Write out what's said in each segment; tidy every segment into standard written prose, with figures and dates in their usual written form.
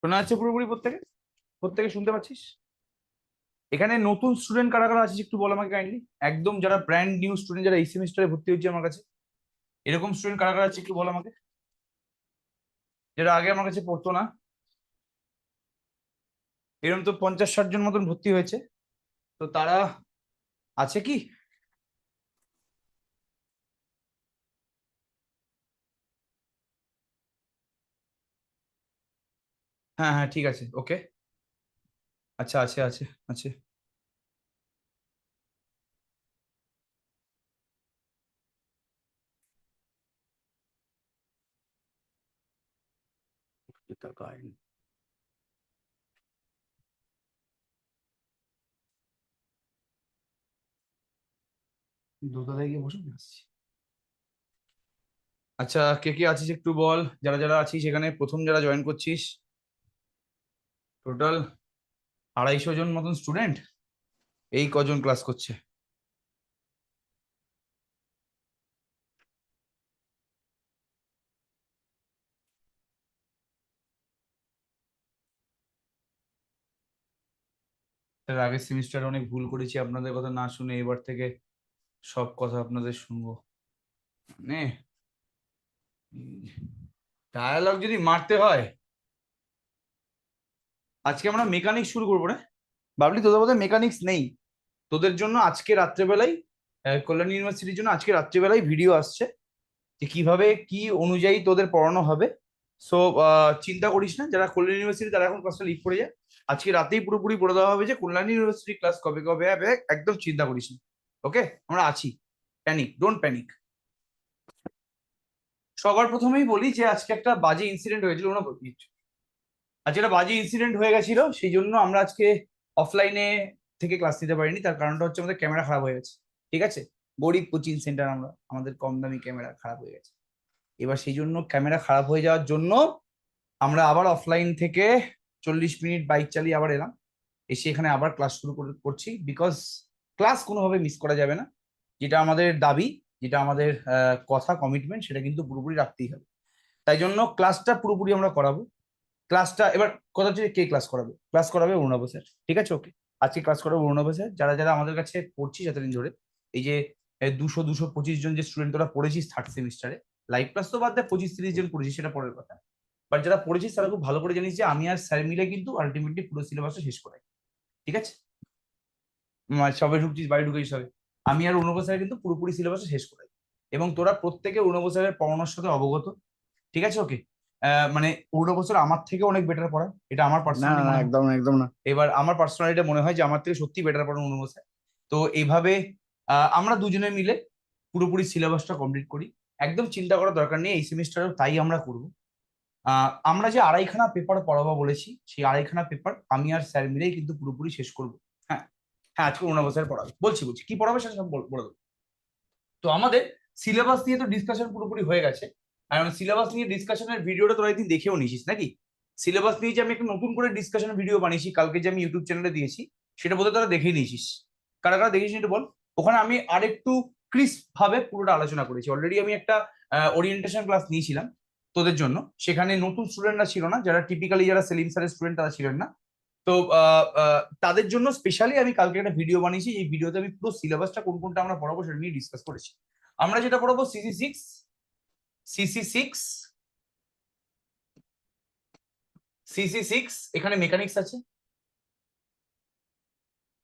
শোনা যাচ্ছে পুরোপুরি? প্রত্যেকে প্রত্যেকে শুনতে পাচ্ছিস? এখানে নতুন স্টুডেন্ট কারা কারা আছিস একটু বল আমাকে কাইন্ডলি। একদম যারা ব্র্যান্ড নিউ স্টুডেন্ট, যারা এই সেমিস্টারে ভর্তি হচ্ছে আমার কাছে, এরকম স্টুডেন্ট কারা কারা আছে একটু বল আমাকে, যারা আগে আমার কাছে পড়তো না। এরকম তো 50-60 জন মতন ভর্তি হয়েছে, তো তারা আছে কি? হ্যাঁ হ্যাঁ, ঠিক আছে, ওকে। আচ্ছা, আছে আছে আছে। দোতলায় গিয়ে বসে আসছি। আচ্ছা, কে কে আছিস একটু বল, যারা যারা আছিস এখানে প্রথম যারা জয়েন করছিস। টোটাল 250 জন মতন স্টুডেন্ট এই কজন ক্লাস করছে। তার আগের সেমিস্টারে অনেক ভুল করেছি, আপনাদের কথা না শুনে এবার থেকে সব কথা আপনাদের শুনবো। মানে ডায়ালগ যদি মারতে হয়, আজকে আমরা মেকানিক্স শুরু করবো রে। বাবলি, তোদের বোধহয় মেকানিক্স নেই। তোদের জন্য আজকে রাত্রেবেলায় কল্যাণী ইউনিভার্সিটির জন্য আজকে রাত্রেবেলায় ভিডিও আসছে যে কিভাবে কি অনুযায়ী তোদের পড়ানো হবে। সো চিন্তা করিস না, যারা কল্যাণী ইউনিভার্সিটি তারা এখন ক্লাসটা লিভ করে যায়। আজকে রাতেই পুরোপুরি পড়ে দেওয়া হবে যে কল্যাণী ইউনিভার্সিটি ক্লাস কবে কবে হবে, একদম চিন্তা করিস না। ওকে, আমরা আছি। Panic, don't panic. সবার প্রথমেই বলি যে আজকে একটা বাজে ইনসিডেন্ট হয়েছিল না, আজকে একটা বাজে ইনসিডেন্ট হয়ে গেছিল, সেই জন্য আমরা আজকে অফলাইনে থেকে ক্লাস নিতে পারিনি। তার কারণটা হচ্ছে আমাদের ক্যামেরা খারাপ হয়ে গেছে। ঠিক আছে, গরিব কোচিং সেন্টার আমরা, আমাদের কম দামি ক্যামেরা খারাপ হয়ে গেছে। এবার সেই জন্য ক্যামেরা খারাপ হয়ে যাওয়ার জন্য আমরা আবার অফলাইন থেকে 40 মিনিট বাইক চালিয়ে আবার এলাম, এসে এখানে আবার ক্লাস শুরু করছি। বিকজ ক্লাস কোনোভাবে মিস করা যাবে না, যেটা আমাদের দাবি, যেটা আমাদের কথা কমিটমেন্ট, সেটা কিন্তু পুরোপুরি রাখতেই হবে। তাই জন্য ক্লাসটা পুরোপুরি আমরা করাবো। ক্লাসটা এবার কথা হচ্ছে কে ক্লাস করাবে। ক্লাস করাবে অরুণাভ স্যার, ঠিক আছে, ওকে। আজকে ক্লাস করাবে অরুণাভ স্যার। যারা যারা আমাদের কাছে পড়ছিস এতদিন ধরে, এই যে 200-225 জন যে স্টুডেন্ট তোরা পড়েছিস থার্ড সেমিস্টারে, লাইভ ক্লাস তো বাদ দেয়, 25-30 জন পড়েছিস, সেটা পরের কথা। বাট যারা পড়েছিস তারা খুব ভালো করে জানিস যে আমি আর স্যার মিলে কিন্তু আলটিমেটলি পুরো সিলেবাসটা শেষ করাই। ঠিক আছে, সবাই ঢুকছিস, বাড়ি ঢুকেছিস সবাই। আমি আর অরুণাভ স্যার কিন্তু পুরোপুরি সিলেবাসটা শেষ করাই, এবং তোরা প্রত্যেকে অরুণাভ স্যারের পড়ানোর সাথে অবগত। ঠিক আছে, ওকে। মানে অরুণাভ স্যার আমার থেকে অনেক বেটার পড়ায়, এটা আমার না পার্সোনালি না, মনে হয়। একদম একদম না। এবার আমার পার্সোনালিটা মনে হয় যে আমার থেকে সত্যি বেটার পড়ানো অরুণাভ স্যার। তো এইভাবে আমরা দুজনে মিলে পুরোপুরি সিলেবাসটা কমপ্লিট করি। একদম চিন্তা করার দরকার নেই, এই সেমিস্টারেও তাই আমরা করব। আমরা যে 2.5খানা পেপার পড়াবো বলেছি, সেই 2.5খানা পেপার আমি আর স্যার মিলেই কিন্তু পুরোপুরি শেষ করব। হ্যাঁ হ্যাঁ, আজকে অরুণাভ স্যার পড়াবে, বলছি বলছি কি পড়াবে সেটা সব বলে দেবো। তো আমাদের সিলেবাস নিয়ে তো ডিসকাশন পুরোপুরি হয়ে গেছে। আর সিলেবাস নিয়ে ডিসকাশনের ভিডিওটা তোরা একদিন দেখেও নিয়েছিস নাকি? সিলেবাস নিয়ে যে আমি একটা নতুন করে ডিসকাশন ভিডিও বানিয়েছি কালকে, যে আমি ইউটিউব চ্যানেলে দিয়েছি, সেটা বোধহয় তোরা দেখেই নিয়েছিস। কারা কারা দেখেছিস একটু বল। ওখানে আমি আরেকটু ক্রিস্প ভাবে পুরোটা আলোচনা করেছি। অলরেডি আমি একটা ওরিয়েন্টেশন ক্লাস নিয়েছিলাম তোদের জন্য, সেখানে নতুন স্টুডেন্টরা ছিল না, যারা টিপিক্যালি যারা সেলিম স্যারের স্টুডেন্ট তারা ছিলেন না। তো তাদের জন্য স্পেশালি আমি কালকে একটা ভিডিও বানিয়েছি। এই ভিডিওতে আমি পুরো সিলেবাসটা কোন কোনটা আমরা পড়াবো সেটা নিয়ে ডিসকাস করেছি। আমরা যেটা পড়াবো সিসি 6, সিসি 6, সিসি 6, এখানে মেকানিক্স আছে।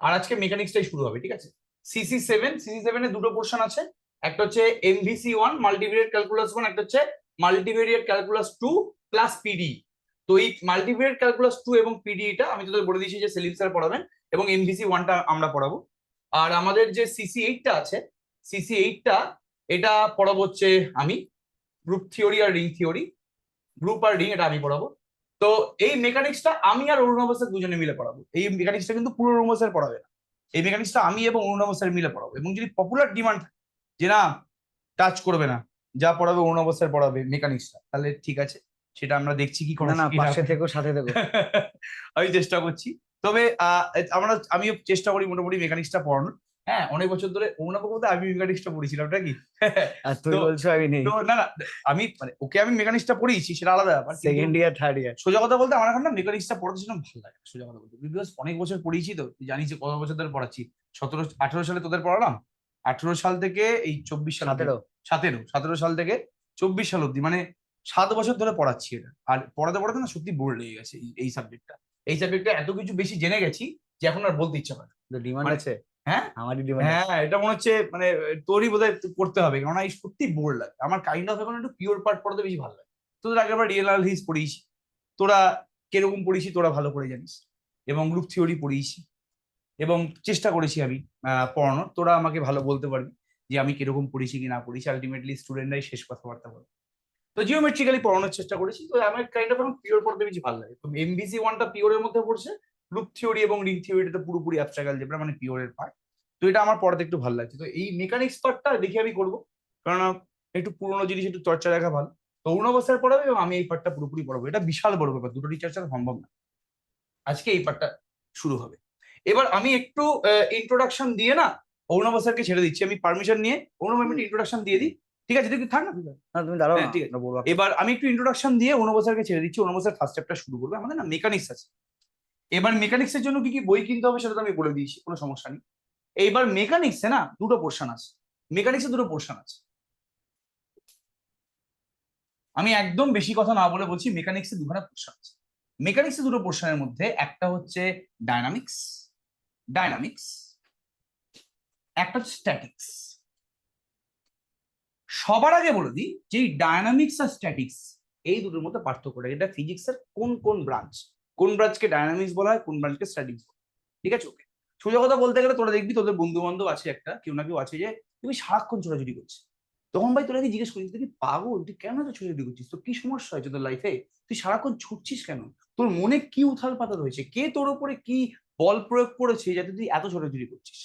আর আজকে মেকানিক্সটাই শুরু হবে, ঠিক আছে। সিসি 7 এর দুটো পোর্শন আছে। একটা হচ্ছে MVC 1 মাল্টিভিয়ারিয়েট ক্যালকুলাস 1, একটা হচ্ছে মাল্টিভিয়ারিয়েট ক্যালকুলাস 2 প্লাস পিডি। তো এই মাল্টিভিয়ারিয়েট ক্যালকুলাস 2 এবং পিডিটা আমি তোদের বলে দিয়েছি যে সেলিম স্যার পড়াবেন, এবং MVC 1টা আমরা পড়াবো। আর আমাদের যে সিসি 8টা আছে, সিসি 8টা এটা পড়াবো হচ্ছে আমি, গ্রুপ থিওরি আর রিং থিওরি, গ্রুপ আর রিং এটা আমি পড়াবো। তো এই মেকানিক্সটা আমি আর অরুণাভ স্যার দুজনে মিলে পড়াবো। এই মেকানিক্সটা কিন্তু পুরো অরুণাভ স্যার পড়াবে না, এই মেকানিক্সটা আমি এবং অরুণাভ স্যার মিলে পড়াবো। এবং যদি পপুলার ডিমান্ড যে না, টাচ করবে না, যা পড়াবে অরুণাভ স্যার পড়াবে মেকানিক্সটা, তাহলে ঠিক আছে, সেটা আমরা দেখছি কি করা না না, যায় কিনা। পাশে থেকো, সাথে থেকো। আমি চেষ্টা করছি। তবে আমিও চেষ্টা করি মোটামুটি মেকানিক্সটা পড়ানোর। হ্যাঁ অনেক বছর ধরে অরুণাব বলতে আমি মেকানিক্সটা পড়েছিলাম, ওটা কি আর তুই তো বলছো আমি নেই। তো না না, আমি মানে ওকে আমি মেকানিক্সটা পড়িয়েছি সেটা আলাদা ব্যাপার, কিন্তু সেকেন্ড ইয়ার থার্ড ইয়ার। সোজা কথা বলতে আমার এখন না মেকানিক্সটা পড়াতে সেরকম ভালো লাগে না, সোজা কথা বলতে, বিকজ অনেক বছর পড়িয়েছি তো, তুই জানিস যে কত বছর ধরে পড়াচ্ছি। 17-18 সালে তোদের পড়ালাম, 18 সাল থেকে এই 24 সাল অব্দি, 17। 17 সাল থেকে 24 সাল অব্দি, মানে 7 বছর ধরে পড়াচ্ছি এটা। আর পড়াতে পড়াতে না সত্যি বোর লেগে গেছে এই সাবজেক্টটা। এই সাবজেক্টটা এত কিছু বেশি জেনে গেছি যে এখন আর বলতে ইচ্ছা করে না। ডিমান্ড মানে আছে। হ্যাঁ আমারই ডিমান্ড আছে। হ্যাঁ, এটা মনে হচ্ছে মানে তোরই বোধহয় করতে হবে, কারণ এই সত্যি বোর লাগে আমার। কাইন্ড অফ এখন একটু পিওর পার্ট পড়াতে বেশি ভালো লাগে। তোদের আগের বার রিয়েল অ্যানালিসিস পড়িয়েছি, তোরা কিরকম পড়িয়েছি তোরা ভালো করে জানিস, এবং গ্রুপ থিওরি পড়িয়েছি, এবং চেষ্টা করেছি আমি পড়ানোর, তোরা আমাকে ভালো বলতে পারবি যে আমি কিরকম পড়িয়েছি কি না পড়িয়েছি। আলটিমেটলি স্টুডেন্টরাই শেষ কথাবার্তা বলে। তো জিওমেট্রিক্যালি পড়ানোর চেষ্টা করেছি, তো আমার কাইন্ড অফ এখন পিওর পড়তে বেশি ভালো লাগে। তো এমবিসি ওয়ানটা পিওরের মধ্যে পড়ছে, গ্রুপ থিওরি এবং রিং থিওরিটা পুরোপুরি অ্যাবস্ট্রাক্ট অ্যালজেব্রা মানে পিওরের পার্ট। তো এটা আমার পড়াতে একটু ভালো লাগছে। তো এই মেকানিক্স পার্টটা দেখি আমি করবো, কারণ একটু পুরোনো জিনিস একটু চর্চা রাখা ভালো। তো অবস্থায় পড়াবে এবং আমি এই পার্টটা পুরোপুরি পড়াবো, এটা বিশাল বড় ব্যাপার, দুটো টিচার ছাড়া সম্ভব না। আজকে এই পার্টটা শুরু হবে। এবার আমি একটু ইন্ট্রোডাকশন দিয়ে না অরুণাভ স্যারকে ছেড়ে দিচ্ছি, আমি পারমিশন নিয়ে অরুণাভ আমি ইন্ট্রোডাকশন দিয়ে দিই, ঠিক আছে? তুই থাক না। না তুমি দাঁড়াও হ্যাঁ না, ঠিক আছে, আমরা বলবো। এবার আমি একটু ইন্ট্রোডাকশন দিয়ে অরুণাভ স্যারকে ছেড়ে দিচ্ছি। অরুণাভ স্যার ফার্স্ট চ্যাপ্টার শুরু করবে। আমাদের না মেকানিক্স আছে, এবার মেকানিক্স এর জন্য কি কি বই কিনতে হবে সেটা তো আমি বলে দিয়েছি, কোনো সমস্যা নেই। এইবার মেকানিক্সে না দুটো পোর্শন আছে, মেকানিক্সে দুটো পোর্শন আছে। আমি একদম বেশি কথা না বলে বলছি, মেকানিক্সে দুখানা পোর্শন আছে। মেকানিক্সে দুটো পোর্শনের মধ্যে একটা হচ্ছে ডায়নামিক্স, ডায়নামিক্স, একটা হচ্ছে স্ট্যাটিক্স। সবার আগে বলে দিই যে ডায়নামিক্স আর স্ট্যাটিক্স এই দুটোর মধ্যে পার্থক্যটা, এটা ফিজিক্সের কোন কোন ব্রাঞ্চ, কোন ব্রাঞ্চকে ডায়নামিক্স বলা হয়, কোন ব্রাঞ্চকে স্ট্যাটিক্স বলা হয়, ঠিক আছে? ওকে, সোজা কথা বলতে গেলে তোরা দেখবি তোদের বন্ধু বান্ধব আছে একটা, কেউ না কেউ আছে যে তুমি সারাক্ষণ ছোটাছুটি করছিস। তখন ভাই তোরা কি জিজ্ঞেস করিস তুই কি পাগল, তুই কেন এত ছোটাছুটি করছিস, তোর কি সমস্যা হয়েছে তোর লাইফে, তুই সারাক্ষণ ছুটছিস কেন, তোর মনে কি উথাল পাতাল হয়েছে, কে তোর উপরে কি বল প্রয়োগ করেছে যাতে তুই এত ছোটাছুটি করছিস।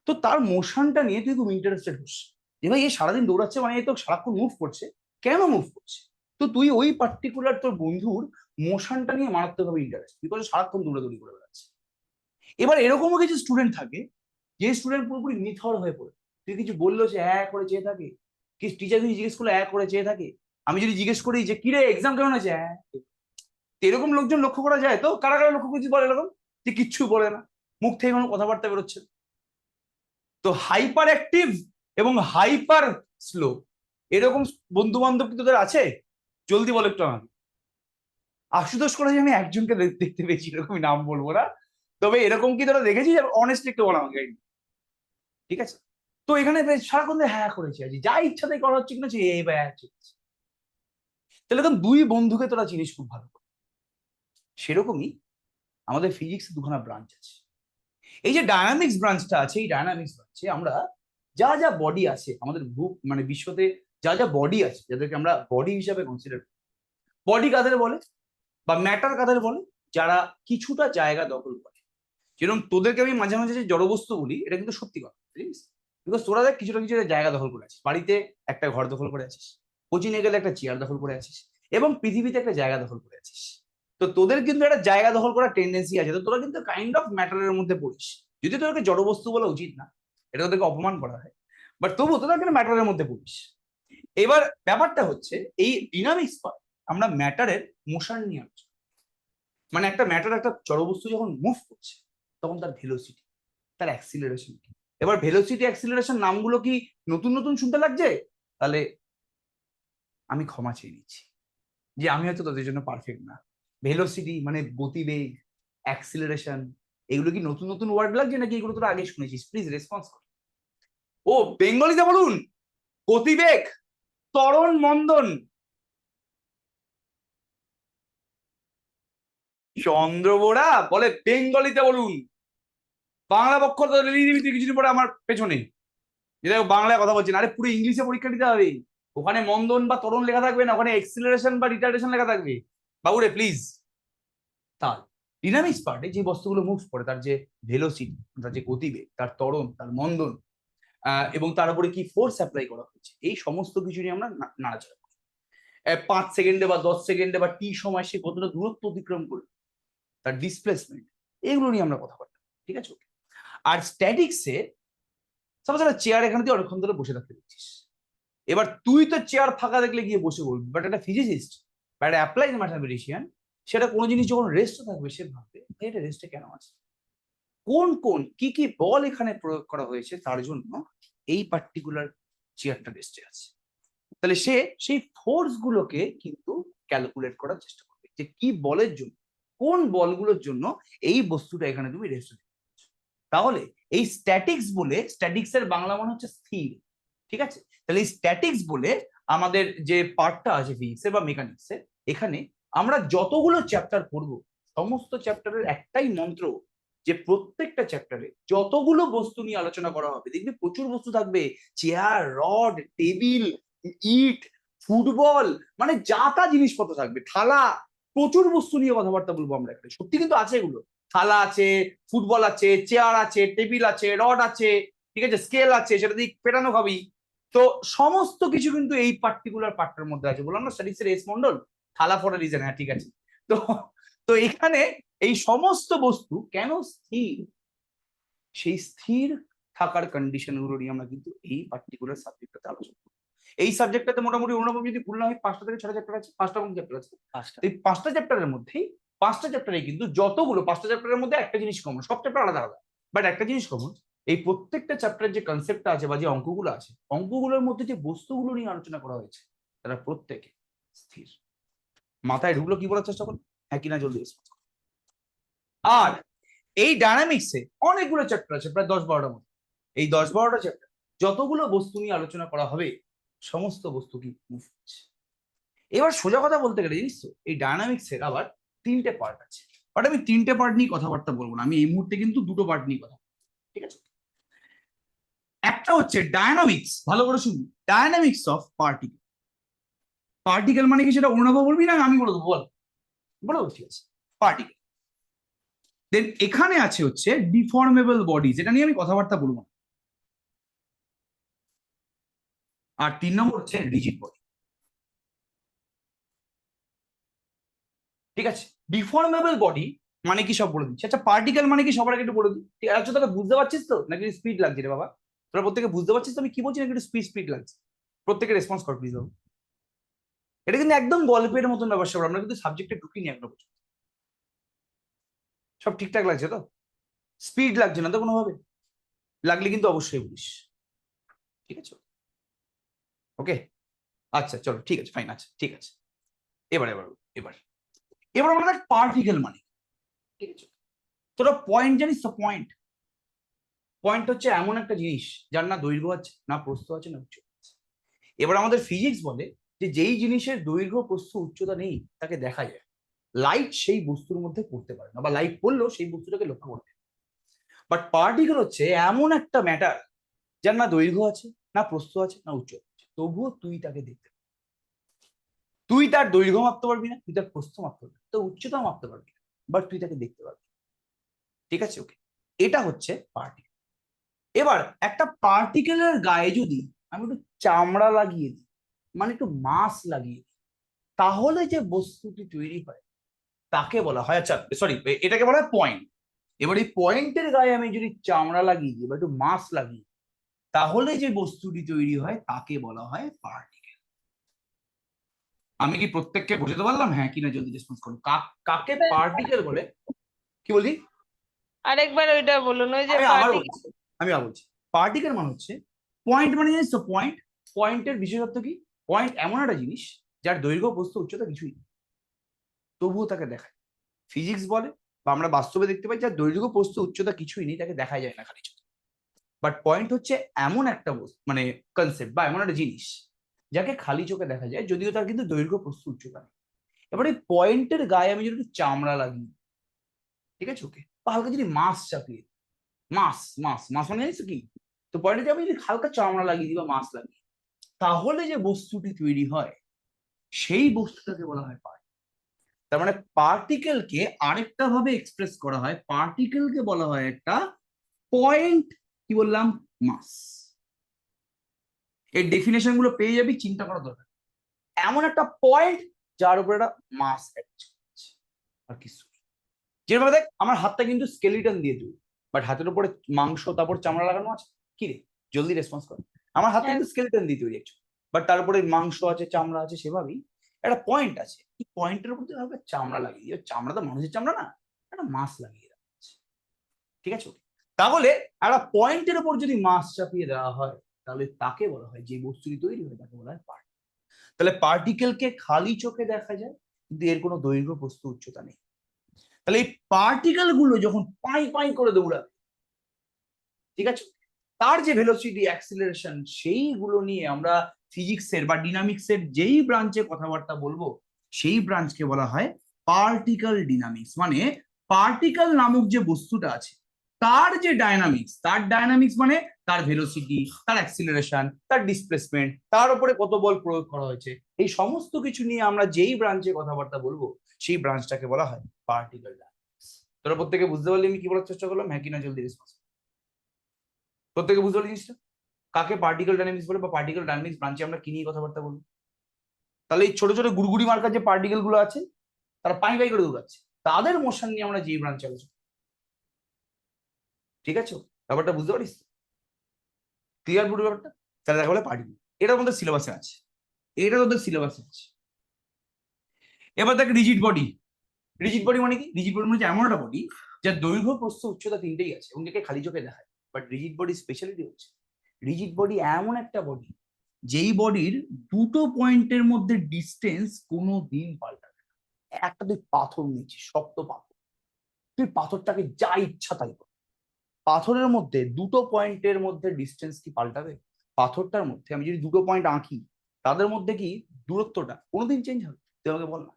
তো তার মোশনটা নিয়ে তুই খুব ইন্টারেস্টেড হোস, যে ভাই এ সারাদিন দৌড়াচ্ছে মানে এ তো সারাক্ষণ মুভ করছে, কেন মুভ করছে। তো তুই ওই পার্টিকুলার তোর বন্ধুর মোশনটা নিয়ে মারাত্মকভাবে ইন্টারেস্ট, বিকজ সারাক্ষণ দৌড়াদৌড়ি করে বেড়াচ্ছে। এবার এরকমও কিছু স্টুডেন্ট থাকে যে স্টুডেন্ট পুরোপুরি নিথর হয়ে পড়ে, তুই কিছু বললো সে এক করে চেয়ে থাকে, কি টিচার কিছু জিজ্ঞেস করলে এক করে চেয়ে থাকে। আমি যদি জিজ্ঞেস করি যে কিরে এক্সাম কেমন আছে, হ্যাঁ। এরকম লোকজন লক্ষ্য করা যায় তো, কারা কারা লক্ষ্য করছিস বলে এরকম, যে কিচ্ছু বলে না, মুখ থেকে কোনো কথাবার্তা বেরোচ্ছে না। তো হাইপার অ্যাক্টিভ এবং হাইপার স্লো, এরকম বন্ধু বান্ধব কি তোদের আছে? জলদি বল একটু আমাকে। আশুতোষ করে আমি একজনকে দেখতে পেয়েছি, এরকম নাম বলবো না, তবে এরকম কি তোরা দেখেছিস? অনেস্টলি একটু বল আমাকে, ঠিক আছে? তো এখানে সারাক্ষণ হ্যাঁ করেছি আজ যা ইচ্ছা তাই করা হচ্ছে কিনা, এই বা হ্যাঁ ঠিক আছে। তাহলে তখন দুই বন্ধুকে তোরা চিনিস খুব ভালো করে। সেরকমই আমাদের ফিজিক্স দুখানা ব্রাঞ্চ আছে। এই যে ডায়নামিক্স ব্রাঞ্চটা আছে, এই ডায়নামিক্স ব্রাঞ্চে আমরা যা যা বডি আছে আমাদের মানে বিশ্বতে, যা যা বডি আছে যাদেরকে আমরা বডি হিসাবে কনসিডার করি, বডি কাদের বলে বা ম্যাটার কাদের বলে, যারা কিছুটা জায়গা দখল করে। যেরকম তোদেরকে আমি মাঝে মাঝে যে জড়বস্তু বলি, এটা কিন্তু সত্যি কথা, বুঝলিস? বিকজ তোরা দেখ কিছুটা কিছু জায়গা দখল করে আছিস, বাড়িতে একটা ঘর দখল করে আছিস, কোচিংয়ে গেলে একটা চেয়ার দখল করে আছিস, এবং পৃথিবীতে একটা জায়গা দখল করে আছিস। তো তোদের কিন্তু একটা জায়গা দখল করার টেন্ডেন্সি আছে, তো তোরা কিন্তু কাইন্ড অফ ম্যাটারের মধ্যে পড়িস। যদি তোদেরকে জড়বস্তু বলা উচিত না, এটা তোদেরকে অপমান করা হয়, বাট তবুও তোরা কিন্তু ম্যাটারের মধ্যে পড়িস। এবার ব্যাপারটা হচ্ছে এই ডিনামিক্স পার্ট, আমরা ম্যাটারের মোশন নিয়ে আলোচনা, মানে একটা ম্যাটার একটা জড়বস্তু যখন মুভ করছে তখন তার ভেলোসিটি, তার অ্যাক্সিলারেশন কি। এবার ভেলোসিটি অ্যাক্সিলারেশন নামগুলো কি নতুন নতুন শুনতে লাগছে? তাহলে আমি ক্ষমা চেয়ে নিচ্ছি যে আমি হয়তো তাদের জন্য পারফেক্ট না। ভেলোসিটি মানে গতিবেগ, অ্যাক্সিলারেশন, এগুলো কি নতুন নতুন ওয়ার্ড লাগছে নাকি এগুলো তোরা আগে শুনেছিস? প্লিজ রেসপন্স কর। ও বেঙ্গলিতে বলুন, গতিবেগ, ত্বরণ, মন্দন। চন্দ্রবোড়া বলে বেঙ্গলিতে বলুন, বাংলা পক্ষ তো রেলিয়ে দিবি তুই কিছুদিন পরে আমার পেছনে, যেটা বাংলায় কথা বলছি না। আরে পুরো ইংলিশে পরীক্ষা দিতে হবে, ওখানে মন্দন বা ত্বরণ লেখা থাকবে না, ওখানে এক্সিলারেশন বা রিটার্ডেশন লেখা থাকবে। বাবুরে প্লিজ। তার ডিনামিক্স পার্টে যে বস্তুগুলো মুভ করে, তার যে ভেলোসিটি, তার যে গতিবেগ, তার ত্বরণ, তার মন্দন, এবং তার উপরে কি ফোর্স অ্যাপ্লাই করা হচ্ছে, এই সমস্ত কিছু নিয়ে আমরা নাড়াচাড়া করি। 5 সেকেন্ডে বা 10 সেকেন্ডে বা টি সময় সে কতটা দূরত্ব অতিক্রম করে, তার ডিসপ্লেসমেন্ট, এগুলো নিয়ে আমরা কথা বলতাম, ঠিক আছে? আর স্ট্যাটিক্সে সাপোজ একটা চেয়ার এখানে দিয়ে অনেকক্ষণ ধরে বসে থাকতে দেখছিস, এবার তুই তো চেয়ার ফাঁকা দেখলে গিয়ে বসে বলবি, বাট একটা ফিজিসিস্ট বা একটা অ্যাপ্লাইড ম্যাথামেটিশিয়ান সেটা কোনো জিনিস যখন রেস্ট থাকবে সে ভাববে এটা রেস্টে কেন আছে, কোন কোন কি কি বল এখানে প্রয়োগ করা হয়েছে তার জন্য এই পার্টিকুলার চেয়ারটা রেস্টে আছে। তাহলে সে সেই ফোর্স গুলোকে কিন্তু ক্যালকুলেট করার চেষ্টা করবে যে কি বলের জন্য, কোন বলগুলোর জন্য এই বস্তুটা এখানে তুমি রেস্ট দিচ্ছ। তাহলে এই স্ট্যাটিক্স বলে, স্ট্যাটিক্স এর বাংলা মানে হচ্ছে স্থির, ঠিক আছে। তাহলে এই স্ট্যাটিক্স বলে আমাদের যে পার্টটা আছে ফিজিক্সের বা মেকানিক্সের, এখানে আমরা যতগুলো চ্যাপ্টার পড়ব সমস্ত চ্যাপ্টারের একটাই মন্ত্র যে প্রত্যেকটা চ্যাপ্টারে যতগুলো বস্তু নিয়ে আলোচনা করা হবে দেখবি প্রচুর বস্তু থাকবে, চেয়ার, রড, টেবিল, ইট, ফুটবল, মানে যা তা জিনিসপত্র থাকবে, থালা, প্রচুর বস্তু নিয়ে কথাবার্তা বলবো আমরা এখানে। সত্যি কিন্তু আছে এগুলো, থালা আছে, ফুটবল আছে, চেয়ার আছে, টেবিল আছে, রড আছে, ঠিক আছে, স্কেল আছে, সেটা দিয়ে পেটানো খাবি। তো সমস্ত কিছু কিন্তু এই পার্টিকুলার পার্টটার মধ্যে আছে। বললাম না স্ট্যাটিক্স এর এস মন্ডল, থালা ফর রিজন, হ্যাঁ ঠিক আছে। তো তো এখানে এই সমস্ত বস্তু কেন স্থির, সেই স্থির থাকার কন্ডিশন গুলো নিয়ে আমরা কিন্তু এই পার্টিকুলার সাবজেক্টটাতে আলোচনা করবো। এই সাবজেক্টটাতে মোটামুটি অন্যরকম যদি ভুল না হয় 5টা থেকে 6টা চ্যাপ্টার আছে, 5টা চ্যাপ্টার আছে। এই 5টা চ্যাপ্টারের মধ্যেই 5টা চ্যাপ্টারে কিন্তু যতগুলো 5টা চ্যাপ্টারের মধ্যে একটা জিনিস কমন, সব চ্যাপ্টার আলাদা আলাদা, বাট একটা জিনিস কমন, এই প্রত্যেকটা চ্যাপ্টারের যে কনসেপ্টটা আছে বা যে অঙ্কগুলো আছে, অঙ্কগুলোর মধ্যে যে বস্তুগুলো নিয়ে আলোচনা করা হয়েছে তারা প্রত্যেকে স্থির। মাথায় ঢুকলো কি বলার চেষ্টা করুন, হ্যাঁ কিনা জলদি রেসপন্স করুন। আর এই ডায়নামিক্সে অনেকগুলো চ্যাপ্টার আছে, প্রায় 10-12টার মতো। এই 10-12টা চ্যাপ্টার যতগুলো বস্তু নিয়ে আলোচনা করা হবে সমস্ত বস্তু কি মুভ করছে। এবার সোজা কথা বলতে গেলে জানিস তো এই ডায়নামিক্সের আবার 3টে পার্ট আছে, বাট আমি 3টে পার্ট নিয়ে কথাবার্তা বলবো না, আমি এই মুহূর্তে কিন্তু 2টো পার্ট নিয়ে কথা বলবো, ঠিক আছে। একটা হচ্ছে ডায়নামিক্স, ভালো করে শুনবি, ডায়নামিক্স অফ পার্টিকেল। পার্টিকেল মানে কি সেটা অর্ণব বলবি না আমি বলে দেবো, বল বলো, ঠিক আছে। পার্টিকেল, দেন এখানে আছে হচ্ছে ডিফর্মেবল বডি, যেটা নিয়ে আমি কথাবার্তা বলবো না। আর 3 নম্বর হচ্ছে রিজিড বডি, ঠিক আছে। ডিফর্মেবল বডি মানে কি সব বলে দিচ্ছি। আচ্ছা পার্টিকেল মানে কি সবার আগে একটু বলে দিই, ঠিক আছে। তোরা বুঝতে পারছিস তো নাকি স্পিড লাগছে রে বাবা, তোরা প্রত্যেকে বুঝতে পারছিস তো আমি কি বলছি নাকি একটু স্পিড স্পিড লাগছে? প্রত্যেকে রেসপন্স কর প্লিজ বাবু। এটা কিন্তু একদম গল্পের মতন ব্যাপার স্যাপার, আমরা কিন্তু সাবজেক্টে ঢুকিনি এখনো পর্যন্ত। সব ঠিকঠাক লাগছে তো? স্পিড লাগছে না তো কোনোভাবে? লাগলে কিন্তু অবশ্যই বলিস, ঠিক আছে। ওকে, আচ্ছা চলো ঠিক আছে, ফাইন, আচ্ছা ঠিক আছে। এবার এবার এবার এবার আমরা দেখ পার্টিকেল মানে, ঠিক আছে। তোরা পয়েন্ট জানিস তো? পয়েন্ট, পয়েন্ট হচ্ছে এমন একটা জিনিস যার না দৈর্ঘ্য আছে, না প্রস্থ আছে, না উচ্চতা আছে। এবার আমাদের ফিজিক্স বলে যে যেই জিনিসের দৈর্ঘ্য প্রস্থ উচ্চতা নেই তাকে দেখা যায়, লাইট সেই বস্তুর মধ্যে পড়তে পারে না, বা লাইট পড়লেও সেই বস্তুটাকে লক্ষ্য করতে। বাট পার্টিকেল হচ্ছে এমন একটা ম্যাটার যার না দৈর্ঘ্য আছে, না প্রস্থ আছে, না উচ্চতা আছে, তবুও তুই তাকে দেখতে পারবি। তুই তার দৈর্ঘ্য মাপতে পারবি না, তুই তার প্রস্থ মাপতে পারবি না, তো উচ্চতা মাপতে পারবি না, বাট তুই তাকে দেখতে পারবি, ঠিক আছে। ওকে, এটা হচ্ছে পার্টিকেল। এবার একটা পার্টিকেলের গায়ে যদি আমি একটু চামড়া লাগিয়ে দিই, মানে একটু মাস লাগিয়ে দিই, তাহলে যে বস্তুটি তৈরি হয় তাকে বলা হয়, আচ্ছা সরি, এটাকে বলা হয় পয়েন্ট। এবার এই পয়েন্টের গায়ে আমি যদি চামড়া লাগিয়ে দিই বা একটু মাস লাগিয়ে দিই, তাহলে যে বস্তুটি তৈরি হয় তাকে বলা হয় পার্টিকেল। আমি কি প্রত্যেককে বোঝাতে পারলাম, হ্যাঁ কিনা জলদি রেসপন্স করুন। কাকে পার্টিকেল বলে? কি বলি? আরেকবার ওইটা বলুন, ওই যে আমি আবার পার্টি। বলছি, আমি আবার বলছি। পার্টিকেল মানে হচ্ছে পয়েন্ট, মানে জানিস তো পয়েন্ট, পয়েন্টের বিশেষত্ব কি? পয়েন্ট এমন একটা জিনিস যার দৈর্ঘ্য প্রস্থ উচ্চতা কিছুই নেই, তবুও তাকে দেখায়। ফিজিক্স বলে বা আমরা বাস্তবে দেখতে পাই যার দৈর্ঘ্য প্রস্থ উচ্চতা কিছুই নেই তাকে দেখা যায় না খালি চোখে। বাট পয়েন্ট হচ্ছে এমন একটা মানে কনসেপ্ট বা এমন একটা জিনিস যাকে খালি চোখে দেখা যায়, যদিও তার কিন্তু দৈর্ঘ্য প্রস্থ উচ্চতা নেই। এবার এই পয়েন্টের গায়ে আমি যদি চামড়া লাগিয়ে, ঠিক আছে, ওকে, বা হালকা যদি মাছ চাপিয়ে, মাছ মাছ মাছ মানে জানিস কি? তো পয়েন্টে আমি যদি হালকা চামড়া লাগিয়ে দিই বা মাছ লাগিয়ে, তাহলে যে বস্তুটি তৈরি হয় সেই বস্তুটাকে বলা হয় পার্টিকেল। তার মানে পার্টিকেলকে আরেকটা ভাবে এক্সপ্রেস করা হয়, পার্টিকেলকে বলা হয় একটা পয়েন্ট, কি বললাম, মাস। এর ডেফিনেশন গুলো পেয়ে যাবি, চিন্তা করা দরকার। এমন একটা পয়েন্ট যার উপরে একটা মাস আর কিছু। যেভাবে দেখ আমার হাতটা কিন্তু স্কেলিটন দিয়ে তৈরি, বাট হাতের উপরে মাংস তারপর চামড়া লাগানো আছে, কি রে জলদি রেসপন্স করে। আমার হাতে হ্যাঁ। কিন্তু স্কেলেটন দিয়ে তৈরি একটু, বাট তারপরে মাংস আছে, চামড়া আছে, সেভাবেই একটা পয়েন্ট আছে। এই পয়েন্টের উপর দিয়ে হবে চামড়া লাগিয়ে দিয়ে, চামড়া তো মানুষের চামড়া না, একটা মাছ লাগিয়ে দেওয়া আছে। ঠিক আছে, তাহলে একটা পয়েন্টের উপর যদি মাছ চাপিয়ে দেওয়া হয়, তাহলে তাকে বলা হয়, যে বস্তুটি তৈরি হয় তাকে বলা হয় পার্টিকেল। তাহলে পার্টিকেলকে খালি চোখে দেখা যায়, কিন্তু এর কোনো দৈর্ঘ্য, প্রস্থ, উচ্চতা নেই। তাহলে এই পার্টিকেল গুলো যখন পাই পাই করে দৌড়াবে, ঠিক আছে, তার যে ভেলোসিটি, অ্যাক্সিলারেশন, সেইগুলো নিয়ে আমরা ফিজিক্সের বা ডিনামিক্সের যেই ব্রাঞ্চে কথাবার্তা বলবো, সেই ব্রাঞ্চকে বলা হয় পার্টিকেল ডিনামিক্স। মানে পার্টিকেল নামক যে বস্তুটা আছে, তার যে ডায়নামিক্স, তার ডায়নামিক্স মানে তার ভেলোসিটি, তার অ্যাক্সিলারেশন, তার ডিসপ্লেসমেন্ট, তার উপরে কত বল প্রয়োগ করা হয়েছে, এই সমস্ত কিছু নিয়ে আমরা যেই ব্রাঞ্চে কথাবার্তা বলবো, সেই ব্রাঞ্চটাকে বলা হয় পার্টিকেল ডায়নামিক্স। তোরা প্রত্যেকে বুঝতে পারলি আমি কি বলার চেষ্টা করলাম? হ্যাঁ কিনা জলদি রেসপন্স। প্রত্যেকে বুঝতে পারলি জিনিসটা? কাকে পার্টিকেল ডাইনামিক্স বলে, বা পার্টিকেল ডাইনামিক্স ব্রাঞ্চে আমরা কি নিয়ে কথাবার্তা বলবো? তাহলে এই ছোট ছোট গুড়গুড়ি মার্কার যে পার্টিকেল গুলো আছে, তারা পাই পাই করে দৌড়াচ্ছে, তাদের মোশন নিয়ে আমরা যেই ব্রাঞ্চে আলোচনা। ঠিক আছে, ব্যাপারটা বুঝতে পারিস? ক্লিয়ার পুরো ব্যাপারটা? তাহলে দেখা বলে পার্টিকেল, এটা আমাদের সিলেবাসে আছে, এটা তোদের সিলেবাসে আছে। এবার দেখ রিজিড বডি। রিজিড বডি মানে কি? রিজিড বডি মানে হচ্ছে এমন একটা বডি যার দৈর্ঘ্য, প্রস্থ, উচ্চতা তিনটেই আছে, এবং একে খালি চোখে দেখায়। বাট রিজিড বডির স্পেশালিটি হচ্ছে, রিজিড বডি এমন একটা বডি যেই বডির দুটো পয়েন্টের মধ্যে ডিস্টেন্স কোনো দিন পাল্টাবে না। একটা তুই পাথর নিচ্ছিস, শক্ত পাথর, তুই পাথরটাকে যা ইচ্ছা তাই কর, পাথরের মধ্যে দুটো পয়েন্টের মধ্যে ডিস্টেন্স কি পাল্টাবে? পাথরটার মধ্যে আমি যদি দুটো পয়েন্ট আঁকি, তাদের মধ্যে কি দূরত্বটা কোনোদিন চেঞ্জ হবে? তুই আমাকে বল না,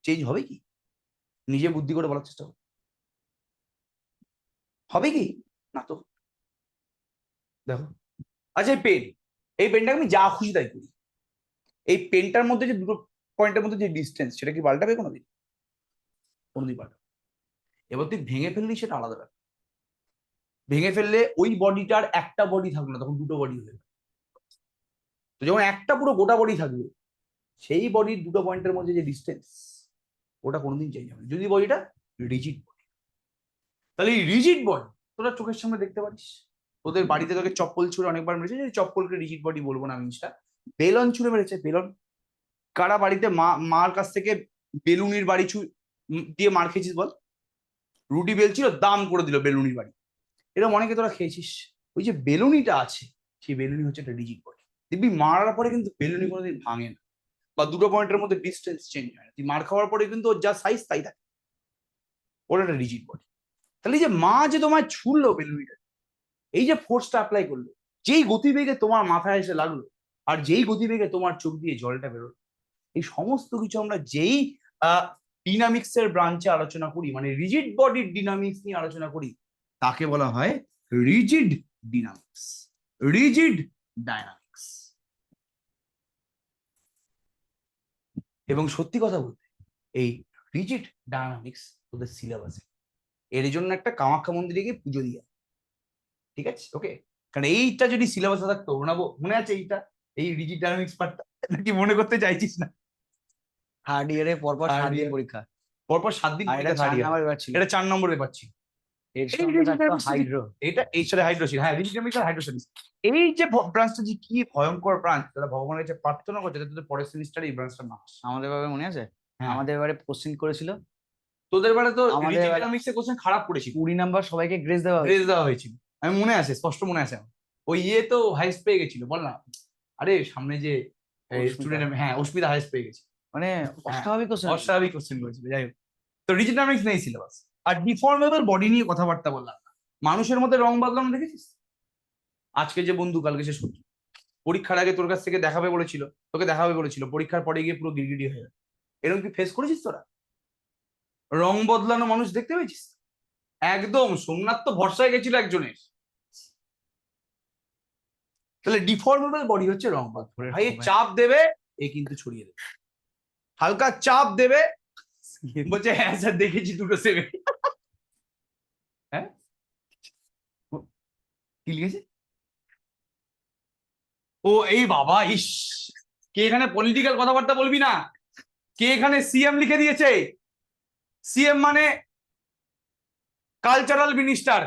চেঞ্জ হবে কি? নিজে বুদ্ধি করে বলার চেষ্টা কর, হবে কি? না তো। দেখো, আচ্ছা এই পেন, এই পেনটাকে আমি যা খুশি তাই করি, এই পেনটার মধ্যে যে দুটো পয়েন্টের মধ্যে যে ডিস্টেন্স, সেটা কি পাল্টাবে কোনোদিন? কোনোদিন পাল্টাবে। এবার তুই ভেঙে ফেললি, সেটা আলাদা ব্যাপার। ভেঙে ফেললে ওই বডিটার একটা বডি থাকলো না, তখন দুটো বডি হয়ে গেল। তো যখন একটা পুরো গোটা বডি থাকবে, সেই বডির দুটো পয়েন্টের মধ্যে যে ডিস্টেন্স, ওটা কোনোদিন চেঞ্জ হবে না, যদি বডিটা রিজিড বডি। তাহলে এই রিজিড বডি তোরা চোখের সামনে দেখতে পারিস। তোদের বাড়িতে তোকে চপ্পল ছুঁড়ে অনেকবার মেরেছে, যে চপ্পলকে রিজিড বডি বলবো না আমি জিনিসটা, বেলন ছুঁড়ে মেরেছে, বেলন। কারা বাড়িতে মার কাছ থেকে বেলুনির বাড়ি দিয়ে মার খেয়েছিস বল? রুটি বেলছিল, দাম করে দিল বেলুনির বাড়ি, এরকম অনেকে তোরা খেয়েছিস। ওই যে বেলুনিটা আছে, সেই বেলুনি হচ্ছে একটা রিজিড বডি। দেখবি মারার পরে কিন্তু বেলুনি কোনোদিন ভাঙে না, বা দুটো পয়েন্টের মধ্যে ডিস্টেন্স চেঞ্জ হয় না। তুই মার খাওয়ার পরে কিন্তু ওর যা সাইজ তাই থাকে, ওটা একটা রিজিড বডি। তাহলে এই যে মা যে তোমায় ছুড়লো বেলুনিটা, এই যে ফোর্সটা অ্যাপ্লাই করলো, যেই গতিবেগে তোমার মাথায় এসে লাগলো, আর যেই গতিবেগে তোমার চোখ দিয়ে জলটা বেরোলো, এই সমস্ত কিছু আমরা যেই ডিনামিক্স এর ব্রাঞ্চে আলোচনা করি, মানে রিজিড বডির ডিনামিক্স নিয়ে আলোচনা করি, তাকে বলা হয় রিজিড ডিনামিক্স, রিজিড ডায়নামিক্স। এবং সত্যি কথা বলতে, এই রিজিড ডায়নামিক্স তোদের সিলেবাসে, এর জন্য একটা কামাখ্যা মন্দিরে গিয়ে পুজো দিয়ে, ঠিক আছে ওকে? কারণ এইটা যদি সিলেবাসে থাকতো, ওনাবো মনে আছে এইটা, এই রিজিড ডায়নামিক্স পার্টটা, নাকি মনে করতে চাইছিস না? থার্ড ইয়ারে পরপর Third 7 দিন year। পরীক্ষা। পরপর 7 দিন আর এটা পরীক্ষা, 4 থার্ড নাম্বার পেপার ছিল। এটা 4 নম্বরে পাচ্ছি। এর এই সঙ্গে রিজিড থাকতো ডায়নামিক্স, হাইড্রো। এটা এই সাথে হাইড্রোসিল, হ্যাঁ রিজিড ডায়নামিক্স আর হাইড্রোসিল, এই যে ব্রাঞ্চটা যে কি ভয়ঙ্কর ব্রাঞ্চ, তারা ভগবানের কাছে প্রার্থনা করছে যাতে তোদের পরের সেমিস্টারে এই ব্রাঞ্চটা না আসে। আমাদের ভাবে মনে আছে? হ্যাঁ। আমাদের এবারে কোশ্চেন করেছিল, তোদের বেলা তো আমাদের রিজিড এবারে ডায়নামিক্স এর কোশ্চেন খারাপ করেছিল, 20 নাম্বার সবাইকে গ্রেস দেওয়া গ্রেস হয়েছে। দেওয়া হয়েছিল, আমি মনে আছে, স্পষ্ট মনে আছে আমার। ওই ইয়ে তো হাইস্ট পেয়ে গেছিল, বল না, আরে সামনে যে অস্মিতা। স্টুডেন্ট, হ্যাঁ অস্মিতা হাইস্ট পেয়ে গেছে। মানে অস্বাভাবিক কোশ্চেন। অস্বাভাবিক কোশ্চেন করেছিল, যাই হোক। তো রিজিড ডায়নামিক্স নেই সিলেবাস। আর ডিফর্মেবল বডি নিয়ে কথাবার্তা বললাম না। মানুষের মধ্যে রং বদলানো দেখেছিস? আজকে যে বন্ধু, কালকে সে শত্রু। পরীক্ষার আগে তোর কাছ থেকে দেখাবে বলেছিল, তোকে দেখাবে বলেছিল, পরীক্ষার পরে গিয়ে পুরো গিরগিটি হয়ে গেল। এরকম কি ফেস করেছিস তোরা? রং বদলানো মানুষ দেখতে পেয়েছিস? একদম সোমনাথ তো ভরসায় গেছিল একজনের। তাহলে ডিফর্মেবল বডি হচ্ছে রং বদল। ভাই এ চাপ দেবে, এ কিন্তু ছড়িয়ে দেবে। হালকা চাপ দেবে, বলছে হ্যাঁ স্যার দেখেছি দুটো সেভে। হ্যাঁ কি লিখেছে? ও এই বাবা, ইস, কে এখানে পলিটিক্যাল কথাবার্তা বলবি না? কে এখানে সিএম লিখে দিয়েছে? সিএম মানে কালচারাল মিনিস্টার।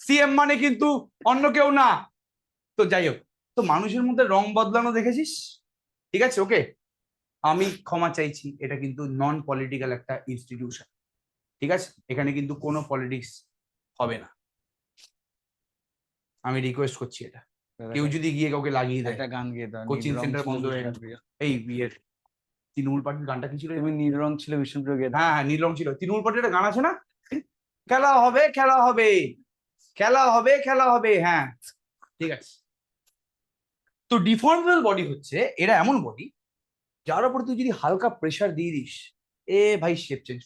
সিএম মানে কিন্তু অন্য কেউ না। তো যাই হোক, তো মানুষের মধ্যে রং বদলানো দেখেছিস? ঠিক আছে, ওকে, আমি ক্ষমা চাইছি, এটা কিন্তু নন পলিটিক্যাল একটা ইনস্টিটিউশন। ঠিক আছে, এখানে কিন্তু কোনো পলিটিক্স হবে না, আমি রিকোয়েস্ট করছি এটা। কেউ যদি গিয়ে কাউকে লাগিয়ে দেয়, একটা গান গেয়ে দাও, কোচিং নীল রং সেন্টার ছিল বন্ধ হয়ে গেল। বিষ্ণুপ্রিয়। এই বিয়ের তৃণমূল পার্টির গানটা কি ছিল? তুমি নীল রং ছিল বিষ্ণুপ্রিয় গেয়ে দাও। হ্যাঁ হ্যাঁ, নীলরং ছিল। তৃণমূল পার্টির একটা গান আছে না, খেলা হবে খেলা হবে খেলা হবে খেলা হবে, হ্যাঁ ঠিক আছে। তো ডিফর্মেবল বডি হচ্ছে এরা এমন বডি যার উপর তুই যদি হালকা প্রেসার দিয়ে দিস, এ ভাই শেপ চেঞ্জ।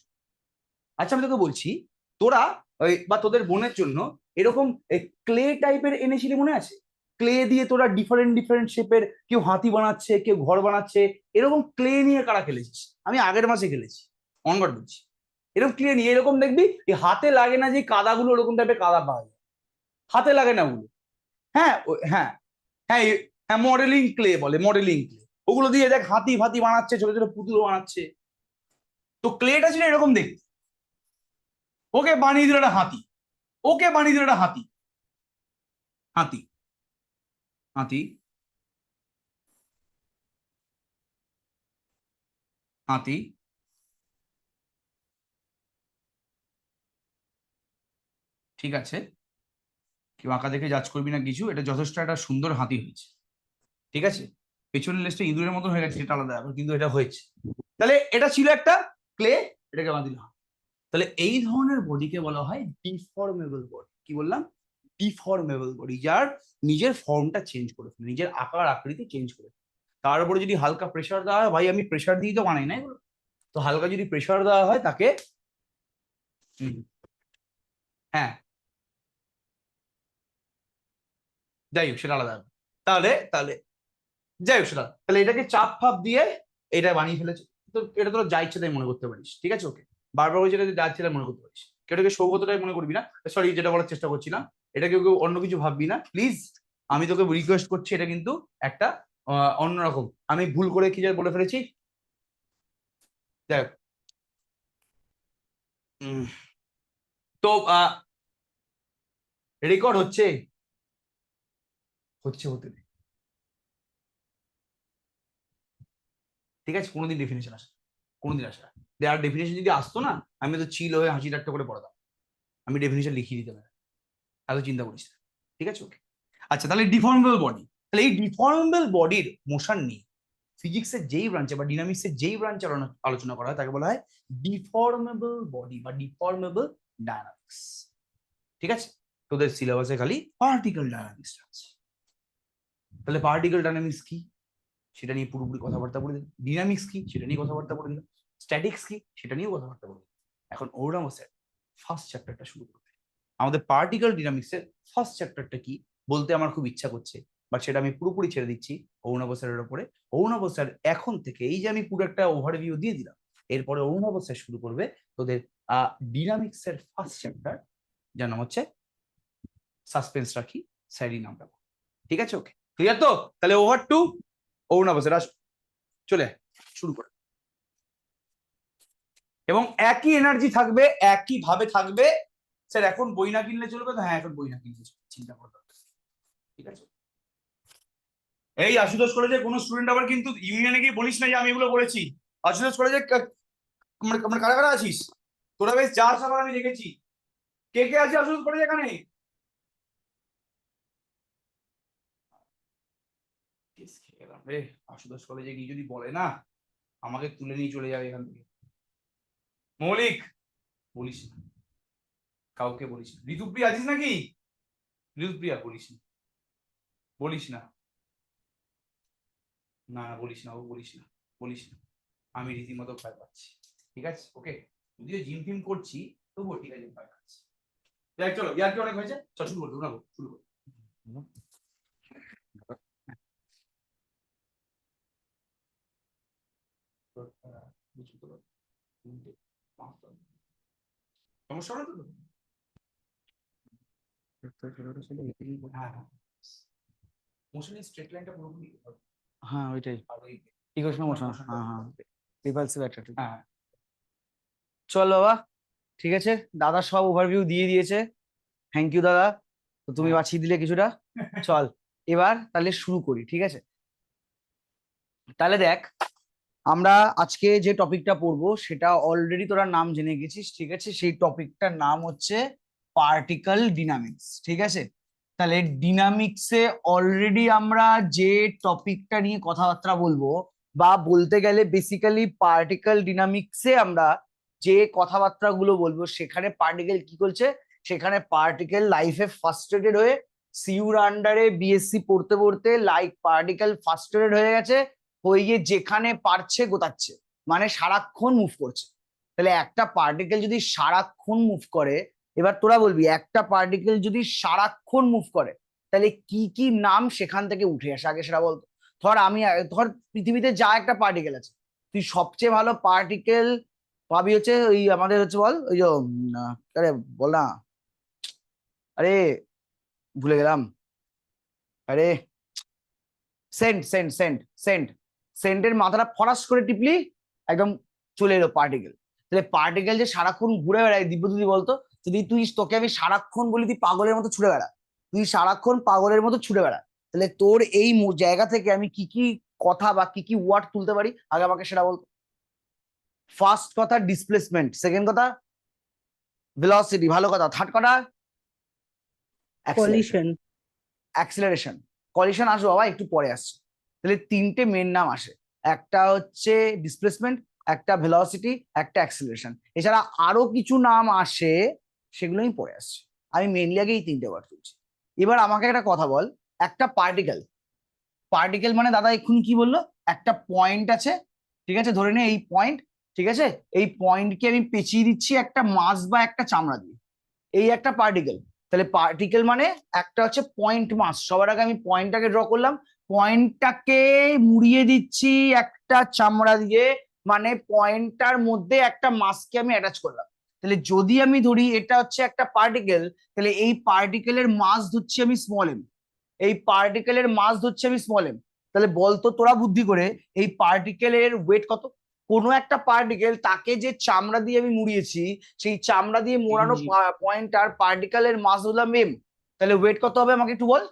আচ্ছা আমি তোকে বলছি, তোরা ওই বা তোদের বোনের জন্য এরকম ক্লে টাইপের এনেছিলি মনে আছে? ক্লে দিয়ে তোরা ডিফারেন্ট ডিফারেন্ট শেপের, কেউ হাতি বানাচ্ছে, কেউ ঘর বানাচ্ছে, এরকম ক্লে নিয়ে কারা খেলেছিস? আমি আগের মাসে খেলেছি, অনগড বলছি। এরকম ক্লে নিয়ে এরকম দেখবি এই হাতে লাগে না যে কাদাগুলো, ওরকম টাইপের কাদা পাওয়া যায়, হাতে লাগে না ওগুলো। হ্যাঁ হ্যাঁ হ্যাঁ হ্যাঁ, মডেলিং ক্লে বলে, মডেলিং ক্লে। ওগুলো দিয়ে দেখ হাতি ফাতি বানাচ্ছে, ছোট ছোট পুতুল বানাচ্ছে। তো ক্লেটা ছিল এরকম দেখতে, ওকে বানিয়ে দিল একটা হাতি, ওকে বানিয়ে দিল একটা হাতি, হাতি হাতি হাতি ঠিক আছে, কেউ আঁকা দেখে জাজ করবি না কিছু, এটা যথেষ্ট একটা সুন্দর হাতি হয়েছে। ঠিক আছে, পেছনের লেজটা ইঁদুরের মতন হয়ে গেছে, সেটা আলাদা ব্যাপার, কিন্তু এটা হয়েছে। তাহলে এটা ছিল একটা ক্লে, এটাকে বাঁধিল। তাহলে এই ধরনের বডিকে বলা হয় ডিফর্মেবল বডি। কি বললাম? ডিফর্মেবল বডি, যার নিজের ফর্মটা চেঞ্জ করে ফেলে, নিজের আকার আকৃতি চেঞ্জ করে ফেলে। তার উপরে যদি হালকা প্রেসার দেওয়া হয়, ভাই আমি প্রেসার দিয়ে তো বানাই না এগুলো, তো হালকা যদি প্রেসার দেওয়া হয় তাকে, হ্যাঁ যাই হোক সেটা আলাদা ব্যাপার। তাহলে তাহলে যাই হোক সেটা, তাহলে এটাকে চাপ ফাপ দিয়ে এটা বানিয়ে ফেলেছে। তো এটা তোরা যা ইচ্ছে তাই মনে করতে পারিস, ঠিক আছে, ওকে। বারবার বলছি এটা যা ইচ্ছে তাই মনে করতে পারিস, কেউটাকে সৌগতটাই মনে করবি না। সরি, যেটা বলার চেষ্টা করছিলাম, এটা কেউ কেউ অন্য কিছু ভাববি না প্লিজ, আমি তোকে রিকোয়েস্ট করছি। এটা কিন্তু একটা অন্যরকম, আমি ভুল করে কি যে বলে ফেলেছি, দেখ। তো রেকর্ড হচ্ছে, হচ্ছে হতে দে। ঠিক আছে, কোনোদিন ডেফিনেশন আসে, কোনোদিন আসে না। দেয়ার ডেফিনেশন যদি আসতো না, আমি তো চিল হয়ে হাসি ঠাট্টা করে পড়াতাম, আমি ডেফিনেশন লিখিয়ে দিতে পারি, এত চিন্তা করিস না। ঠিক আছে, ওকে। আচ্ছা, তাহলে ডিফর্মেবল বডি, তাহলে এই ডিফর্মেবল বডির মোশন নিয়ে ফিজিক্সের যেই ব্রাঞ্চে বা ডিনামিক্সের যেই ব্রাঞ্চে আলোচনা করা হয় তাকে বলা হয় ডিফর্মেবল বডি বা ডিফর্মেবল ডায়নামিক্স। ঠিক আছে, তোদের সিলেবাসে খালি পার্টিকেল ডায়নামিক্স আছে। তাহলে পার্টিকেল ডায়নামিক্স কি সেটা নিয়ে পুরোপুরি কথাবার্তা বলে দিল, ডিনামিক্স কি সেটা নিয়ে কথাবার্তা বলে দিল, স্ট্যাটিক্স কি সেটা নিয়েও কথাবার্তা বলে দিল। এখন অরুণাভ স্যার ফার্স্ট চ্যাপ্টারটা শুরু করবে। আমাদের পার্টিকেল ডিনামিক্সের ফার্স্ট চ্যাপ্টারটা কি বলতে আমার খুব ইচ্ছা করছে, বাট সেটা আমি পুরোপুরি ছেড়ে দিচ্ছি অরুণাভ স্যারের ওপরে। অরুণাভ স্যার এখন থেকে, এই যে আমি পুরো একটা ওভারভিউ দিয়ে দিলাম, এরপরে অরুণাভ স্যার শুরু করবে তোদের ডিনামিক্সের ফার্স্ট চ্যাপ্টার, যার নাম হচ্ছে, সাসপেন্স রাখি, স্যারই নামটা। ঠিক আছে, ওকে, ক্লিয়ার তো? তাহলে ওভার টু অরুণাভ স্যার, আস, চলে আয়, শুরু করে। এবং একই এনার্জি থাকবে, একই ভাবে থাকবে। স্যার এখন বই না কিনলে চলবে তো? হ্যাঁ এখন বই না কিনলে চলবে, চিন্তা করবে না। ঠিক আছে, এই আশুতোষ কলেজে কোনো স্টুডেন্ট আবার কিন্তু ইউনিয়নে গিয়ে বলিস না যে আমি এগুলো বলেছি। আশুতোষ কলেজে মানে কারা কারা আছিস? তোরা বেশ যাস, আবার আমি দেখেছি। কে কে আছে আশুতোষ কলেজে এখানে? রে, আশুতোষ কলেজে গিয়ে যদি বলে না, আমাকে তুলে নিয়ে চলে যাবে এখান থেকে। মৌলিক, বলিস না, কাউকে বলিস না। ঋতুপ্রিয়া আছিস নাকি? ঋতুপ্রিয়া, বলিস না, বলিস না, না না বলিস না, ও বলিস না, বলিস না, আমি রীতিমতো ভয় পাচ্ছি। ঠিক আছে, ওকে, যদিও জিম ফিম করছি তবুও ঠিক আছে, ভয় পাচ্ছি। যাই চলো, ইয়ার কি অনেক হয়েছে, চল শুরু করবো না, শুরু করবো। সমস্যা হলো তো? হ্যাঁ হ্যাঁ, মোশন স্ট্রেট লাইনটা পুরোপুরি, হ্যাঁ ওইটাই, আর ওই ইকুয়েশন মোশন, হ্যাঁ হ্যাঁ, রিপালসিভ অ্যাট্রাকটিভ। হ্যাঁ চল বাবা, ঠিক আছে, দাদা সব ওভারভিউ দিয়ে দিয়েছে, থ্যাংক ইউ দাদা। তো তুমি বাঁচিয়ে দিলে কিছুটা। চল এবার তাহলে শুরু করি, ঠিক আছে? তাহলে দেখ, আমরা আজকে যে টপিকটা পড়বো সেটা অলরেডি তোরা নাম জেনে গেছিস, ঠিক আছে? সেই টপিকটার নাম হচ্ছে পার্টিকেল ডিনামিক্স, ঠিক আছে? তাহলে ডিনামিক্সে অলরেডি আমরা যে টপিকটা নিয়ে কথাবার্তা বলবো, বা বলতে গেলে বেসিক্যালি পার্টিকেল ডিনামিক্সে আমরা যে কথাবার্তাগুলো বলবো, সেখানে পার্টিকেল কি করছে, সেখানে পার্টিকেল লাইফে ফার্স্ট্রেটেড হয়ে সিউর আন্ডারে বিএসসি পড়তে পড়তে লাইক পার্টিকেল ফার্স্ট্রেটেড হয়ে গেছে, হয়ে গিয়ে যেখানে পারছে গোতাচ্ছে, মানে সারাক্ষণ মুভ করছে। তাহলে একটা পার্টিকেল যদি সারাক্ষণ মুভ করে, এবার তোরা বলবি একটা পার্টিকেল যদি সারাক্ষণ মুভ করে তাহলে কি কি নাম সেখান থেকে উঠে আসে, আগে সেটা বলতো। ধর পৃথিবীতে যা একটা পার্টিকেল আছে, তুই সবচেয়ে ভালো পার্টিকেল পাবি হচ্ছে ওই আমাদের হচ্ছে বল ওই যে আরে বল না, আরে ভুলে গেলাম, আরে সেন্ট সেন্ট সেন্ট সেন্ট সেন্টের মাথাটা ফরাস করে টিপলি একদম চলে এলো পার্টিকেল। তাহলে পার্টিকেল যে সারাক্ষণ ঘুরে বেড়ায়, দিব্য তুই বলতো, যদি তোকে আমি সারাক্ষণ বলি তুই পাগলের মতো ছুটে বেড়া, তুই সারাক্ষণ পাগলের মতো ছুটে বেড়া, তাহলে তোর এই জায়গা থেকে আমি কি কি কথা বা কি কি ওয়ার্ড তুলতে পারি, আগে আমাকে সেটা বলতো। ফার্স্ট কথা ডিসপ্লেসমেন্ট, সেকেন্ড কথা ভেলোসিটি, ভালো কথা, থার্ড কথা কলিশন। অ্যাক্সিলারেশন। কলিশন আসবো বাবা, একটু পরে আসছে। তাহলে তিনটে মেন নাম আসে, একটা হচ্ছে ডিসপ্লেসমেন্ট, একটা ভেলোসিটি, একটা অ্যাক্সিলারেশন। এছাড়া আরো কিছু নাম আসে, সেগুলো আমি পরে আসছি। আমি মেনলি আগে এই তিনটে ওয়ার্ড তুলছি। এবার আমাকে একটা কথা বল, একটা পার্টিকেল, পার্টিকেল মানে দাদা এক্ষুনি কি বললো, একটা পয়েন্ট আছে, ঠিক আছে, ধরে নে এই পয়েন্ট, ঠিক আছে, এই পয়েন্টকে আমি পেঁচিয়ে দিচ্ছি একটা মাস বা একটা চামড়া দিয়ে, এই একটা পার্টিকেল। তাহলে পার্টিকেল মানে একটা হচ্ছে পয়েন্ট মাস, সবার আগে আমি পয়েন্টটাকে ড্র করলাম, পয়েন্টটাকে মুড়িয়ে দিচ্ছি একটা চামড়া দিয়ে, মানে পয়েন্টটার মধ্যে একটা মাসকে আমি অ্যাটাচ করলাম। তাহলে যদি আমি ধরি এটা হচ্ছে একটা পার্টিকেল, তাহলে এই পার্টিকেলের মাস ধরছি আমি স্মল এম, এই পার্টিকেলের মাস ধরছি আমি স্মল এম। তাহলে বলতো তোরা বুদ্ধি করে এই পার্টিকেলের ওয়েট কত? কোনো একটা পার্টিকেল, তাকে যে চামড়া দিয়ে আমি মুড়িয়েছি, সেই চামড়া দিয়ে মোড়ানো mg। পয়েন্টার পার্টিকেলের মাস হলাম এম, তাহলে ওয়েট কত হবে আমাকে একটু বল।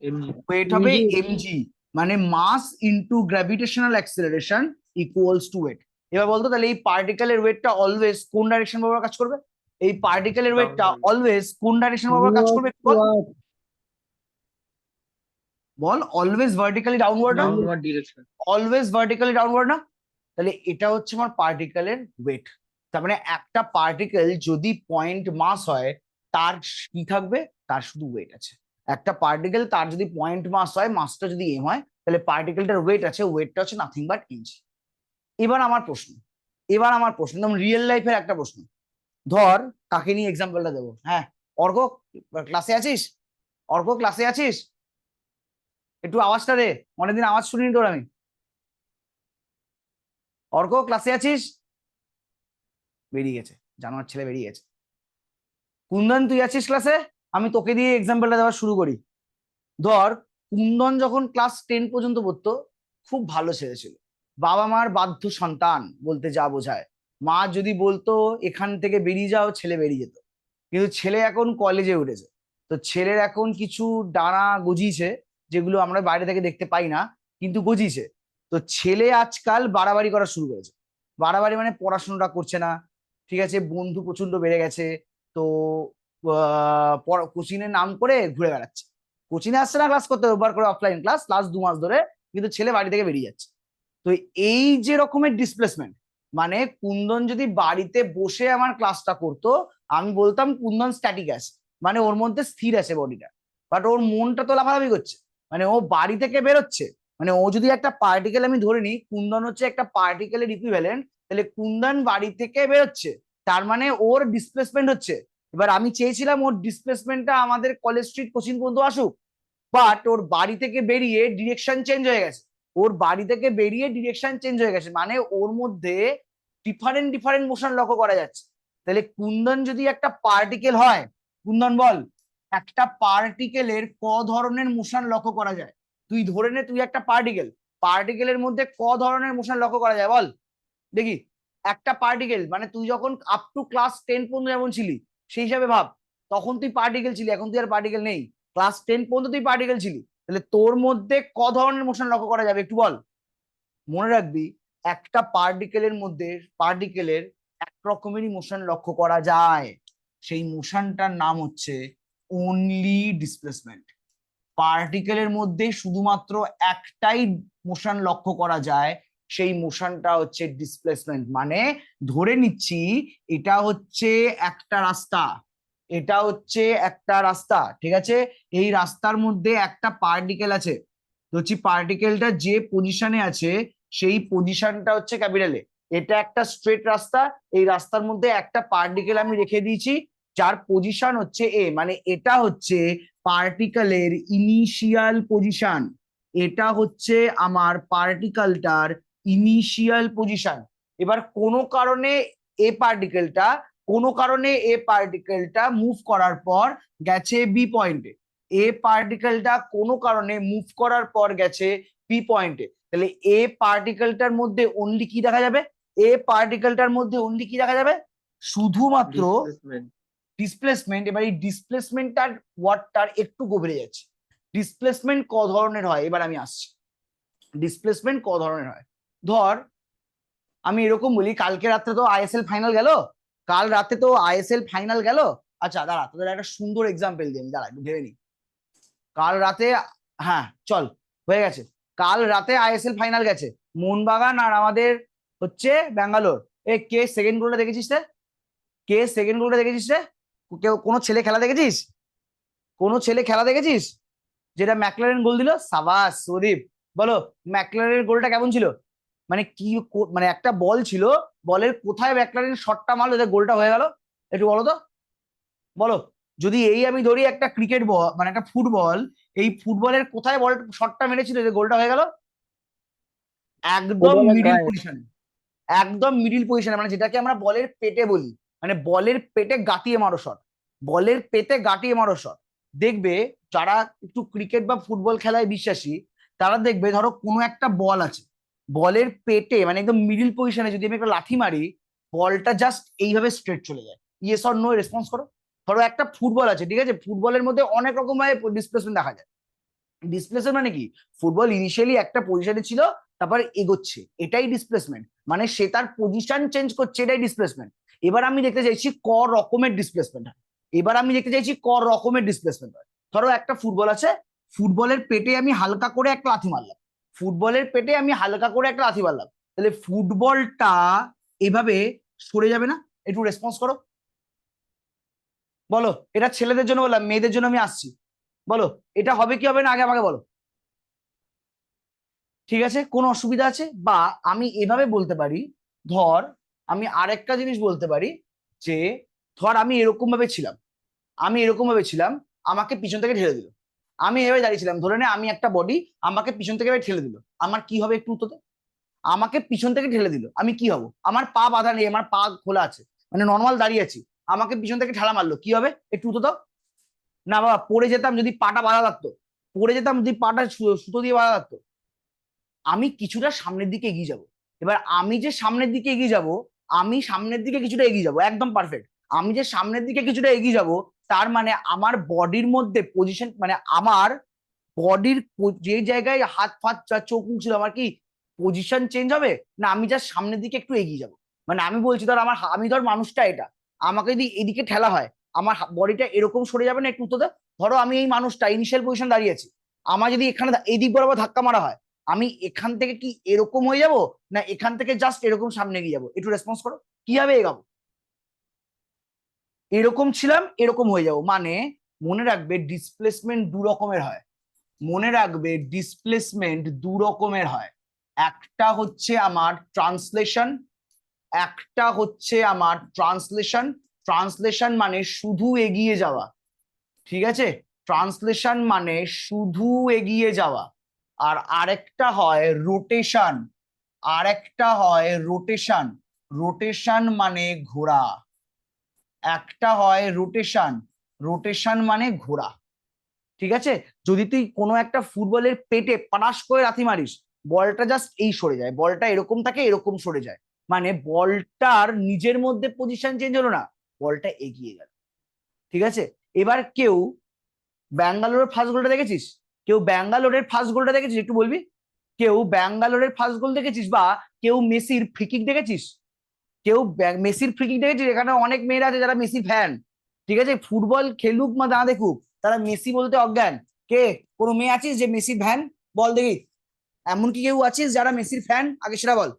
mg। ওয়েট হবে mg। এমজি, মানে mass into gravitational acceleration equals to weight. এবার বলতো তাহলে এই পার্টিকেলের ওয়েটটা অলওয়েজ কোন ডাইরেকশন বরাবর কাজ করবে, এই পার্টিকেলের ওয়েটটা অলওয়েজ কোন ডাইরেকশন বরাবর কাজ করবে একটু বল, বল অলওয়েজ ভার্টিক্যালি ডাউনওয়ার্ড না, downward direction. Always vertically downward না? তাহলে এটা হচ্ছে আমার পার্টিকেলের ওয়েট। তার মানে একটা পার্টিকেল যদি পয়েন্ট মাস হয়, তার কি থাকবে, তার শুধু ওয়েট আছে। একটা পার্টিকেল তার যদি পয়েন্ট মাস হয়, মাসটা যদি এম হয়, তাহলে পার্টিকেলটার ওয়েট আছে, ওয়েটটা হচ্ছে নাথিং বাট ইঞ্চ। এবার আমার প্রশ্ন, একদম রিয়েল লাইফের একটা প্রশ্ন। ধর, কাকে নিয়ে এক্সাম্পলটা দেবো, হ্যাঁ, অর্ক ক্লাসে আছিস? অর্ক ক্লাসে আছিস? একটু আওয়াজটা দে, অনেকদিন আওয়াজ শুনিনি তোর আমি। অর্ক ক্লাসে আছিস? বেরিয়ে গেছে, জানোয়ার ছেলে বেরিয়ে গেছে। কুন্দন তুই আছিস ক্লাসে? আমি তোকে দিয়ে এক্সাম্পলটা দেওয়া শুরু করি। ধর, কুন্দন যখন ক্লাস 10 পর্যন্ত পড়তো, খুব ভালো ছেলে ছিল, বাবা মার বাধ্য সন্তান বলতে যা বোঝায়। মা যদি বলতো এখান থেকে বেরিয়ে যাও, ছেলে বেরিয়ে যেত। কিন্তু ছেলে এখন কলেজে উঠেছে, তো ছেলের এখন কিছু ডানা গজিয়েছে, যেগুলো আমরা বাইরে থেকে দেখতে পাই না, কিন্তু গজিয়েছে। তো ছেলে আজকাল বাড়াবাড়ি করা শুরু করেছে। বাড়াবাড়ি মানে পড়াশোনাটা করছে না, ঠিক আছে, বন্ধু প্রচন্ড বেড়ে গেছে, তো কোচিংয়ের নাম করে ঘুরে বেড়াচ্ছে। কোচিংয়ে আসছে না ক্লাস করতে, রোববার করে অফলাইন ক্লাস, লাস্ট 2 মাস ধরে, কিন্তু ছেলে বাড়ি থেকে বেরিয়ে যাচ্ছে। তো এই যে রকমের ডিসপ্লেসমেন্ট, মানে কুন্দন যদি বাড়িতে বসে আমার ক্লাসটা করতো, আমি বলতাম কুন্দন স্ট্যাটিক আছে, মানে ওর মধ্যে স্থির আছে বডিটা, বাট ওর মনটা তো লাফালাফি করছে, মানে ও বাড়ি থেকে বেরোচ্ছে। মানে ও যদি একটা পার্টিকেল, আমি ধরে নিই কুন্দন হচ্ছে একটা পার্টিকেলের ইকুইভ্যালেন্ট, তাহলে কুন্দন বাড়ি থেকে বেরোচ্ছে, তার মানে ওর ডিসপ্লেসমেন্ট হচ্ছে। এবার আমি চেয়েছিলাম ওর ডিসপ্লেসমেন্টটা আমাদের কলেজ স্ট্রিট কোচিং পর্যন্ত আসুক, বাট ওর বাড়ি থেকে বেরিয়ে ডিরেকশন চেঞ্জ হয়ে গেছে, ওর বাড়ি থেকে বেরিয়ে ডিরেকশন চেঞ্জ হয়ে গেছে, মানে ওর মধ্যে ডিফারেন্ট ডিফারেন্ট মোশন লক্ষ্য করা যাচ্ছে। তাহলে কুন্দন যদি একটা পার্টিকেল হয়, কুন্দন বল, একটা পার্টিকেলের ক ধরনের মোশন লক্ষ্য করা যায়? তুই ধরে নে তুই একটা পার্টিকেল, পার্টিকেলের মধ্যে ক ধরনের মোশন লক্ষ্য করা যায় বল দেখি। একটা পার্টিকেল মানে তুই যখন আপ টু ক্লাস 10 পর্যন্ত যেমন ছিলি, সেই হিসাবে ভাব, তখন তুই পার্টিকেল ছিলি, এখন তুই আর পার্টিকেল নেই। ক্লাস 10 পর্যন্ত তুই পার্টিকেল ছিলি, তাহলে তোর মধ্যে ক ধরনের মোশন লক্ষ্য করা যাবে একটু বল। মনে রাখবি, একটা পার্টিকেলের মধ্যে পার্টিকেলের এক রকমেরই মোশন লক্ষ্য করা যায়, সেই মোশনটার নাম হচ্ছে অনলি ডিসপ্লেসমেন্ট। পার্টিকেলের মধ্যে শুধুমাত্র একটাই মোশন লক্ষ্য করা যায়, সেই মোশনটা হচ্ছে ডিসপ্লেসমেন্ট। মানে ধরে নিচ্ছি এটা হচ্ছে একটা রাস্তা, এটা হচ্ছে একটা রাস্তা, ঠিক আছে? এই রাস্তার মধ্যে একটা পার্টিকেল আছে, হচ্ছে পার্টিকেলটা যে পজিশনে আছে সেই পজিশনটা হচ্ছে ক্যাপিটালে। এটা একটা স্ট্রেট রাস্তা, এই রাস্তার মধ্যে একটা পার্টিকেল আমি রেখে দিয়েছি যার পজিশন হচ্ছে এ, মানে এটা হচ্ছে পার্টিকেলের ইনিশিয়াল পজিশন। এটা হচ্ছে আমার পার্টিকেলটার ইনিশিয়াল পজিশন। এবার কোনো কারণে এ পার্টিকেলটা মুভ করার পর গেছে বি পয়েন্টে, এ পার্টিকেলটা কোনো কারণে মুভ করার পর গেছে বি পয়েন্টে, তাহলে এ পার্টিকেলটার মধ্যে অনলি কি দেখা যাবে? এ পার্টিকেলটার মধ্যে অনলি কি দেখা যাবে? শুধুমাত্র ডিসপ্লেসমেন্ট। এবার এই ডিসপ্লেসমেন্টটার ওয়ার্ডটার একটু গভীরে যাচ্ছে। ডিসপ্লেসমেন্ট ক ধরনের হয় এবার আমি আসছি। ডিসপ্লেসমেন্ট ক ধরনের হয়, ধর আমি এরকম বলি, কালকে রাত্রে তো আইএসএল ফাইনাল গেল, কাল রাতে তো আইএসএল ফাইনাল গেল। আচ্ছা দাঁড়া, তোদের একটা সুন্দর এক্সাম্পল দিই আমি, দাঁড়া একটু ভেবে নি। কাল রাতে, হ্যাঁ চল, হয়ে গেছে, কাল রাতে আইএসএল ফাইনাল গেছে, মোহনবাগান আর আমাদের হচ্ছে ব্যাঙ্গালোর। কে সেকেন্ড গোলটা দেখেছিস রে? কে সেকেন্ড গোলটা দেখেছিস রে? কেউ কোনো ছেলে খেলা দেখেছিস? কোনো ছেলে খেলা দেখেছিস যেটা ম্যাকলারেন গোল দিল? সাবাস সুদীপ, বলো ম্যাকলারেনের গোলটা কেমন ছিল? মানে কি মানে একটা বল ছিল, বলের কোথায় ম্যাকলারেন শটটা মারলো যে গোলটা হয়ে গেল? একটু বলো তো, বলো। যদি এই আমি ধরি একটা ক্রিকেট বল, মানে একটা ফুটবল, এই ফুটবলের কোথায় বল শটটা মেরেছিল যে গোলটা হয়ে গেল? একদম মিডিল পজিশনে, একদম মিডিল পজিশনে, মানে যেটাকে আমরা বলের পেটে বলি, মানে বলের পেটে গাঁটিয়ে মারো শট, বলের পেটে গাঁটিয়ে মারো শট। দেখবে যারা একটু ক্রিকেট বা ফুটবল খেলায় বিশ্বাসী, তারা দেখবে ধরো কোনো একটা বল আছে, বলের পেটে মানে একদম মিডিল পজিশনে যদি আমি একটা লাথি মারি, বলটা জাস্ট এইভাবে স্ট্রেট চলে যায়। ইয়েস অর নো রেসপন্স করো। ধরো একটা ফুটবল আছে, ঠিক আছে, ফুটবলের মধ্যে অনেক রকম ভাবে ডিসপ্লেসমেন্ট দেখা যায়। ডিসপ্লেসমেন্ট মানে কি? ফুটবল ইনিশিয়ালি একটা পজিশনে ছিল, তারপর এগোচ্ছে, এটাই ডিসপ্লেসমেন্ট। মানে সে তার পজিশন চেঞ্জ করছে, এটাই ডিসপ্লেসমেন্ট। এবার আমি দেখতে চাইছি ক রকমের ডিসপ্লেসমেন্ট হয়। এবার আমি দেখতে চাইছি ক রকমের ডিসপ্লেসমেন্ট হয়। ধরো একটা ফুটবল আছে, ফুটবলের পেটে আমি হালকা করে একটা লাথি মারলাম, ফুটবলের পেটে আমি হালকা করে একটা লাথি মারলাম, তাহলে ফুটবলটা এভাবে সরে যাবে না? একটু রেসপন্স করো, বলো। এটা ছেলেদের জন্য বললাম, মেয়েদের জন্য আমি আসছি, বলো এটা হবে কি হবে না আগে আমাকে বলো। ঠিক আছে, কোনো অসুবিধা আছে? বা আমি এভাবে বলতে পারি, ধর আমি আরেকটা জিনিস বলতে পারি যে, ধর আমি এরকম ভাবে ছিলাম, আমাকে পিছন থেকে ঠেলে দিল, আমি এভাবে দাঁড়িয়েছিলাম, ধরে নে আমি একটা বডি, আমাকে পিছন থেকে এভাবে ঠেলে দিল, আমার কি হবে একটু উত্তর দে। আমাকে পিছন থেকে ঠেলে দিল, আমি কি হব? আমার পা বাঁধা নেই, আমার পা খোলা আছে, মানে নর্মাল দাঁড়িয়ে আছি, আমাকে পিছন থেকে ঠেলা মারলো, কি হবে একটু উত্তর দাও। না বাবা, পড়ে যেতাম যদি পাটা বাঁধা থাকতো, পড়ে যেতাম যদি পাটা সুতো দিয়ে বাঁধা থাকতো। আমি কিছুটা সামনের দিকে এগিয়ে যাব। এবার আমি যে সামনের দিকে এগিয়ে যাব, আমি সামনের দিকে কিছুটা এগিয়ে যাব, একদম পারফেক্ট। আমি যে সামনের দিকে কিছুটা এগিয়ে যাব, তার মানে আমার বডির মধ্যে পজিশন, মানে আমার বডির যে জায়গায় হাত ফাত চোখ মুখ ছিল, আমার কি পজিশন চেঞ্জ হবে না? আমি জাস্ট সামনের দিকে একটু এগিয়ে যাব। মানে আমি বলছি ধর আমি ধর মানুষটা এটা, আমাকে যদি এদিকে ঠেলা হয়, আমার বডিটা এরকম সরে যাবে না একটু? তো ধরো আমি এই মানুষটা ইনিশিয়াল পজিশন দাঁড়িয়ে আছি, আমার যদি এখানে এদিক বরাবর ধাক্কা মারা হয়, আমি এখান থেকে কি এরকম হয়ে যাব, না এখান থেকে জাস্ট এরকম সামনে এগিয়ে যাবো? একটু রেসপন্স করো, কিভাবে এগাবো? এরকম ছিলাম, এরকম হয়ে যাবো। মানে মনে রাখবে ডিসপ্লেসমেন্ট দু রকমের হয়, মনে রাখবে ডিসপ্লেসমেন্ট দু রকমের হয়। একটা হচ্ছে আমার ট্রান্সলেশন, একটা হচ্ছে আমার ট্রান্সলেশন। ট্রান্সলেশন মানে শুধু এগিয়ে যাওয়া, ঠিক আছে? ট্রান্সলেশন মানে শুধু এগিয়ে যাওয়া। আর আরেকটা হয় রোটেশন, আরেকটা হয় রোটেশন। রোটেশন মানে ঘোরা। একটা হয় রোটেশন, রোটেশন মানে ঘোরা, ঠিক আছে? যদি তুই কোনো একটা ফুটবলের পেটে পাটাস করে লাথি মারিস, বলটা জাস্ট এই সরে যায়, বলটা এরকম থাকে, এরকম সরে যায়, মানে বলটার নিজের মধ্যে পজিশন চেঞ্জ হলো না, বলটা এগিয়ে গেল, ঠিক আছে? এবার কেউ ব্যাঙ্গালোরের ফার্স্ট গোলটা দেখেছিস? কেউ ব্যাঙ্গালোরের ফার্স্ট গোলটা দেখেছিস? একটু বলবি। কেউ ব্যাঙ্গালোরের ফার্স্ট গোল দেখেছিস? বা কেউ মেসির ফ্রিকিক দেখেছিস? কেউ মেসির ফ্রিকিক দেখেছিস? এখানে অনেক মেয়েরা আছে যারা মেসি ফ্যান, ঠিক আছে, ফুটবল খেলুক বা না দেখুক তারা মেসি বলতে অজ্ঞান। কে কোনো মেয়ে আছিস যে মেসির ফ্যান? বল দেখি। এমন কি কেউ আছিস যারা মেসির ফ্যান? আগে সেটা বল।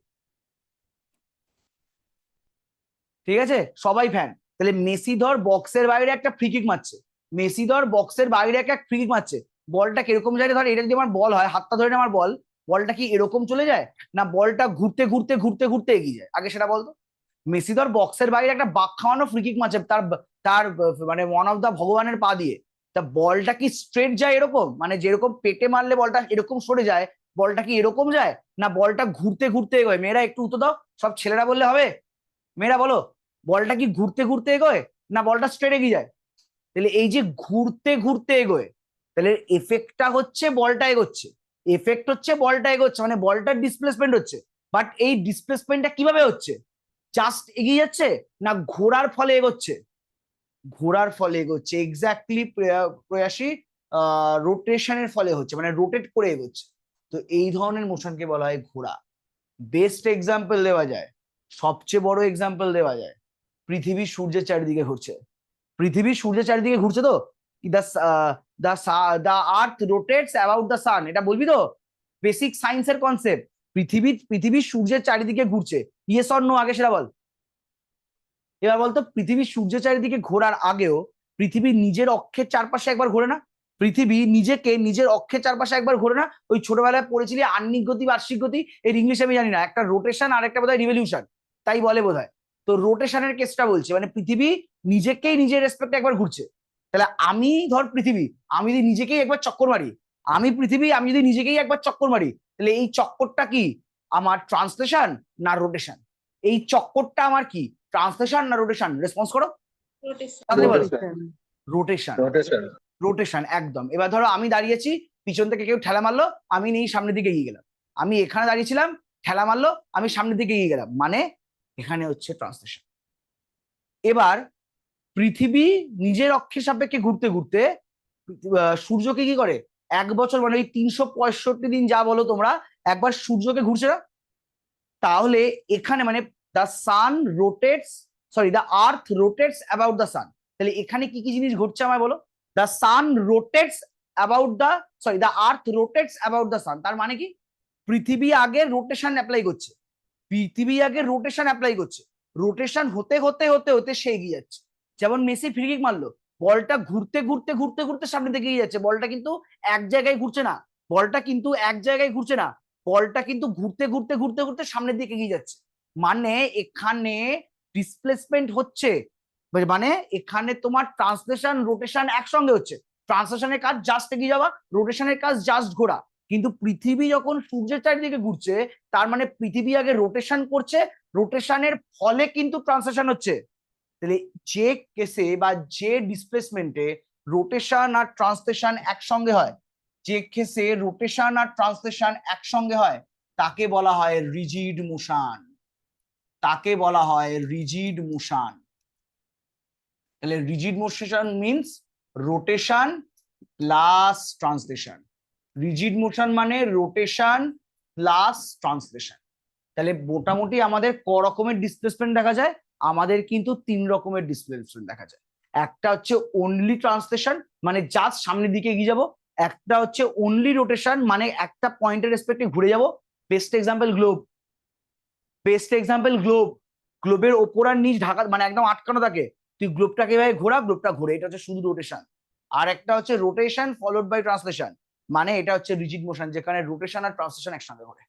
ঠিক আছে, সবাই ফ্যান। তাহলে মেসি ধর বক্সের বাইরে একটা ফ্রিকিক মারছে, মেসি ধর বক্সের বাইরে একটা ফ্রিকিক মারছে, বলটা কিরকম যায়? ধর এটা যদি আমার বল হয়, হাতটা ধরে আমার বল, বলটা কি এরকম চলে যায়, না বলটা ঘুরতে ঘুরতে ঘুরতে ঘুরতে এগিয়ে যায়? আগে সেটা বলতো। মেসি ধর বক্সের বাইরে একটা বাক খাওয়ানো ফ্রিকিক মারছে তার তার মানে ওয়ান অফ দা ভগবানের পা দিয়ে, তা বলটা কি স্ট্রেট যায় এরকম, মানে যেরকম পেটে মারলে বলটা এরকম সরে যায়, বলটা কি এরকম যায়, না বলটা ঘুরতে ঘুরতে এগোয়? মেয়েরা একটু উত্তর দাও, সব ছেলেরা বললে হবে, মেয়েরা বলো। বলটা কি ঘুরতে ঘুরতে এগোয়, না বলটা স্ট্রেট এগিয়ে যায়? তাহলে এই যে ঘুরতে ঘুরতে এগোয়, তাহলে এফেক্টটা হচ্ছে বলটা এগোচ্ছে, এফেক্ট হচ্ছে বলটা এগোচ্ছে, মানে বলটার ডিসপ্লেসমেন্ট হচ্ছে। বাট এই ডিসপ্লেসমেন্টটা কিভাবে হচ্ছে? জাস্ট এগিয়ে যাচ্ছে, না ঘোরার ফলে এগোচ্ছে? ঘোরার ফলে এগোচ্ছে, এক্স্যাক্টলি প্রয়াসী। রোটেশনের ফলে হচ্ছে, মানে রোটেট করে এগোচ্ছে। তো এই ধরনের মোশনকে বলা হয় ঘোরা। বেস্ট এক্সাম্পল দেওয়া যায়, সবচেয়ে বড় এক্সাম্পল দেওয়া যায়, পৃথিবী সূর্যের চারিদিকে ঘুরছে। পৃথিবী সূর্যের চারিদিকে ঘুরছে তো, দা আর্থ রোটেটস অ্যাবাউট দ্য সান, এটা বলবি তো? বেসিক সায়েন্সের কনসেপ্ট। পৃথিবী সূর্যের চারিদিকে ঘুরছে, ইয়েস অর নো আগে সেটা বল। এবার বলতো, পৃথিবী সূর্যের চারিদিকে ঘোরার আগেও পৃথিবী নিজের অক্ষের চারপাশে একবার ঘোরে না? পৃথিবী নিজেকে নিজের অক্ষের চারপাশে একবার ঘোরে না? ওই ছোটবেলায় পড়েছিলি আহ্নিক গতি বার্ষিক গতি, এর ইংলিশ আমি জানি না, একটা রোটেশন আর একটা বোধহয় রিভলিউশন, তাই বলে বোধহয়। তো রোটেশনের কেসটা বলছে, মানে পৃথিবী নিজেকেই নিজের রেসপেক্টে একবার ঘুরছে। তাহলে আমি ধর পৃথিবী, আমি যদি নিজেকেই একবার চক্কর মারি, আমি পৃথিবী, আমি যদি নিজেকেই একবার চক্কর মারি, তাহলে এই চক্করটা কি আমার ট্রান্সলেশন না রোটেশন? এই চক্করটা আমার কি ট্রান্সলেশন না রোটেশন? রেসপন্স করো তাড়াতাড়ি বলো। Rotation, rotation. রোটেশন একদম। এবার ধরো আমি দাঁড়িয়েছি, পিছন থেকে কেউ ঠেলা মারলো, আমি নেই সামনের দিকে এগিয়ে গেলাম। আমি এখানে দাঁড়িয়েছিলাম, ঠেলা মারলো, আমি সামনের দিকে এগিয়ে গেলাম, মানে এখানে হচ্ছে ট্রান্সলেশন। এবার পৃথিবী নিজের অক্ষের সাপেক্ষে ঘুরতে ঘুরতে সূর্যকে কি করে? এক বছর মানে এই 365 দিন যা বলো তোমরা, একবার সূর্যকে ঘুরছে না? তাহলে এখানে মানে the sun rotates, sorry the earth rotates about the sun, তাহলে এখানে কি কি জিনিস ঘটছে আমায় বলো? The sun rotates about the, sorry the earth rotates about the sun, তার মানে কি পৃথিবী আগে রোটেশন অ্যাপ্লাই করছে, পৃথিবী আগে রোটেশন অ্যাপ্লাই করছে, রোটেশন হতে হতে হতে হতে সে এগিয়ে যাচ্ছে। যেমন মেসি ফ্রি কিক মারলো, বলটা ঘুরতে ঘুরতে ঘুরতে ঘুরতে সামনে দিকে এগিয়ে যাচ্ছে, বলটা কিন্তু এক জায়গায় ঘুরছে না, বলটা কিন্তু এক জায়গায় ঘুরছে না, বলটা কিন্তু ঘুরতে ঘুরতে ঘুরতে ঘুরতে সামনের দিকে এগিয়ে যাচ্ছে। মানে এখানে ডিসপ্লেসমেন্ট হচ্ছে, মানে এখানে তোমার ট্রান্সলেশন রোটেশন একসঙ্গে হচ্ছে। ট্রান্সলেশনের কাজ জাস্ট এগিয়ে যাওয়া, রোটেশনের কাজ জাস্ট ঘোরা। কিন্তু পৃথিবী যখন সূর্যের চারিদিকে ঘুরছে, তার মানে পৃথিবী আগে রোটেশন করছে, রোটেশনের ফলে কিন্তু ট্রান্সলেশন হচ্ছে। তাহলে যে কেসে বা যে ডিসপ্লেসমেন্টে রোটেশন আর ট্রান্সলেশন একসঙ্গে হয়, যে কেসে রোটেশন আর ট্রান্সলেশন একসঙ্গে হয়, তাকে বলা হয় রিজিড মোশন, তাকে বলা হয় রিজিড মোশন। তাহলে rigid motion means rotation plus translation, rigid motion মানে রোটেশন প্লাস ট্রান্সলেশন। তাহলে মোটামুটি আমাদের ক রকমের ডিসপ্লেসমেন্ট দেখা যায়? আমাদের কিন্তু 3 রকমের ডিসপ্লেসমেন্ট দেখা যায়। একটা হচ্ছে অনলি ট্রান্সলেশন, মানে জাস্ট সামনের দিকে এগিয়ে যাবো। একটা হচ্ছে অনলি রোটেশন, মানে একটা পয়েন্টের রেসপেক্টে ঘুরে যাবো। Best example globe, best example globe. গ্লোবের ওপর আর নিচ ঢাকা, মানে একদম আটকানো থাকে, তুই গ্লোবটাকে এভাবে ঘোরা, গ্লোবটা ঘুরে, এটা হচ্ছে শুধু রোটেশন। আর একটা হচ্ছে রোটেশন ফলোড বাই ট্রান্সলেশন, মানে এটা হচ্ছে রিজিড মোশন, যেখানে রোটেশন আর ট্রান্সলেশন একসঙ্গে ঘটে।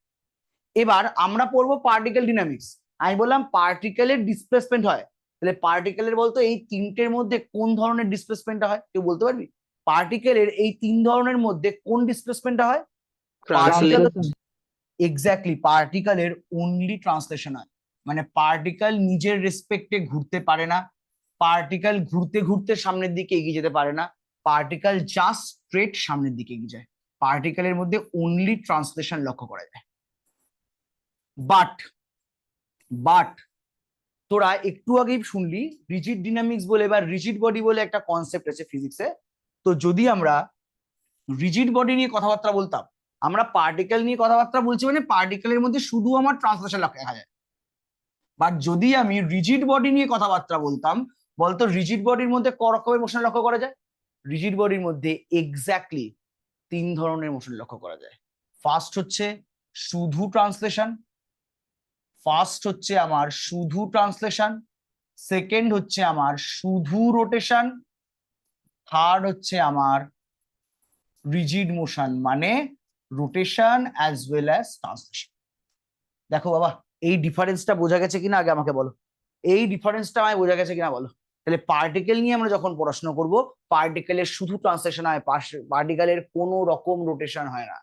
এবার আমরা পড়বো পার্টিকেল ডিনামিক্স। আমি বললাম পার্টিকেলের ডিসপ্লেসমেন্ট হয়, তাহলে পার্টিকেলের বলতো এই তিনটের মধ্যে কোন ধরনের ডিসপ্লেসমেন্টটা হয়, কেউ বলতে পারবি? পার্টিকেলের এই 3 ধরনের মধ্যে কোন ডিসপ্লেসমেন্টটা হয়? পার্টিকেল, এক্স্যাক্টলি, পার্টিকেলের অনলি ট্রান্সলেশন হয়, মানে পার্টিকেল নিজের রেসপেক্টে ঘুরতে পারে না, পার্টিকেল ঘুরতে ঘুরতে সামনের দিকে এগিয়ে যেতে পারে না, পার্টিকেল জাস্ট স্ট্রেট সামনের দিকে এগিয়ে যায়। পার্টিকেলের মধ্যে অনলি ট্রান্সলেশন লক্ষ্য করা যায়। বাট বাট তোরা একটু আগেই শুনলি রিজিড ডিনামিক্স বলে বা রিজিড বডি বলে একটা কনসেপ্ট আছে ফিজিক্সে। তো যদি আমরা রিজিড বডি নিয়ে কথাবার্তা বলতাম, আমরা পার্টিকেল নিয়ে কথাবার্তা বলছি মানে পার্টিকেলের মধ্যে শুধু আমার ট্রান্সলেশন দেখা যায়। বাট যদি আমি রিজিড বডি নিয়ে কথাবার্তা বলতাম, বলতো রিজিড বডির মধ্যে ক রকমের মোশন লক্ষ্য করা যায়? রিজিড বডির মধ্যে এক্স্যাক্টলি 3 ধরনের মোশন লক্ষ্য করা যায়। ফার্স্ট হচ্ছে শুধু ট্রান্সলেশন, সেকেন্ড হচ্ছে আমার শুধু রোটেশন, থার্ড হচ্ছে আমার রিজিড মোশন মানে rotation as well as translation. দেখো বাবা, এই ডিফারেন্সটা বোঝা গেছে কিনা আগে আমাকে বলো, এই ডিফারেন্সটা আমায় বোঝা গেছে কিনা বলো। তাহলে পার্টিকেল নিয়ে আমরা যখন পড়াশোনা করব, পার্টিকেলের শুধু ট্রান্সলেশন হয়, পার্টিকেলের কোনো রকম রোটেশন হয় না।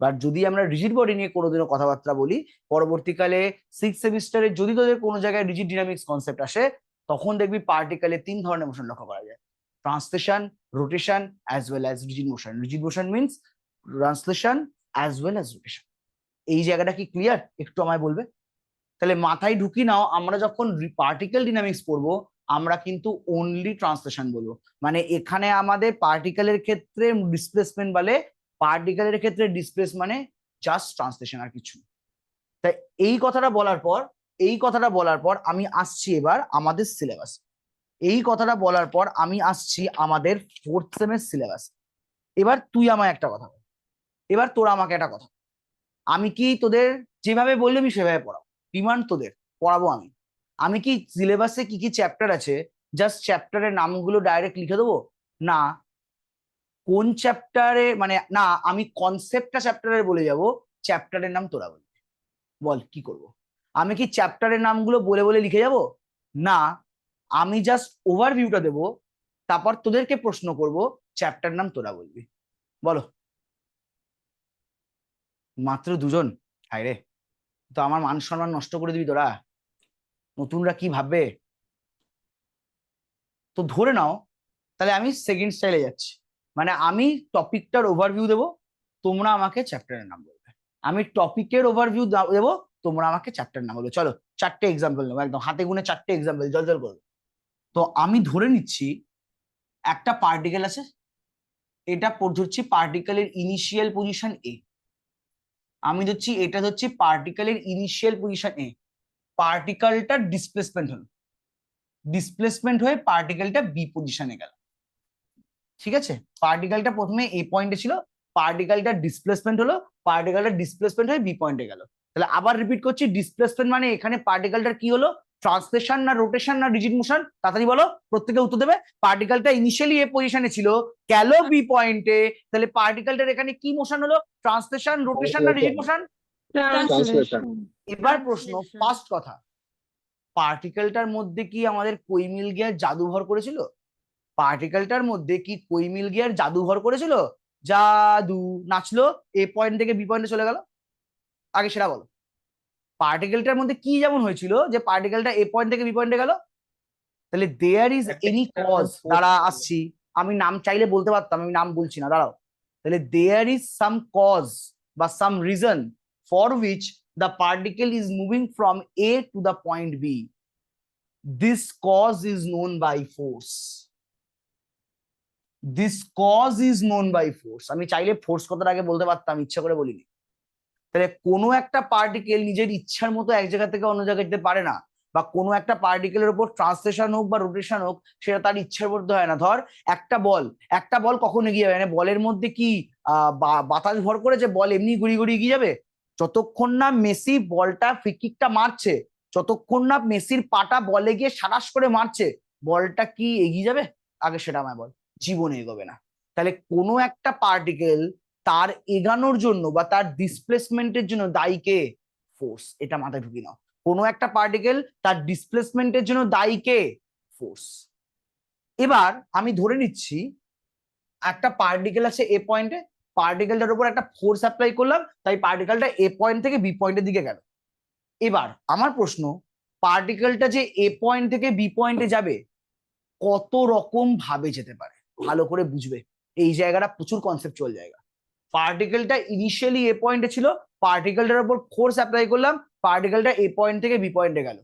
বাট যদি আমরা রিজিড বডি নিয়ে কোনোদিনও কথাবার্তা বলি, পরবর্তীকালে 6th সেমিস্টারে যদি তোদের কোনো জায়গায় রিজিড ডিনামিক্স কনসেপ্ট আসে, তখন দেখবি পার্টিকেলে 3 ধরনের মোশন লক্ষ্য করা যায়: translation, rotation as well as rigid motion. Rigid motion means translation as well as rotation. এই জায়গাটা কি ক্লিয়ার? একটু আমায় বলবে। তাহলে মাথায় ঢুকি নাও, আমরা যখন পার্টিকেল ডিনামিক্স পড়বো, আমরা কিন্তু অনলি ট্রান্সলেশন বলবো। মানে এখানে আমাদের পার্টিকেলের ক্ষেত্রে ডিসপ্লেসমেন্ট বলে, পার্টিকেলের ক্ষেত্রে ডিসপ্লেস মানে জাস্ট ট্রান্সলেশন, আর কিছু। তাই এই কথাটা বলার পর আমি আসছি এবার আমাদের সিলেবাস। এই কথাটা বলার পর আমি আসছি আমাদের 4th সেমের সিলেবাস। এবার তুই আমায় একটা কথা বল, এবার তোরা আমাকে একটা কথা, আমি কি তোদের যেভাবে বললি আমি সেভাবে পড়াবো? ডিমান্ড তোদের পড়াবো আমি। আমি কি সিলেবাসে কি কি চ্যাপ্টার আছে জাস্ট চ্যাপ্টারের নামগুলো ডাইরেক্ট লিখে দেবো? না, কোন চ্যাপ্টারে মানে না, আমি কনসেপ্টটা চ্যাপ্টারের বলে যাব, চ্যাপ্টারের নাম তোরা বলবি। বল কি করব? আমি কি চ্যাপ্টারের নামগুলো বলে বলে লিখে যাব? না, আমি জাস্ট ওভারভিউটা দেবো, তারপর তোদেরকে প্রশ্ন করব, চ্যাপ্টার নাম তোরা বলবি। বলো। মাত্র 2জন? হায় রে, তো আমার মান সম্মান নষ্ট করে দিবি তোরা, নতুনরা কি ভাববে? তো ধরে নাও তাহলে আমি সেকেন্ড স্টাইলে যাচ্ছি, মানে আমি টপিকটার ওভারভিউ দেবো, তোমরা আমাকে চ্যাপ্টারের নাম বলবে। আমি টপিকের ওভারভিউ দেবো, তোমরা আমাকে চ্যাপ্টার নাম বলবে। চলো 4টে এক্সাম্পল নেবো, একদম হাতে গুনে 4টে এক্সাম্পল, জল জল করো। তো আমি ধরে নিচ্ছি একটা পার্টিকেল আছে, এটা ধরছি পার্টিকেলের ইনিশিয়াল পজিশন এ। আমি ধরছি পার্টিকেলের ইনিশিয়াল পজিশন এ। পার্টিকেলটা ডিসপ্লেসমেন্ট হয়ে পার্টিকেলটা বি পজিশনে গেল। ঠিক আছে, পার্টিকেলটা প্রথমে এ পয়েন্টে ছিল, পার্টিকেলটা ডিসপ্লেসমেন্ট হয়ে বি পয়েন্টে গেল। তাহলে আবার রিপিট করছি, ডিসপ্লেসমেন্ট মানে এখানে পার্টিকেলটার কি হলো? ট্রান্সলেশন না রোটেশন না রিজিড মোশন? তাড়াতাড়ি বলো, প্রত্যেকে উত্তর দেবে। পার্টিকেলটা ইনিশিয়ালি এ পজিশনে ছিল, গেল বি পয়েন্টে, তাহলে পার্টিকেলটার এখানে কি মোশন হলো? ট্রান্সলেশন, রোটেশন না রিজিড মোশন? ট্রান্সলেশন। এবার প্রশ্ন, ফার্স্ট কথা, পার্টিকেলটার মধ্যে কি আমাদের কৈমিল গিয়ার জাদুঘর করেছিল? পার্টিকেলটার মধ্যে কি কৈমিল গিয়ার জাদুঘর করেছিল? জাদু নাচলো, এ পয়েন্ট থেকে বি পয়েন্টে চলে গেল? আগে সেটা বলো। পার্টিকেলটার মধ্যে কি যেমন হয়েছিল যে পার্টিকেলটা এ পয়েন্ট থেকে বি পয়েন্টে গেল? তাহলে দেয়ার ইজ এনি কজ, দাঁড়া আসছি, আমি নাম চাইলে বলতে পারতাম, আমি নাম বলছি না, দাঁড়াও। তাহলে দেয়ার ইজ সাম কজ বা some reason for which the particle is moving from A to the point B. This cause is known by force. আমি চাইলে ফোর্স কথাটা আগে বলতে পারতাম, ইচ্ছা করে বলিনি। তাহলে কোনো একটা পার্টিকেল নিজের ইচ্ছার মতো এক জায়গা থেকে অন্য জায়গায় যেতে পারে না, বা কোনো একটা পার্টিকেলের উপর ট্রান্সলেশন হোক বা রোটেশন হোক, সেটা তার ইচ্ছার মধ্যে হয় না। ধর একটা বল কখন এগিয়ে যাবে? মানে বলের মধ্যে কি বাতাস ভর করেছে, বল এমনি ঘুরিয়ে ঘুরিয়ে এগিয়ে যাবে? যতক্ষণ না মেসি বলটা ফ্রি কিকটা মারছে, যতক্ষণ না মেসির পাটা বলে গিয়ে সারাস করে মারছে, বলটা কি এগিয়ে যাবে? আগে সেটা আমায় বল। জীবনে এগোবে না। তাহলে কোনো একটা পার্টিকেল তার এগানোর জন্য বা তার ডিসপ্লেসমেন্টের জন্য দায়ী কে? ফোর্স। এটা মাথায় ঢুকি নাও, কোনো একটা পার্টিকেল তার ডিসপ্লেসমেন্টের জন্য দায়ী কে? ফোর্স। এবার আমি ধরে নিচ্ছি একটা পার্টিকেল আছে এ পয়েন্টে, পার্টিকেলটার উপর একটা ফোর্স অ্যাপ্লাই করলাম, তাই পার্টিকেলটা এ পয়েন্ট থেকে বি পয়েন্টের দিকে গেল। এবার আমার প্রশ্ন, পার্টিকেলটা যে এ পয়েন্ট থেকে বি পয়েন্টে যাবে, কত রকম ভাবে যেতে পারে? ভালো করে বুঝবে, এই জায়গাটা প্রচুর কনসেপচুয়াল জায়গা। পার্টিকেলটা ইনিশিয়ালি এ পয়েন্টে ছিল, পার্টিকেলটার উপর ফোর্স অ্যাপ্লাই করলাম, পার্টিকেলটা এ পয়েন্ট থেকে বি পয়েন্টে গেল।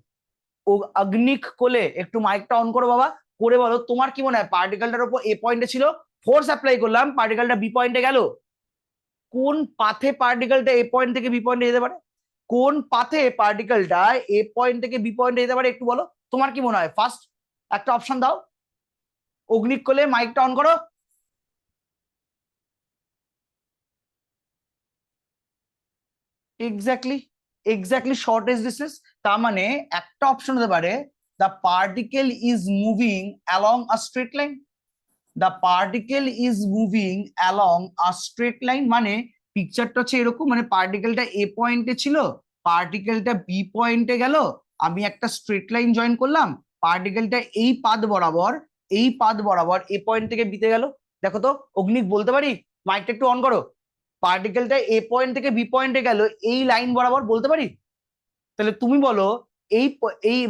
অগ্নিক কোলে, একটু মাইকটা অন করো বাবা, করে বলো তোমার কি মনে হয় পার্টিকেলটার উপর এ পয়েন্টে ছিল, ফোর্স অ্যাপ্লাই করলাম, পার্টিকেলটা বি পয়েন্টে গেল, কোন পাথে পার্টিকেলটা এ পয়েন্ট থেকে বি পয়েন্টে যেতে পারে? কোন পাথে পার্টিকেলটা এ পয়েন্ট থেকে বি পয়েন্টে যেতে পারে একটু বলো, তোমার কি মনে হয়? ফার্স্ট একটা অপশন দাও, অগ্নিক কোলে মাইকটা অন করো। Exactly, exactly shortest distance. তার মানে একটা অপশন হতে পারে the particle is moving along a straight line, the particle is moving along a straight line, মানে পিকচারটা হচ্ছে এরকম, মানে পার্টিকেলটা এ পয়েন্টে ছিল, পার্টিকেলটা বি পয়েন্টে গেল, আমি একটা স্ট্রেট লাইন জয়েন করলাম, পার্টিকেলটা এই পাথ বরাবর, এই পাথ বরাবর এ পয়েন্ট থেকে বিতে গেল। দেখো তো অগ্নিক, বলতে পারি? মাইকটা একটু অন করো। পার্টিকেলটা এ পয়েন্ট থেকে বি পয়েন্টে গেল এই লাইন বরাবর, বলতে পারি? তাহলে তুমি বলো এই এই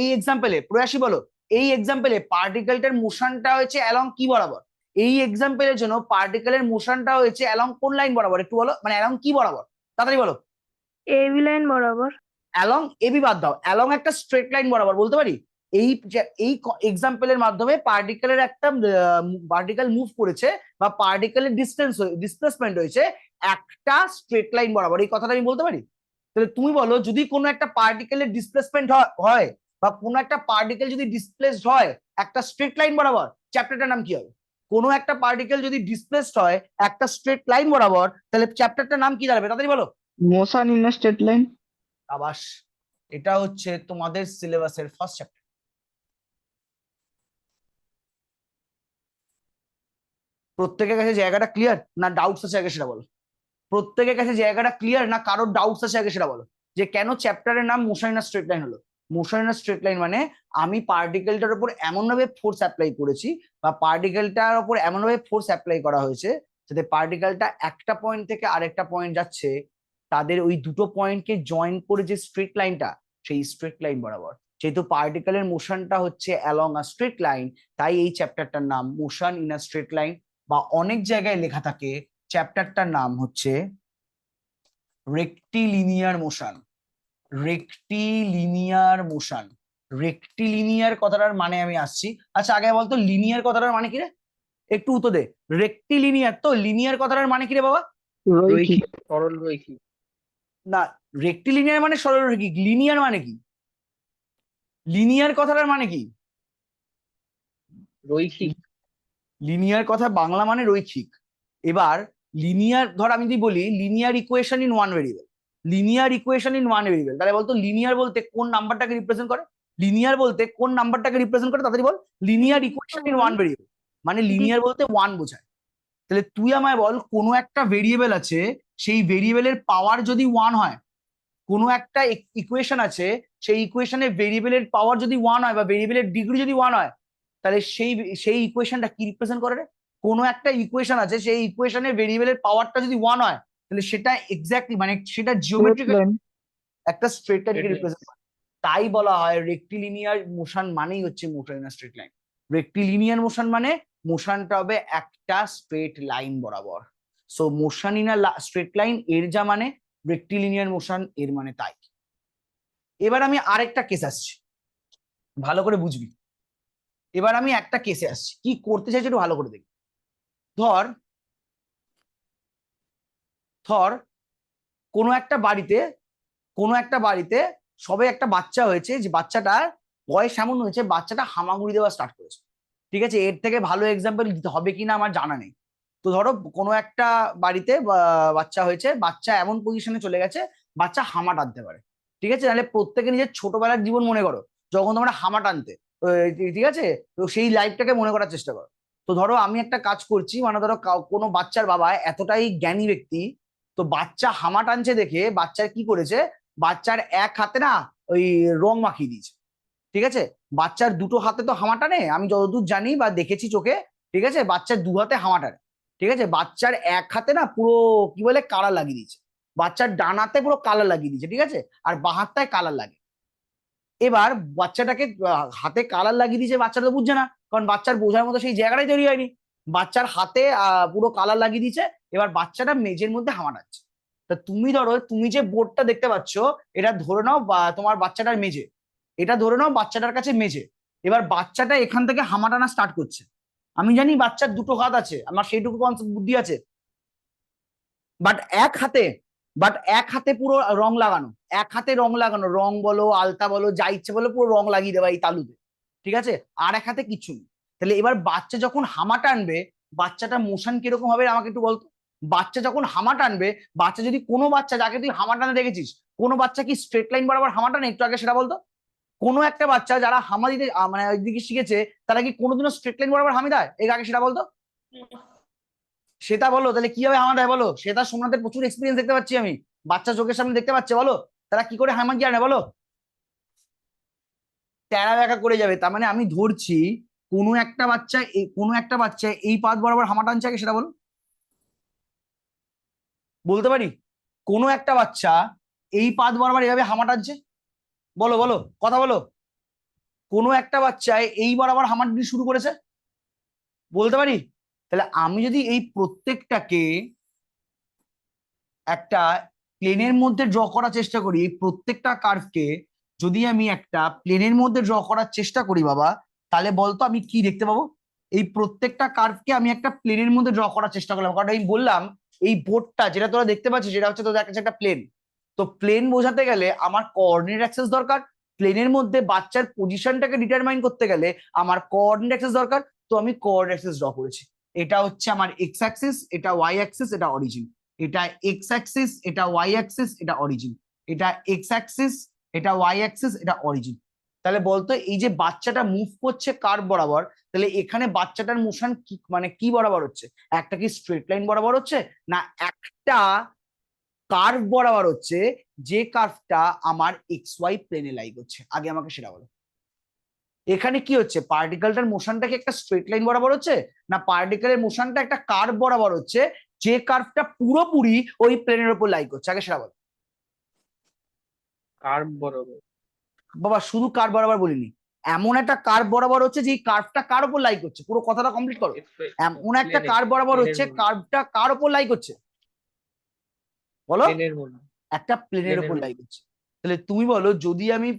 এই এক্সাম্পলে, প্রয়াসী বলো, এই এক্সাম্পলে পার্টিকেলটার মোশনটা হয়েছে অ্যালং কি বরাবর? এই এক্সাম্পলের জন্য পার্টিকেলের মোশনটা হয়েছে অ্যালং কোন লাইন বরাবর একটু বলো, মানে অ্যালং কি বরাবর, তাড়াতাড়ি বলো। এবি লাইন বরাবর। অ্যালং এবি বাদ দাও, অ্যালং একটা স্ট্রেট লাইন বরাবর, বলতে পারি? এই এই এক্সাম্পলের মাধ্যমে পার্টিকেলের একটা পার্টিকেল মুভ করেছে বা পার্টিকেলের ডিসপ্লেসমেন্ট হয়েছে একটা স্ট্রেট লাইন বরাবর, এই কথাটা আমি বলতে পারি? তাহলে তুমি বলো যদি কোনো একটা পার্টিকেলের ডিসপ্লেসমেন্ট হয় বা কোনো একটা পার্টিকেল যদি ডিসপ্লেসড হয় একটা স্ট্রেট লাইন বরাবর, চ্যাপ্টারটার নাম কি হবে? কোনো একটা পার্টিকেল যদি ডিসপ্লেসড হয় একটা স্ট্রেট লাইন বরাবর, তাহলে চ্যাপ্টারটার নাম কি দাঁড়াবে, তাড়াতাড়ি বলো। Motion in a straight line. আবাস, এটা হচ্ছে তোমাদের সিলেবাসের ফার্স্ট চ্যাপ্টার। প্রত্যেকের কাছে জায়গাটা ক্লিয়ার না ডাউটস আছে আগে সেটা বলো। প্রত্যেকের কাছে জায়গাটা ক্লিয়ার না কারোর ডাউটস আছে আগে সেটা বলো, যে কেন চ্যাপ্টারের নাম motion in a straight line হলো? Motion in a straight line মানে আমি পার্টিকেলটার উপর এমন ভাবে ফোর্স অ্যাপ্লাই করেছি বা পার্টিকেলটার উপর এমন ভাবে ফোর্স অ্যাপ্লাই করা হয়েছে যাতে পার্টিকেলটা একটা পয়েন্ট থেকে আরেকটা পয়েন্ট যাচ্ছে, তাদের ওই দুটো পয়েন্টকে জয়েন করে যে স্ট্রেট লাইনটা, সেই স্ট্রেট লাইন বরাবর। যেহেতু পার্টিকেলের মোশনটা হচ্ছে অ্যালং আ স্ট্রেট লাইন, তাই এই চ্যাপ্টারটার নাম motion in a straight line, বা অনেক জায়গায় লেখা থাকে চ্যাপ্টারটার নাম হচ্ছে rectilinear motion. Rectilinear motion, rectilinear কথাটার মানে আমি আসছি। আচ্ছা আগে বলতো লিনিয়ার কথাটার মানে কি রে, একটু উত্তর দে। রেক্টিলিনিয়ার তো লিনিয়ার কথাটার মানে কি রে বাবা? রৈখিক। সরল রৈখিক। না, রেক্টিলিনিয়ার মানে সরলরৈখিক, লিনিয়ার মানে কি? লিনিয়ার কথাটার মানে কি? রৈখিক। লিনিয়ার কথা বাংলা মানে রৈখিক। এবার লিনিয়ার, ধর আমি যদি বলি linear equation in one variable, linear equation in one variable, তাহলে বলতো লিনিয়ার বলতে কোন নাম্বারটাকে রিপ্রেজেন্ট করে? লিনিয়ার বলতে কোন নাম্বারটাকে রিপ্রেজেন্ট করে, তাড়াতাড়ি বল। Linear equation in one variable মানে লিনিয়ার বলতে ওয়ান বোঝায়। তাহলে তুই আমায় বল কোনো একটা ভেরিয়েবল আছে, সেই ভেরিয়েবলের পাওয়ার যদি ওয়ান হয়, কোনো একটা ইকুয়েশন আছে, সেই ইকুয়েশনের ভেরিয়েবলের পাওয়ার যদি ওয়ান হয় বা ভেরিয়েবলের ডিগ্রি যদি ওয়ান হয়, তাহলে সেই সেই ইকুয়েশনটা কি রিপ্রেজেন্ট করে রে? কোনো একটা ইকুয়েশন আছে, সেই ইকুয়েশনের ভেরিয়েবলের পাওয়ারটা যদি ওয়ান হয়, তাহলে সেটা এক্স্যাক্টলি মানে সেটা জিওমেট্রিক্যাল একটা স্ট্রেট লাইনকে রিপ্রেজেন্ট করে। তাই বলা হয় রেক্টিলিনিয়ার মোশন মানেই হচ্ছে motion in a straight line. Rectilinear motion মানে মোশনটা হবে একটা স্ট্রেট লাইন বরাবর। So motion in a straight line এর যা মানে, রেক্টিলিনিয়ার মোশন এর মানে তাই। এবার আমি আরেকটা কেস আসছি, ভালো করে বুঝবি। এবার আমি একটা কেসে আসছি, কি করতে চাইছি একটু ভালো করে দেখি। ধর ধর কোনো একটা বাড়িতে, কোনো একটা বাড়িতে সবে একটা বাচ্চা হয়েছে, যে বাচ্চাটার বয়স এমন হয়েছে বাচ্চাটা হামাগুড়ি দেওয়া স্টার্ট করেছে। ঠিক আছে, এর থেকে ভালো এক্সাম্পল দিতে হবে কিনা আমার জানা নেই। তো ধরো কোনো একটা বাড়িতে বাচ্চা হয়েছে, বাচ্চা এমন পজিশনে চলে গেছে বাচ্চা হামা টানতে পারে। ঠিক আছে, তাহলে প্রত্যেকে নিজের ছোটবেলার জীবন মনে করো, যখন তোমরা হামা টানতে, ঠিক আছে, তো সেই লাইফটাকে মনে করার চেষ্টা করো। তো ধরো আমি একটা কাজ করছি, মানে ধরো কোনো বাচ্চার বাবা এতটাই জ্ঞানী ব্যক্তি, তো বাচ্চা হামা টানছে দেখে বাচ্চার কি করেছে, বাচ্চার এক হাতে না ওই রং মাখিয়ে দিয়েছে। ঠিক আছে, বাচ্চার দুটো হাতে তো হামা টানে আমি যতদূর জানি বা দেখেছি চোখে। ঠিক আছে, বাচ্চার দু হাতে হামা টানে। ঠিক আছে, বাচ্চার এক হাতে না পুরো কি বলে কালার লাগিয়ে দিয়েছে, বাচ্চার ডান হাতে পুরো কালার লাগিয়ে দিয়েছে। ঠিক আছে, আর বাঁ হাতটায় কালার লাগে। এবার বাচ্চাটাকে হাতে কালার লাগিয়ে দিয়েছে, বাচ্চাটা তো বুঝছে না, কারণ বাচ্চার বোঝার মতো সেই জায়গাটাই তৈরি হয়নি। বাচ্চার হাতে পুরো কালার লাগিয়ে দিয়েছে, এবার বাচ্চাটা মেঝের মধ্যে হামা টানছে। তা তুমি ধরো তুমি যে বোর্ডটা দেখতে পাচ্ছ, এটা ধরে নাও তোমার বাচ্চাটার মেঝে, এটা ধরে নাও বাচ্চাটার কাছে মেঝে। এবার বাচ্চাটা এখান থেকে হামা টানা স্টার্ট করছে। আমি জানি বাচ্চার দুটো হাত আছে, আমার সেইটুকু বুদ্ধি আছে, বাট এক হাতে এক হাতে পুরো রং লাগানো, এক হাতে রং লাগানো, রং বলো আলতা বলো যা ইচ্ছে বলো পুরো রং লাগিয়ে দেবা এই তালুতে, ঠিক আছে? আর এক হাতে কিছু নেই। তাহলে এবার বাচ্চা যখন হামা টানবে, বাচ্চাটা মোশন কিরকম হবে আমাকে একটু বলতো। বাচ্চা যখন হামা টানবে, বাচ্চা যদি কোনো বাচ্চা যাকে তুই হামা টানে দেখেছিস, কোনো বাচ্চা কি স্ট্রেট লাইন বরাবর হামা টানে একটু আগে সেটা বলতো। কোনো একটা বাচ্চা যারা হামা দিতে মানে ওইদিকে শিখেছে তারা কি কোনোদিনও স্ট্রেট লাইন বরাবর হামি দেয় এর আগে সেটা বলতো। সেটা বলো তাহলে কিভাবে হামা দেয় বলো। সেটা সোমনাথের প্রচুর এক্সপিরিয়েন্স দেখতে পাচ্ছি আমি, বাচ্চা চোখের সামনে দেখতে পাচ্ছে, বলো তারা কি করে হামা জানে বলো। ট্যারা ব্যাকা করে যাবে। তার মানে আমি ধরছি কোনো একটা বাচ্চা এই পাত বরাবর হামা টানছে আগে সেটা বলো। বলতে পারি কোনো একটা বাচ্চা এই পাত বরাবর এভাবে হামা টানছে, বলো বলো কথা বলো। কোনো একটা বাচ্চায় এই বরাবর হামা টানতে শুরু করেছে, বলতে পারি। তাহলে আমি যদি এই প্রত্যেকটাকে একটা প্লেনের মধ্যে ড্র করার চেষ্টা করি, এই প্রত্যেকটা কার্ভকে যদি আমি একটা প্লেনের মধ্যে ড্র করার চেষ্টা করি বাবা, তাহলে বলতো আমি কি দেখতে পাবো। এই প্রত্যেকটা কার্ভকে আমি একটা প্লেনের মধ্যে ড্র করার চেষ্টা করলাম, কারণ আমি বললাম এই বোর্ডটা যেটা তোরা দেখতে পাচ্ছিস যেটা হচ্ছে তোদের কাছে একটা প্লেন। তো প্লেন বোঝাতে গেলে আমার কোঅর্ডিনেট অ্যাক্সেস দরকার। প্লেনের মধ্যে বাচ্চার পজিশনটাকে ডিটারমাইন করতে গেলে আমার কোঅর্ডিনেট অ্যাক্সেস দরকার। তো আমি কোঅর্ডিনেট অ্যাক্সেস ড্র করেছি। এটা হচ্ছে আমার এক্স অ্যাক্সিস, এটা ওয়াই অ্যাক্সিস, এটা অরিজিন। এটা এক্স অ্যাক্সিস, এটা ওয়াই অ্যাক্সিস, এটা অরিজিন। এটা এক্স অ্যাক্সিস, এটা ওয়াই অ্যাক্সিস, এটা অরিজিন। তাহলে বলতো এই যে বাচ্চাটা মুভ করছে কার্ভ বরাবর, তাহলে এখানে বাচ্চাটার মোশন কি মানে কি বরাবর হচ্ছে? একটা কি স্ট্রেট লাইন বরাবর হচ্ছে, না একটা কার্ভ বরাবর হচ্ছে, যে কার্ভটা আমার এক্স ওয়াই প্লেনে লাই করছে? আগে আমাকে সেটা বলো। এখানে কি হচ্ছে, পার্টিকেলটার মোশনটা কি একটা স্ট্রেট লাইন বরাবর হচ্ছে, না পার্টিকেলের মোশনটা একটা কার্ভ বরাবর হচ্ছে, যে কার্ভটা পুরোপুরি ওই প্লেনের উপর লাই করছে? আগে সেটা বলো। কার্ভ বরাবর। বাবা শুধু কার্ভ বরাবর বলিনি, এমন একটা কার্ভ বরাবর হচ্ছে যে কার্ভটা কার উপর লাই করছে, পুরো কথাটা কমপ্লিট করো। এমন একটা কার্ভ বরাবর হচ্ছে, কার্ভটা কার উপর লাই করছে বলো। প্লেনের মধ্যে। একটা প্লেনের উপর লাই করছে। তাহলে তুমি বলো, যদি আমি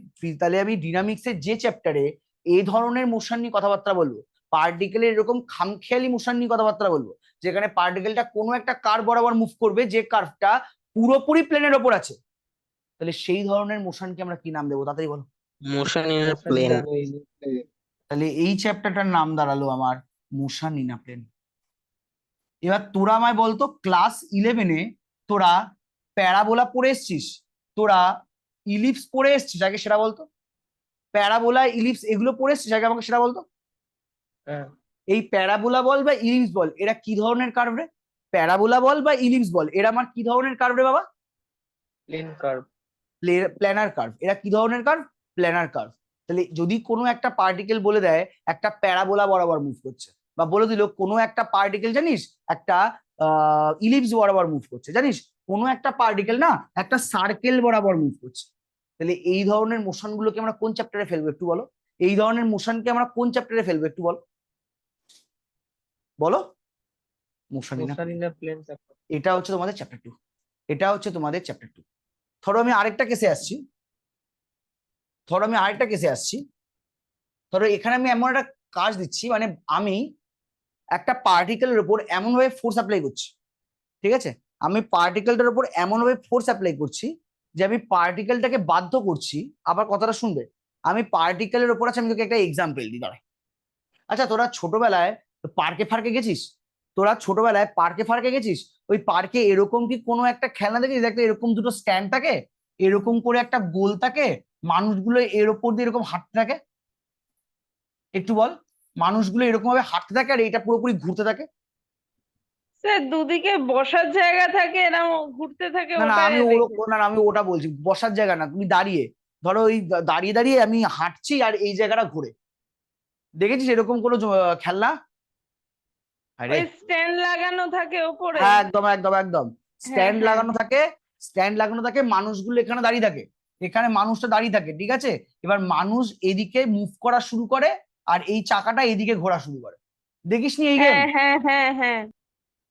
তাহলে আমি ডিনামিক্সের যে চ্যাপ্টারে এই ধরনের মোশন নিয়ে কথাবার্তা বলবো, পার্টিকেলের এরকম খামখেয়ালি মোশন নিয়ে কথাবার্তা বলবো, যেখানে পার্টিকেলটা কোনো একটা কার্ভ বরাবর মুভ করবে, যে কার্ভটা পুরোপুরি প্লেনের ওপর আছে, তাহলে সেই ধরনের মোশনকে আমরা কি নাম দেবো তাড়াতাড়ি বলো। Motion in a plane. তাহলে এই চ্যাপ্টারটার নাম দাঁড়ালো আমার মোশন ইন আ প্লেন। এবার তোরা আমায় বলতো ক্লাস 11-এ তোরা প্যারাবোলা পড়ে এসছিস, তোরা ইলিপস পড়ে এসছিস, আগে সেটা বলতো। প্যারাবোলা ইলিপস এগুলো পড়ে এসছিস, আগে আমাকে সেটা বলতো। হ্যাঁ। এই প্যারাবোলা বল বা ইলিপস বল এরা কি ধরনের কার্ভ রে? প্যারাবোলা বল বা ইলিপস বল এরা আমার কি ধরনের কার্ভ রে বাবা? Plane curve. Planar curve. এরা কি ধরনের কার্ভ? Planar curve. তাহলে যদি কোনো একটা পার্টিকেল বলে দেয় একটা প্যারাবোলা বরাবর মুভ করছে, বা বলে দিল কোনো একটা পার্টিকেল জানিস একটা ইলিপস বরাবর মুভ করছে, জানিস কোনো একটা পার্টিকেল না একটা সার্কেল বরাবর মুভ করছে, তাহলে এই ধরনের মোশন গুলোকে আমরা কোন চ্যাপ্টারে ফেলবো একটু বলো। এই ধরনের মোশনকে আমরা কোন চ্যাপ্টারে ফেলবো একটু বলো, বলো। Motion in motion in a plane chapter. এটা হচ্ছে তোমাদের চ্যাপ্টার 2। এটা হচ্ছে তোমাদের চ্যাপ্টার 2। ধরো আমি আরেকটা কেসে আসছি, ধরো এখানে আমি এমন একটা কাজ দিচ্ছি, মানে আমি একটা পার্টিকেলের উপর এমন ভাবে ফোর্স অ্যাপ্লাই করছি, ঠিক আছে? আমি পার্টিকেলটার উপর এমন ভাবে ফোর্স অ্যাপ্লাই করছি যে আমি পার্টিকেলটাকে বাধ্য করছি। আবার কথাটা শুনবে, আমি পার্টিকেলের উপর আছে, আমি তোকে একটা এক্সাম্পল দিই দাঁড়ায়। আচ্ছা তোরা ছোটবেলায় পার্কে ফার্কে গেছিস? ওই পার্কে এরকম কি কোনো একটা খেলনা দেখেছিস, একটা এরকম দুটো স্ট্যান্ড থাকে, এরকম করে একটা গোল থাকে, মানুষগুলো এর উপর দিয়ে এরকম হাঁটতে থাকে? একটু বল, মানুষগুলো এরকম ভাবে হাঁটতে থাকে আর এটা পুরোপুরি ঘুরতে থাকে। স্যার দুদিকে বসার জায়গা থাকে, এরকম ঘুরতে থাকে, না না ওটাই আমি দেখেছি। না না, আমি ওটা বলছি, বসার জায়গা না, তুমি দাঁড়িয়ে ধরো ওই দাঁড়িয়ে দাঁড়িয়ে আমি হাঁটছি আর এই জায়গাটা ঘুরে, দেখেছিস এরকম কোনো খেলনা? আরে ওই স্ট্যান্ড লাগানো থাকে ওপরে। হ্যাঁ একদম একদম একদম, স্ট্যান্ড হ্যাঁ। লাগানো থাকে, মানুষগুলো এখানে দাঁড়িয়ে থাকে, এখানে মানুষটা দাঁড়িয়ে থাকে, ঠিক আছে? এবার মানুষ এদিকে মুভ করা শুরু করে আর এই চাকাটা এদিকে ঘোরা শুরু করে, দেখিসনি এই গেম? হ্যাঁ হ্যাঁ হ্যাঁ হ্যাঁ।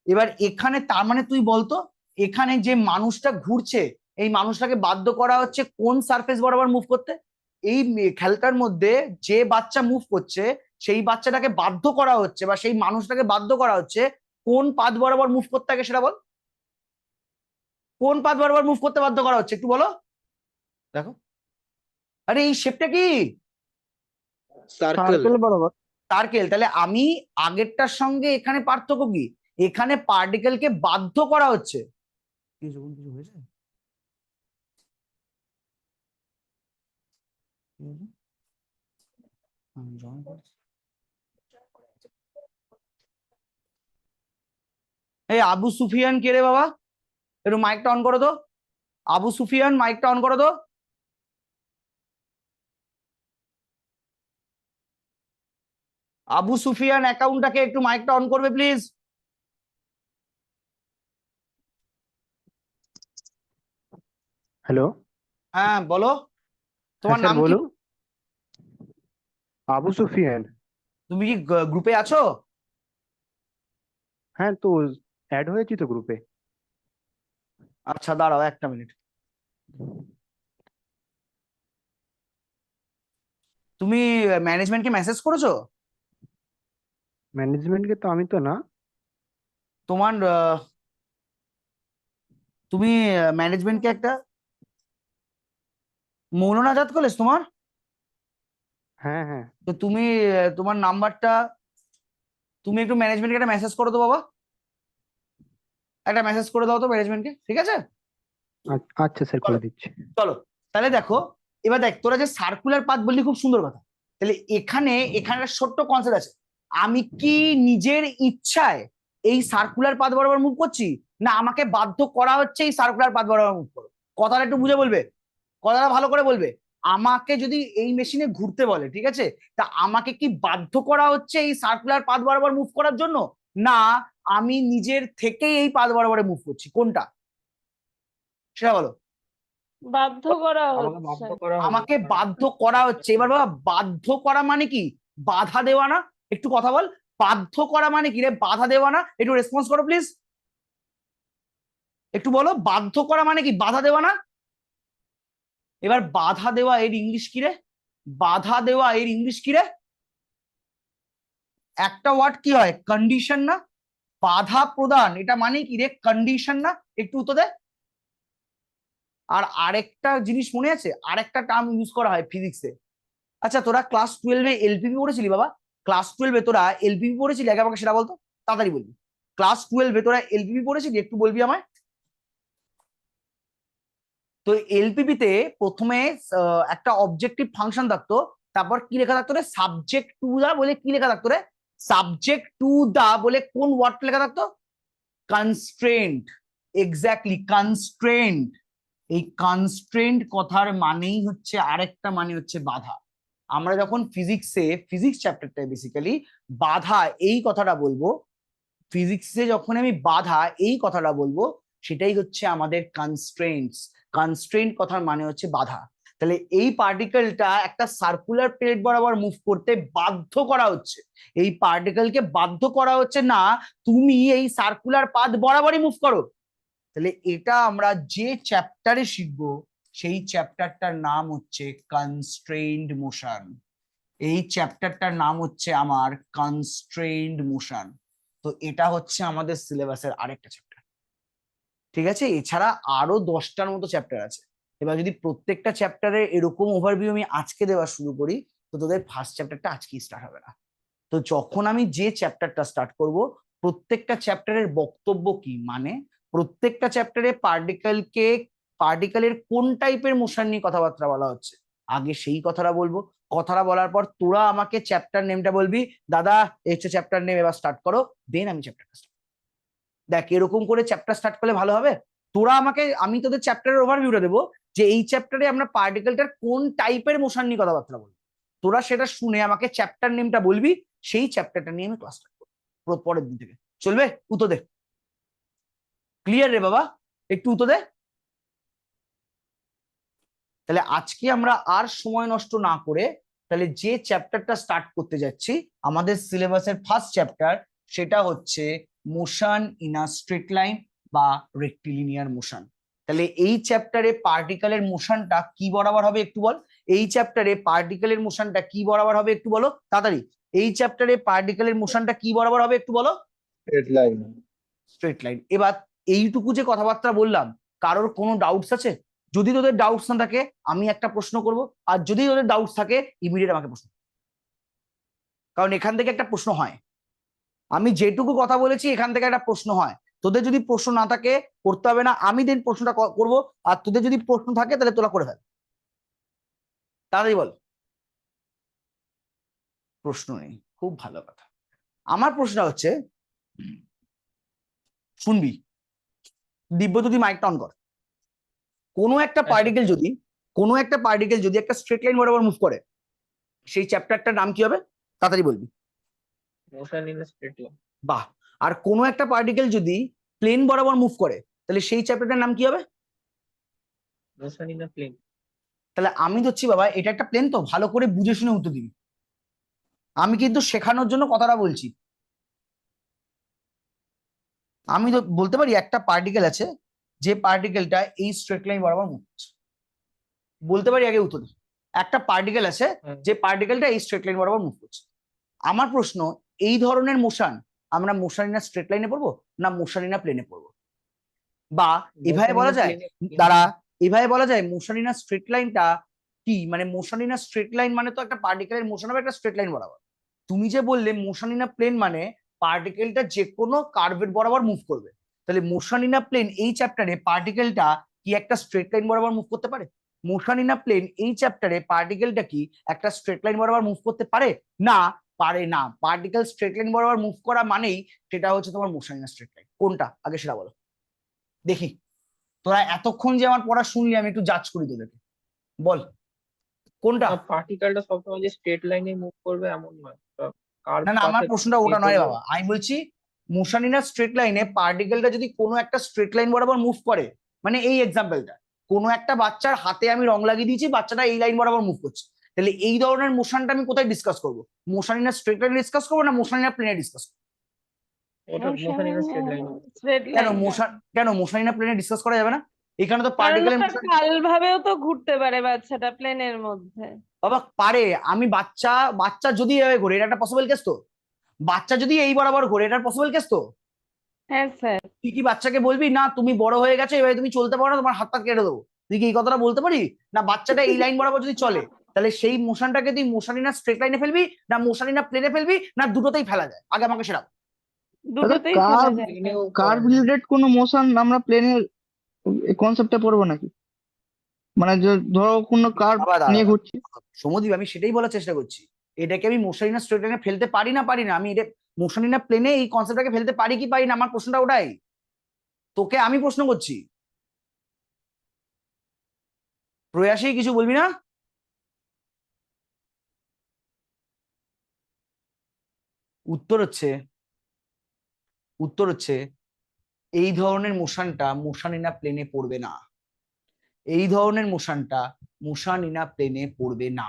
এবার এখানে তার মানে তুই বলতো, এখানে যে মানুষটা ঘুরছে এই মানুষটাকে বাধ্য করা হচ্ছে কোন সারফেস বরাবর মুভ করতে? এই খেলটার মধ্যে যে বাচ্চা মুভ করছে সেই বাচ্চাটাকে বাধ্য করা হচ্ছে বা সেই মানুষটাকে বাধ্য করা হচ্ছে কোন পাথ বরাবর মুভ করতে থাকে সেটা বল। কোন পাথ বরাবর মুভ করতে বাধ্য করা হচ্ছে একটু বলো। দেখো, আরে এই শেপটা কি? সার্কেল। সার্কেল বরাবর। সার্কেল। তাহলে আমি আগেরটার সঙ্গে এখানে পার্থক্য কি? এখানে পার্টিকেলকে বাধ্য করা হচ্ছে। কিছু হয়েছে? এই আবু সুফিয়ান কে রে বাবা? একটু মাইকটা অন করো তো। আবু সুফিয়ান, মাইকটা অন করো তো। আবু সুফিয়ান অ্যাকাউন্টটাকে একটু মাইকটা অন করবে প্লিজ। হ্যালো। হ্যাঁ বলো, হ্যাঁ তোমার স্যার নাম কি? বলুন। আবু সুফিয়ান। তুমি কি গ্রুপে আছো? হ্যাঁ তো অ্যাড হয়েছি তো গ্রুপে। আচ্ছা দাঁড়াও একটা মিনিট। তুমি ম্যানেজমেন্টকে মেসেজ করেছো? ম্যানেজমেন্টকে তো আমি তো না। তোমার তুমি ম্যানেজমেন্টকে একটা মৌলানা আজাদ কলেজ তোমার? হ্যাঁ হ্যাঁ। তো তুমি তোমার নাম্বারটা তুমি একটু ম্যানেজমেন্টকে একটা মেসেজ করো তো বাবা। একটা মেসেজ করে দাও তো ম্যানেজমেন্টকে, ঠিক আছে? আচ্ছা স্যার করে দিচ্ছি। চলো তাহলে দেখো, এবার দেখ তোরা যে সার্কুলার পাথ বললি খুব সুন্দর কথা। তাহলে এখানে এখানে একটা ছোট্ট কনসেপ্ট আছে। আমি কি নিজের ইচ্ছায় এই সার্কুলার পাথ বরাবর মুভ করছি, না আমাকে বাধ্য করা হচ্ছে এই সার্কুলার পাথ বরাবর মুভ করো? কথাটা একটু বুঝে বলবে, কথাটা ভালো করে বলবে। আমাকে যদি এই মেশিনে ঘুরতে বলে, ঠিক আছে, তা আমাকে কি বাধ্য করা হচ্ছে এই সার্কুলার পাথ বরাবর মুভ করার জন্য, না আমি নিজের থেকেই এই পাথ বরাবরে মুভ করছি? কোনটা সেটা বলো। বাধ্য করা আমাকে হচ্ছে। বাধ্য করা আমাকে বাধ্য করা হচ্ছে। এবার বাবা বাধ্য করা মানে কি? বাধা দেওয়া না? একটু কথা বল। বাধ্য করা মানে কি রে? বাধা দেওয়া না? একটু রেসপন্স করো প্লিজ। একটু বলো, বাধ্য করা মানে কি? বাধা দেওয়া না? এবার বাধা দেওয়া এর ইংলিশ কি রে? বাধা দেওয়া এর ইংলিশ কি রে? একটা ওয়ার্ড কি হয়? কন্ডিশন না? বাধা প্রদান এটা মানে কি রে? কন্ডিশন না? একটু উত্তর দে। আর আরেকটা জিনিস মনে আছে, আরেকটা টার্ম ইউজ করা হয় ফিজিক্সে। আচ্ছা তোরা ক্লাস 12-এ এলপিপি পড়েছিলি বাবা? ক্লাস 12-এ তোরা এলপিপি পড়েছিলি? আগে আমাকে সেটা বলতো, তাড়াতাড়ি বলবি। ক্লাস 12-এ তোরা এলপিপি পড়েছিলি? একটু বলবি আমায়। তো এলপিপি তে প্রথমে একটা অবজেক্টিভ ফাংশন থাকতো, তারপর কি লেখা থাকতো রে? সাবজেক্ট টু দা বলে কি লেখা থাকতো রে? সাবজেক্ট টু দা বলে কোন ওয়ার্ডটা লেখা থাকতো? কনস্ট্রেন্ট। Exactly, constraint. এই কনস্ট্রেন্ট কথার মানেই হচ্ছে, আরেকটা মানে হচ্ছে বাধা। আমরা যখন ফিজিক্সে, ফিজিক্স চ্যাপ্টারটায় বেসিক্যালি বাধা এই কথাটা বলবো, ফিজিক্সে যখন আমি বাধা এই কথাটা বলবো, সেটাই হচ্ছে আমাদের কনস্ট্রেন্টস। কনস্ট্রেন্ট কথার মানে হচ্ছে বাধা। তাহলে এই পার্টিকেলটা একটা সার্কুলার প্লেট বরাবর মুভ করতে বাধ্য করা হচ্ছে। এই পার্টিকেলকে বাধ্য করা হচ্ছে, না তুমি এই সার্কুলার পাথ বরাবরই মুভ করো। তাহলে এটা আমরা যে চ্যাপ্টারে শিখবো, সেই চ্যাপ্টারটার নাম হচ্ছে কনস্ট্রেইনড মোশন। এই চ্যাপ্টারটার নাম হচ্ছে আমার কনস্ট্রেইনড মোশন। তো এটা হচ্ছে আমাদের সিলেবাসের আরেকটা চ্যাপ্টার, ঠিক আছে? এছাড়া আরো 10টার মতো চ্যাপ্টার আছে। এবার যদি প্রত্যেকটা চ্যাপ্টারে এরকম ওভারভিউ আমি আজকে দেওয়া শুরু করি, তো তোদের ফার্স্ট চ্যাপ্টারটা আজকেই স্টার্ট হবে না। তো যখন আমি যে চ্যাপ্টারটা স্টার্ট করব, প্রত্যেকটা চ্যাপ্টারের বক্তব্য কি, মানে প্রত্যেকটা চ্যাপ্টারে পার্টিকেলের কোন টাইপের মোশন নিয়ে কথাবার্তা বলা হচ্ছে, আগে সেই কথাটা বলবো। কথাটা বলার পর তোরা আমাকে চ্যাপ্টার নেমটা বলবি, দাদা এই হচ্ছে চ্যাপ্টার নেম, এবার স্টার্ট করো। দেন আমি চ্যাপ্টারটা স্টার্ট। দেখ এরকম করে চ্যাপ্টার স্টার্ট করলে ভালো হবে। তোরা আমাকে, আমি তোদের চ্যাপ্টারের ওভারভিউটা দেবো যে এই চ্যাপ্টারে আমরা পার্টিকেলটার কোন টাইপের মোশন নিয়ে কথাবার্তা বলবো। তোরা সেটা শুনে আমাকে চ্যাপ্টার নেমটা বলবি, সেই চ্যাপ্টারটা নিয়ে আমি ক্লাস স্টার্ট করবো পরের দিন থেকে। চলবে? উত্তর দে। ক্লিয়ার রে বাবা? একটু উত্তর দে। তাহলে আজকে আমরা আর সময় নষ্ট না করে তাহলে যে চ্যাপ্টারটা স্টার্ট করতে যাচ্ছি, আমাদের সিলেবাসের ফার্স্ট চ্যাপ্টার, সেটা হচ্ছে motion in a straight line বা রেক্টিলিনিয়ার মোশন। তাহলে এই চ্যাপ্টারে পার্টিকেলের মোশনটা কি বরাবর হবে একটু বল। এই চ্যাপ্টারে পার্টিকেলের মোশনটা কি বরাবর হবে একটু বলো তাড়াতাড়ি। এই চ্যাপ্টারে পার্টিকেলের মোশনটা কি বরাবর হবে একটু বলো। Straight line. এবার এইটুকু যে কথাবার্তা বললাম, কারোর কোনো ডাউটস আছে? যদি তোদের ডাউটস না থাকে আমি একটা প্রশ্ন করব, আর যদি তোদের ডাউটস থাকে ইমিডিয়েট আমাকে প্রশ্ন, কারণ এখান থেকে একটা প্রশ্ন হয়। আমি যেটুকু কথা বলেছি এখান থেকে একটা প্রশ্ন হয়। তোদের যদি প্রশ্ন না থাকে করতে হবে না, আমি দেন প্রশ্নটা করব, আর তোদের যদি প্রশ্ন থাকে তাহলে তোরা করে ফেল। তাড়াতাড়ি বল। প্রশ্ন নেই, খুব ভালো কথা। আমার প্রশ্ন হচ্ছে, শুনবি দিব্য, তুই মাইকটা অন কর। কোনো একটা পার্টিকেল যদি একটা স্ট্রেট লাইন বরাবর মুভ করে, সেই চ্যাপ্টারটার নাম কি হবে? তাড়াতাড়ি বলবি। Motion in straight line. বাহ। আর কোনো একটা পার্টিকেল যদি প্লেন বরাবর মুভ করে, তাহলে সেই চ্যাপ্টারটার নাম কি হবে? Motion in plane. তাহলে আমি ধরছি বাবা এটা একটা প্লেন, তো ভালো করে বুঝে শুনে উত্তর দিবি। আমি কিন্তু শেখানোর জন্য কথাটা বলছি। আমি তো বলতে পারি একটা পার্টিকেল আছে, যে পার্টিকেলটা এই স্ট্রেট লাইন বরাবর মুভ করছে, বলতে পারি আগে উত্তর। একটা পার্টিকেল আছে যে পার্টিকেলটা এই স্ট্রেট লাইন বরাবর মুভ করছে। আমার প্রশ্ন, এই ধরনের মোশন আমরা মোশন ইন স্ট্রেট লাইনে পড়বো না মোশন ইন প্লেনে পড়বো? বা এভাবে বলা যায়, এভাবে বলা যায় মোশন ইন স্ট্রেট লাইনটা কি? মানে মোশন ইন স্ট্রেট লাইন মানে তো একটা পার্টিকেলের মোশন হবে একটা স্ট্রেট লাইন বরাবর। তুমি যে বললে মোশন ইন প্লেন মানে পার্টিকেলটা যে কোনো কার্ভের বরাবর মুভ করবে, তাহলে মোশন ইন প্লেন এই চ্যাপ্টারে পার্টিকেলটা কি একটা স্ট্রেট লাইন বরাবর মুভ করতে পারে? মোশন ইন প্লেন এই চ্যাপ্টারে পার্টিকেলটা কি একটা স্ট্রেট লাইন বরাবর মুভ করতে পারে? না, পারে না। পার্টিকেল স্ট্রেট লাইন বরাবর মুভ করা মানেই সেটা হচ্ছে তোমার মোশন ইন স্ট্রেট লাইন। কোনটা আগে সেটা বলো দেখি। তোরা এতক্ষণ যে আমার পড়া শুনলি, আমি একটু জাজ করি তোদেরকে, বল কোনটা। পার্টিকেলটা সবসময় যে স্ট্রেট লাইনে মুভ করবে এমন নয়, কার্ভ না না, আমার পাথে প্রশ্নটা ওটা নয় বাবা। আমি বলছি মোশন ইন স্ট্রেট লাইনে পার্টিকেলটা যদি কোনো একটা স্ট্রেট লাইন বরাবর মুভ করে, মানে এই এক্সাম্পলটা, কোনো একটা বাচ্চার হাতে আমি রং লাগিয়ে দিয়েছি, বাচ্চাটা এই লাইন বরাবর মুভ করছে, তাহলে এই ধরনের মোশনটা আমি কোথায় ডিসকাস করবো? মোশন ইন স্ট্রেট লাইনে ডিসকাস করবো না মোশন ইন প্লেনে ডিসকাস করবো? ওটা motion in straight line. Straight কেন মোশন ইন প্লেনে ডিসকাস করা যাবে না? এখানে তো কারণ পার্টিকেলের ওটা মোশন। কাল ভাবেও তো ঘুরতে পারে বাচ্চাটা প্লেনের মধ্যে। বাবা পারে, আমি বাচ্চা যদি এভাবে ঘোরে, এটা একটা পসিবল কেস তো। বাচ্চা যদি এই বরাবর ঘোরে, এটা পসিবল কেস তো। হ্যাঁ স্যার। তুই কি বাচ্চাকে বলবি না তুমি বড় হয়ে গেছো এভাবে তুমি চলতে পারো না, তোমার হাত পা কেটে দেবো? তুই কি এই কথাটা বলতে পারি? না, বাচ্চাটা এই লাইন বরাবর যদি চলে, তাহলে সেই মোশনটাকে তুই মোশন ইন স্ট্রেট লাইনে ফেলবি না মোশন ইন প্লেনে ফেলবি, না দুটোতেই ফেলা যায়? আগে আমাকে সেটা বল। দুটোতেই ফেলা যায়। কার্ভ রিলেটেড কোনো মোশন আমরা প্লেনের কনসেপ্টে পড়বো নাকি? মানে ধরো কোনো কার্ভ বাবা দাঁড়া নিয়ে ঘুরছি। সমদীপ, আমি সেটাই বলার চেষ্টা করছি। এটাকে আমি মোশন ইন স্ট্রেট লাইনে ফেলতে পারি না আমি এটা মোশন ইন প্লেনে এই কনসেপ্টটাকে ফেলতে পারি কি পারি না, আমার প্রশ্নটা ওটাই। তোকে আমি প্রশ্ন করছি, প্রয়াসী কিছু বলবি না? উত্তর হচ্ছে এই ধরনের মোশনটা মোশন ইন প্লেনে পড়বে না। এই ধরনের মোশনটা মোশন ইন প্লেনে পড়বে না।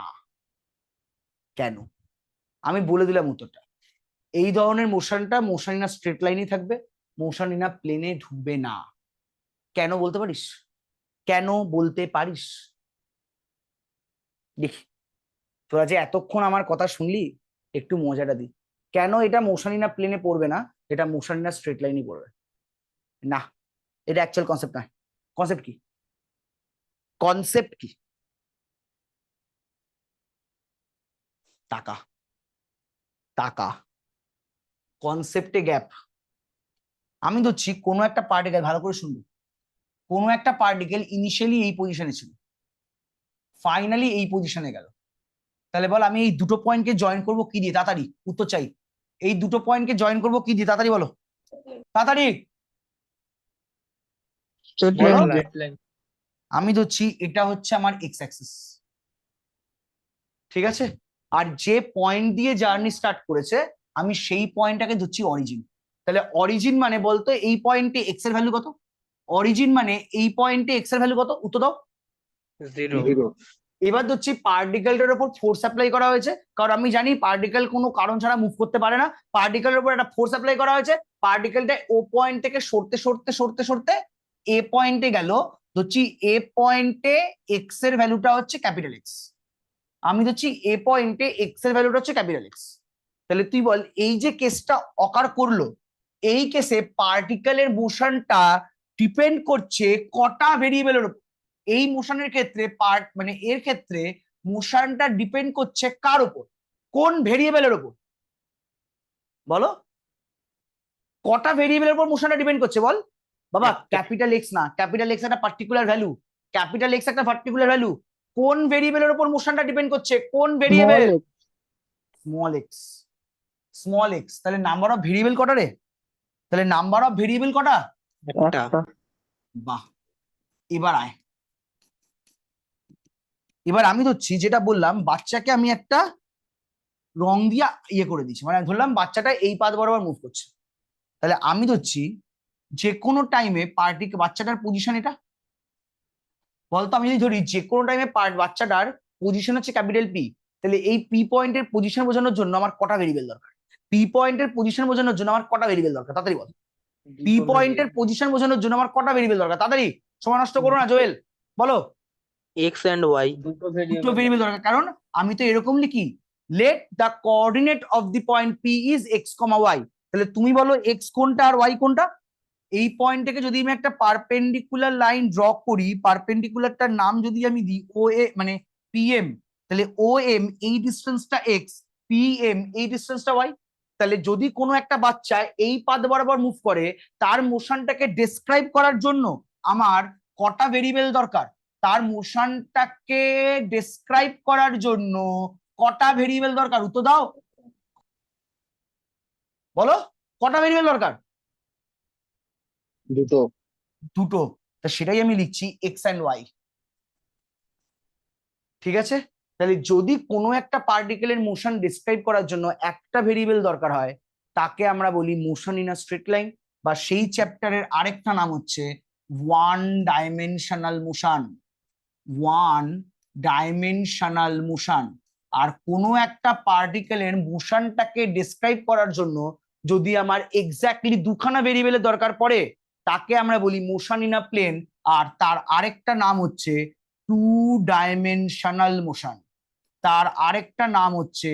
কেন? আমি বলে দিলাম উত্তরটা। এই ধরনের মোশনটা মোশন ইন স্ট্রেট লাইনই থাকবে, মোশন ইন প্লেনে ঢুকবে না। কেন বলতে পারিস? কেন বলতে পারিস? দেখি, তোরা যে এতক্ষণ আমার কথা শুনলি, একটু মজাটা দি। কেন এটা মোশন ইন প্লেনে পড়বে না, এটা মোশন ইন স্ট্রেট লাইনই পড়বে না? এটা অ্যাকচুয়াল কনসেপ্ট নয়। কনসেপ্ট কি? কনসেপ্ট কি? টাকা। টাকা কনসেপ্টে গ্যাপ। আমি ধরছি কোনো একটা পার্টিকেল, ভালো করে শুনবি, কোনো একটা পার্টিকেল ইনিশিয়ালি এই পজিশনে ছিল, ফাইনালি এই পজিশনে গেল। তাহলে বল আমি এই দুটো পয়েন্টকে জয়েন করব কি দিয়ে? তাড়াতাড়ি উত্তর চাই। এই দুটো পয়েন্টকে জয়েন করব কি দিয়ে? তাড়াতাড়ি বলো, তাড়াতাড়ি বলো। Straight line. আমি ধরছি এটা হচ্ছে আমার এক্স অ্যাক্সিস, ঠিক আছে? আর যে পয়েন্ট দিয়ে জার্নি স্টার্ট করেছে, আমি সেই পয়েন্টটাকে ধরছি অরিজিন। তাহলে অরিজিন মানে বলতো এই পয়েন্টে এক্স এর ভ্যালু কত? অরিজিন মানে এই পয়েন্টে এক্স এর ভ্যালু কত? উত্তর দাও। 0। এবার ধরছি পার্টিকেলটার উপর ফোর্স অ্যাপ্লাই করা হয়েছে, কারণ আমি জানি পার্টিকেল কোনো কারণ ছাড়া মুভ করতে পারে না। পার্টিকেলের উপর একটা ফোর্স অ্যাপ্লাই করা হয়েছে, পার্টিকেলটা ও পয়েন্ট থেকে সরতে সরতে সরতে সরতে এ পয়েন্টে গেল। ধরছি এ পয়েন্টে এক্স এর ভ্যালুটা হচ্ছে ক্যাপিটাল এক্স, আমি ধরছি এ পয়েন্টে এক্স এর ভ্যালুটা হচ্ছে ক্যাপিটাল এক্স। তাহলে তুই বল এই যে কেসটা অকার করলো, এই কেসে পার্টিকেলের মোশনটা ডিপেন্ড করছে কটা ভেরিয়েবলের উপর। এই মোশনের ক্ষেত্রে মানে এর ক্ষেত্রে মোশনটা ডিপেন্ড করছে কার উপর, কোন ভেরিয়েবলের উপর বলো? কটা ভেরিয়েবলের উপর মোশনটা ডিপেন্ড করছে বল বাবা? ক্যাপিটাল এক্স না, ক্যাপিটাল এক্স একটা পার্টিকুলার ভ্যালু, ক্যাপিটাল এক্স একটা পার্টিকুলার ভ্যালু। কোন ভেরিয়েবলের উপর মোশনটা ডিপেন্ড করছে, কোন variable? Small x. Small x. তাহলে নাম্বার অফ ভেরিয়েবল কটা রে? তাহলে নাম্বার অফ ভেরিয়েবল কটা? একটা। বাহ, এবার আয়। এবার আমি ধরছি যেটা বললাম, বাচ্চাকে আমি একটা রং দিয়ে ইয়ে করে দিচ্ছি, মানে ধরলাম বাচ্চাটা এই পাথ বরাবর মুভ করছে। তাহলে আমি ধরছি যে কোনো টাইমে বাচ্চাটার পজিশন এটা বলতো, আমি যদি ধরি যে কোনো টাইমে বাচ্চাটার পজিশন হচ্ছে ক্যাপিটাল পি, তাহলে এই পি পয়েন্টের পজিশন বোঝানোর জন্য আমার কটা ভেরিয়েবল দরকার? পি পয়েন্টের পজিশন বোঝানোর জন্য আমার কটা ভেরিয়েবল দরকার? তাড়াতাড়ি বল। পি পয়েন্টের পজিশন বোঝানোর জন্য আমার কটা ভেরিয়েবল দরকার? তাড়াতাড়ি, সময় নষ্ট করো না জোয়েল, বলো। X and Y. দুটো দুটো ভেরিয়েবল দরকার, কারণ আমি তো এরকম লিখি, let the coordinate of the point P is X comma Y. তাহলে তুমি বলো এক্স কোনটা আর ওয়াই কোনটা? এই পয়েন্ট থেকে যদি আমি একটা পারপেন্ডিকুলার লাইন ড্র করি, পারপেন্ডিকুলারটার নাম যদি আমি দিই ও এ মানে পিএম, তাহলে ও এম এই ডিস্টেন্সটা এক্স, পিএম এই ডিস্টেন্সটা ওয়াই। তাহলে যদি কোনো একটা বাচ্চা এই পাথ বরাবর মুভ করে, তার মোশনটাকে ডেসক্রাইব করার জন্য আমার কটা ভেরিয়েবল দরকার? তার মোশনটাকে ডেসক্রাইব করার জন্য কটা ভেরিয়েবল দরকার? উত্তর দাও, বলো কটা ভেরিয়েবল দরকার? দুটো। দুটো। তা সেটাই আমি লিখছি এক্স অ্যান্ড ওয়াই। ঠিক আছে, তাহলে যদি কোনো একটা পার্টিকেলের মোশন ডিসক্রাইব করার জন্য একটা ভেরিয়েবল দরকার হয়, তাকে আমরা বলি motion in a straight line, বা সেই চ্যাপ্টারের আরেকটা নাম হচ্ছে one dimensional motion. One dimensional motion. আর কোনো একটা পার্টিকেলের মোশনটাকে ডিসক্রাইব করার জন্য যদি আমার এক্স্যাক্টলি দুখানা ভেরিয়েবলের দরকার পড়ে, তাকে আমরা বলি মোশন ইন আ প্লেন। আর তার আরেকটা নাম হচ্ছে টু ডাইমেনশনাল মোশন। তার আরেকটা নাম হচ্ছে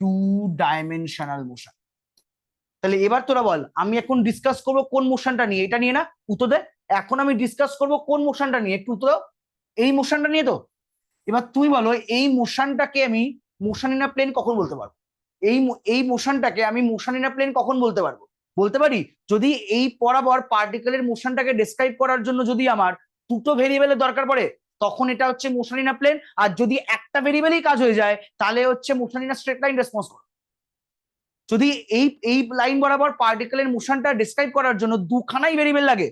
টু ডাইমেনশনাল মোশন। তাহলে এবার তোরা বল, আমি এখন ডিসকাস করবো কোন মোশনটা নিয়ে? এটা নিয়ে না? উত্তর দে। এখন আমি ডিসকাস করবো কোন মোশনটা নিয়ে? একটু উত্তর দাও। এই মোশনটা নিয়ে তো। এবার তুই বলো এই মোশনটাকে আমি মোশন ইন আ প্লেন কখন বলতে পারবো? এই মোশনটাকে আমি মোশন ইন আ প্লেন কখন বলতে পারবো? বলতে পারি যদি এই বরাবর পার্টিকেলের মোশনটাকে ডেসক্রাইব করার জন্য যদি আমার দুটো ভেরিয়েবলের দরকার পড়ে, তখন এটা হচ্ছে মোশন ইন আ প্লেন। আর যদি একটা ভেরিয়েবলই কাজ হয়ে যায়, তাহলে হচ্ছে motion in a straight line response করে। যদি এই লাইন বরাবর পার্টিকেলের মোশনটা ডেসক্রাইব করার জন্য দুখানাই ভেরিয়েবল লাগে,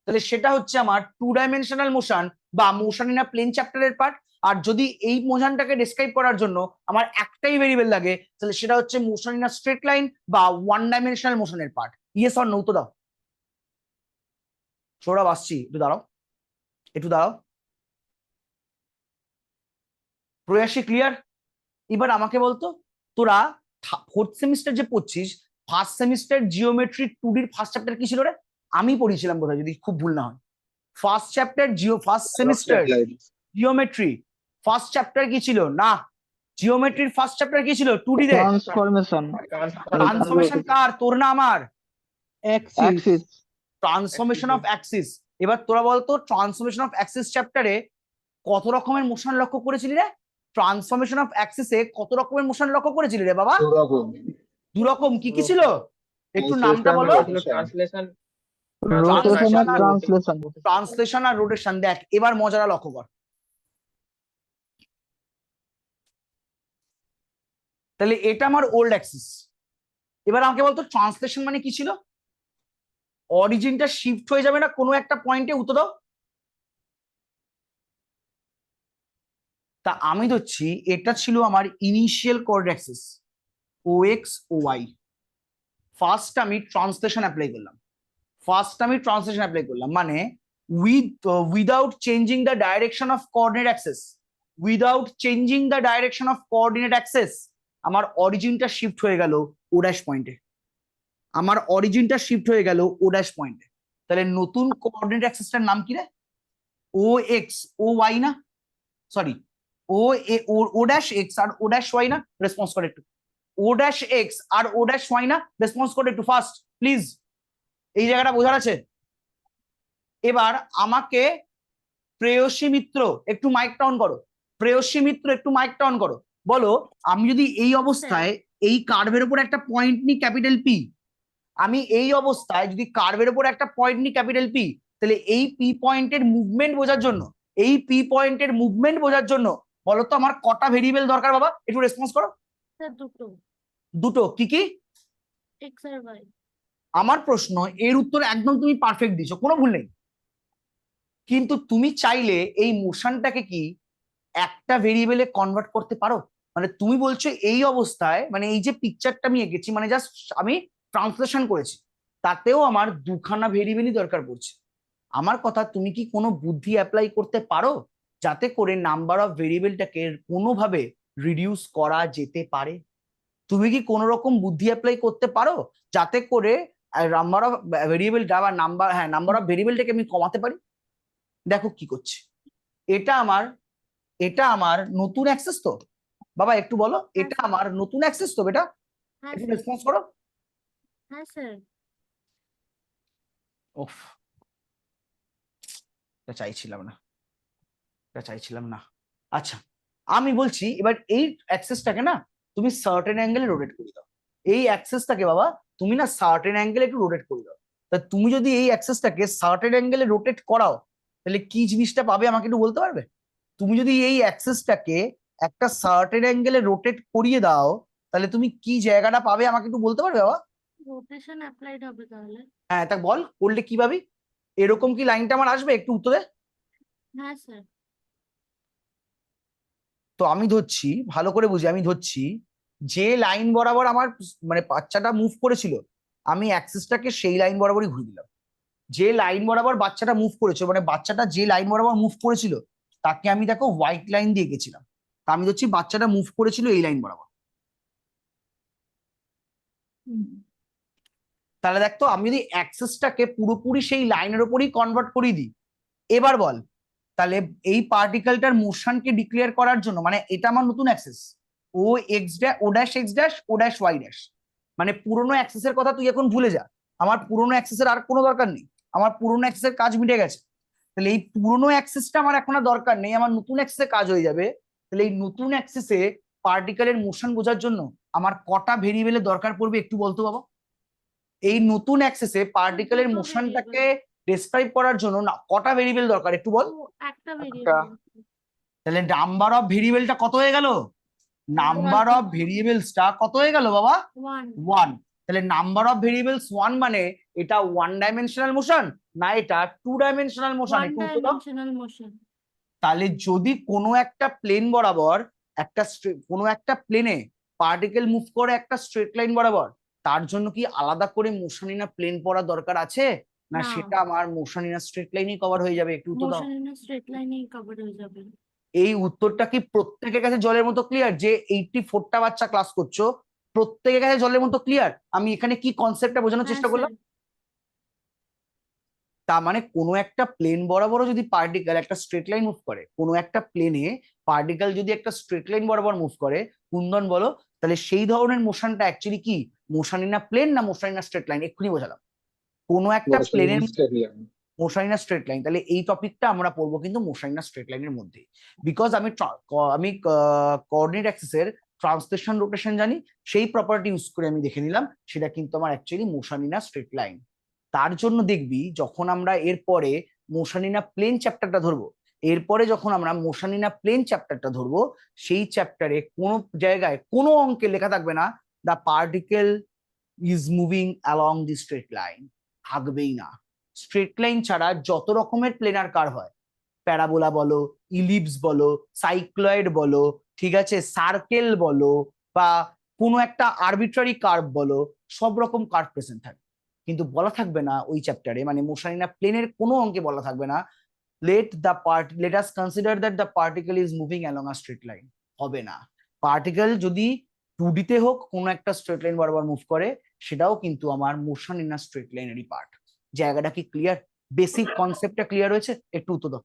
তাহলে সেটা হচ্ছে আমার টু ডাইমেনশনাল মোশন বা মোশন ইন আ প্লেন চ্যাপ্টারের পার্ট। আর যদি এই মোশনটাকে ডেসক্রাইব করার জন্য আমার একটাই ভেরিয়েবল লাগে, তাহলে সেটা হচ্ছে motion in a straight line বা ওয়ান ডাইমেনশনাল মোশনের পার্ট। Yes or no? তো দাও। সৌরভ আসছি, একটু দাঁড়াও, একটু দাঁড়াও। প্রয়াসী ক্লিয়ার? এবার আমাকে বলতো, তোরা ফোর্থ সেমিস্টার যে পড়ছিস, first semester geometry 2D first chapter কি ছিল রে? আমি পড়িয়েছিলাম বোধহয়, যদি খুব ভুল না হয়। First semester geometry first chapter কি ছিল? না, জিওমেট্রির ফার্স্ট চ্যাপ্টার কি ছিল 2D তে? ট্রান্সফরমেশন। ট্রান্সফরমেশন কার, তোর না আমার? অ্যাক্সিস। Transformation of Axis. এবার তোরা বলতো ট্রান্সফরমেশন অফ অ্যাক্সিস চ্যাপ্টারে কত রকমের মোশন লক্ষ্য করেছিলি রে? ট্রান্সফরমেশন অফ অ্যাক্সিসে কত রকমের মোশন লক্ষ্য করেছিলি রে বাবা? দু রকম। কি কি ছিল? একটু নামটা বলো। ট্রান্সলেশন। রোটেশন আর ট্রান্সলেশন। ট্রান্সলেশন আর রোটেশন। দেখ এবার মজাটা লক্ষ্য কর। তাহলে এটা আমার ওল্ড অ্যাক্সিস। এবার আমাকে বলতো ট্রান্সলেশন মানে কি ছিল? অরিজিনটা শিফট হয়ে যাবে না কোনো একটা পয়েন্টে? উত্তর দাও। তা আমি ধরছি এটা ছিল আমার ইনিশিয়াল কোঅর্ডিনেট অ্যাক্সিস ও এক্স ও ওয়াই। ফার্স্ট আমি ট্রান্সলেশন অ্যাপ্লাই করলাম, মানে without changing the direction of coordinate access, আমার অরিজিনটা শিফট হয়ে গেল ও ড্যাশ পয়েন্টে। তাহলে নতুন কোঅর্ডিনেট অ্যাক্সেসটার নাম কি রে? ও এক্স ও ওয়াই না, সরি ও ও ড্যাশ এক্স আর ও ড্যাশ ওয়াই না, রেসপন্স করে একটু। ও ড্যাশ এক্স আর ও ড্যাশ ওয়াই না, রেসপন্স করে একটু ফাস্ট প্লিজ, এই জায়গাটা বোঝার আছে। এবার আমাকে প্রেয়সী মিত্র একটু মাইকটা অন করো, প্রেয়সী মিত্র একটু মাইকটা অন করো, বলো আমি যদি এই অবস্থায় এই কার্ভের উপর একটা পয়েন্ট নিই ক্যাপিটাল পি, আমি এই অবস্থায় যদি কার্ভের উপর একটা পয়েন্ট নিই ক্যাপিটাল পি, তাহলে এই পি পয়েন্টের মুভমেন্ট বোঝার জন্য, এই পি পয়েন্টের মুভমেন্ট বোঝার জন্য বলো তো আমার কটা ভেরিয়েবল দরকার বাবা, একটু রেসপন্স করো। স্যার দুটো, দুটো, কি কি? এক্স আর ওয়াই। আমার প্রশ্ন এর উত্তর একদম তুমি পারফেক্ট দিছো, কোনো ভুল নেই, কিন্তু তুমি চাইলে এই মোশনটাকে কি একটা ভেরিয়েবলে কনভার্ট করতে পারো? মানে তুমি বলছো এই অবস্থায়, মানে এই যে পিকচারটা আমি এঁকেছি, মানে জাস্ট আমি ট্রান্সলেশন করেছি, তাতেও আমার দুখানা ভেরিয়েবলই দরকার পড়ছে। আমার কথা, তুমি কি কোনো বুদ্ধি অ্যাপ্লাই করতে পারো যাতে করে নাম্বার অফ ভেরিয়েবলটাকে কোনোভাবে রিডিউস করা যেতে পারে? তুমি কি কোনো রকম বুদ্ধি অ্যাপ্লাই করতে পারো যাতে করে নাম্বার অফ ভেরিয়েবলটা বা নাম্বার অফ ভেরিয়েবলটাকে আমি কমাতে পারি? দেখো কি করছি, এটা আমার এটা আমার নতুন অ্যাক্সেস তো বাবা, একটু বলো এটা আমার নতুন অ্যাক্সেস তো বেটা, হ্যাঁ একটু স্যার। রেসপন্স করো। হ্যাঁ স্যার। ওফ, এটা চাইছিলাম না, এটা চাইছিলাম না। আচ্ছা, আমি বলছি এবার এই অ্যাক্সেসটাকে না তুমি সার্টেন অ্যাঙ্গেলে রোটেট করে দাও, এই অ্যাক্সেসটাকে বাবা তুমি না সার্টেন অ্যাঙ্গেলে একটু রোটেট করে দাও। তা তুমি যদি এই অ্যাক্সেসটাকে সার্টেন অ্যাঙ্গেলে রোটেট করাও, তাহলে কি জিনিসটা পাবে আমাকে একটু বলতে পারবে? তুমি যদি এই অ্যাক্সেসটাকে একটা সার্টেন অ্যাঙ্গেলে রোটেট করিয়ে দাও, তাহলে তুমি কি জায়গাটা পাবে আমাকে একটু বলতে পারবে বাবা? রোটেশন অ্যাপ্লাইড হবে তাহলে। হ্যাঁ, তা বল করলে কি পাবি? এরকম কি লাইনটা আমার আসবে, একটু উত্তর দে। হ্যাঁ স্যার। তো আমি ধরছি, ভালো করে বুঝি, আমি ধরছি যে লাইন বরাবর আমার মানে বাচ্চাটা মুভ করেছিল, আমি অ্যাক্সিসটাকে সেই লাইন বরাবরই ঘুরে দিলাম। যে লাইন বরাবর বাচ্চাটা মুভ করেছিল, মানে বাচ্চাটা যে লাইন বরাবর মুভ করেছিল তাকে আমি দেখো হোয়াইট লাইন দিয়ে গেছিলাম, তা আমি ধরছি বাচ্চাটা মুভ করেছিল এই লাইন বরাবর। তাহলে দেখতো আমি যদি অ্যাক্সেসটাকে পুরোপুরি সেই লাইনের উপরই কনভার্ট করে দিই, এবার বল তাহলে এই পার্টিকেলটার মোশনকে ডিক্লেয়ার করার জন্য, মানে এটা আমার নতুন অ্যাক্সেস, ও x dash O dash x dash O dash Y dash, মানে পুরোনো অ্যাক্সেসের কথা তুই এখন ভুলে যা, আমার পুরোনো অ্যাক্সেসের আর কোনো দরকার নেই, আমার পুরোনো অ্যাক্সেসের কাজ মিটে গেছে। তাহলে এই পুরোনো অ্যাক্সেসটা আমার এখন আর দরকার নেই, আমার নতুন অ্যাক্সেসে কাজ হয়ে যাবে। তাহলে এই নতুন অ্যাক্সেসে পার্টিকেলের মোশন বোঝার জন্য আমার কটা ভেরিয়েবলের দরকার পড়বে একটু বলতো বাবা? এই নতুন অ্যাক্সেসে পার্টিকেলের দুটো মোশনটাকে variable। ডেসক্রাইব করার জন্য না কটা ভেরিয়েবল দরকার একটু বল? ও একটা ভেরিয়েবল। তাহলে নাম্বার অফ ভেরিয়েবলটা কত হয়ে গেল? নাম্বার অফ ভেরিয়েবলসটা কত হয়ে গেল বাবা? ওয়ান। 1। তাহলে নাম্বার অফ ভেরিয়েবলস 1 মানে এটা ওয়ান ডাইমেনশনাল মোশন না এটা টু ডাইমেনশনাল মোশন, ওয়ান একটু উত্তর দাও। Dimensional motion. তাহলে যদি কোনো একটা প্লেন বরাবর কোনো একটা প্লেনে পার্টিকেল মুভ করে একটা স্ট্রেট লাইন বরাবর, তার জন্য কি আলাদা করে মোশন ইন আ প্লেন পড়ার দরকার আছে? না না। সেটা আমার মোশন ইন আ স্ট্রেট লাইনই কভার হয়ে যাবে, একটু উত্তর দাও। মোশন ইন স্ট্রেট লাইনেই কভার হয়ে যাবে। এই উত্তরটা কি প্রত্যেকের কাছে জলের মতো ক্লিয়ার? যে 84টা বাচ্চা ক্লাস করছো প্রত্যেকের কাছে জলের মতো ক্লিয়ার আমি এখানে কি কনসেপ্টটা বোঝানোর হ্যাঁ চেষ্টা করলাম? স্যার। তার মানে কোনো একটা প্লেন বরাবরও যদি পার্টিকেল একটা স্ট্রেট লাইন মুভ করে, কোনো একটা প্লেনে পার্টিকেল যদি একটা স্ট্রেট লাইন বরাবর মুভ করে, কুন্দন বলো তাহলে সেই ধরনের মোশনটা অ্যাকচুয়ালি কি মোশন ইন আ প্লেন না motion in a straight line? এক্ষুনি বোঝালাম কোনো একটা প্লেনের motion in a straight line. তাহলে এই টপিকটা আমরা পড়বো কিন্তু মোশন ইন আ স্ট্রেট লাইনের মধ্যে, বিকজ আমি কোঅর্ডিনেট অ্যাক্সিসের ট্রান্সলেশন রোটেশন জানি, সেই প্রপার্টি ইউজ করে আমি দেখে নিলাম সেটা কিন্তু আমার actually motion in a straight line. তার জন্য দেখবি যখন আমরা এরপরে মোশন ইন আ প্লেন চ্যাপ্টারটা ধরবো, এরপরে যখন আমরা মোশন ইন আ প্লেন চ্যাপ্টারটা ধরবো, সেই চ্যাপ্টারে কোনো জায়গায় কোনো অঙ্কে লেখা থাকবে না the particle is moving along the straight line, থাকবেই না। স্ট্রেট লাইন ছাড়া যত রকমের প্লেনার কার্ভ হয়, প্যারাবোলা বলো, ইলিপস বলো, সাইক্লয়েড বলো, ঠিক আছে, সার্কেল বলো, বা কোনো একটা আরবিট্রারি কার্ভ বলো, সব রকম কার্ভ প্রেজেন্ট থাকে, কিন্তু বলা থাকবে না ওই চ্যাপ্টারে, মানে মোশন ইন আ প্লেনের কোনো অঙ্কে বলা থাকবে না let us consider that the particle is moving along a straight line, হবে না। পার্টিকেল যদি 2D তে হোক কোনো একটা স্ট্রেট লাইন বরাবর মুভ করে, সেটাও কিন্তু আমার মোশন ইন আ স্ট্রেট লাইনেরই পার্ট। জায়গাটা কি ক্লিয়ার? বেসিক কনসেপ্টটা ক্লিয়ার হয়েছে? একটু উত্তর দাও।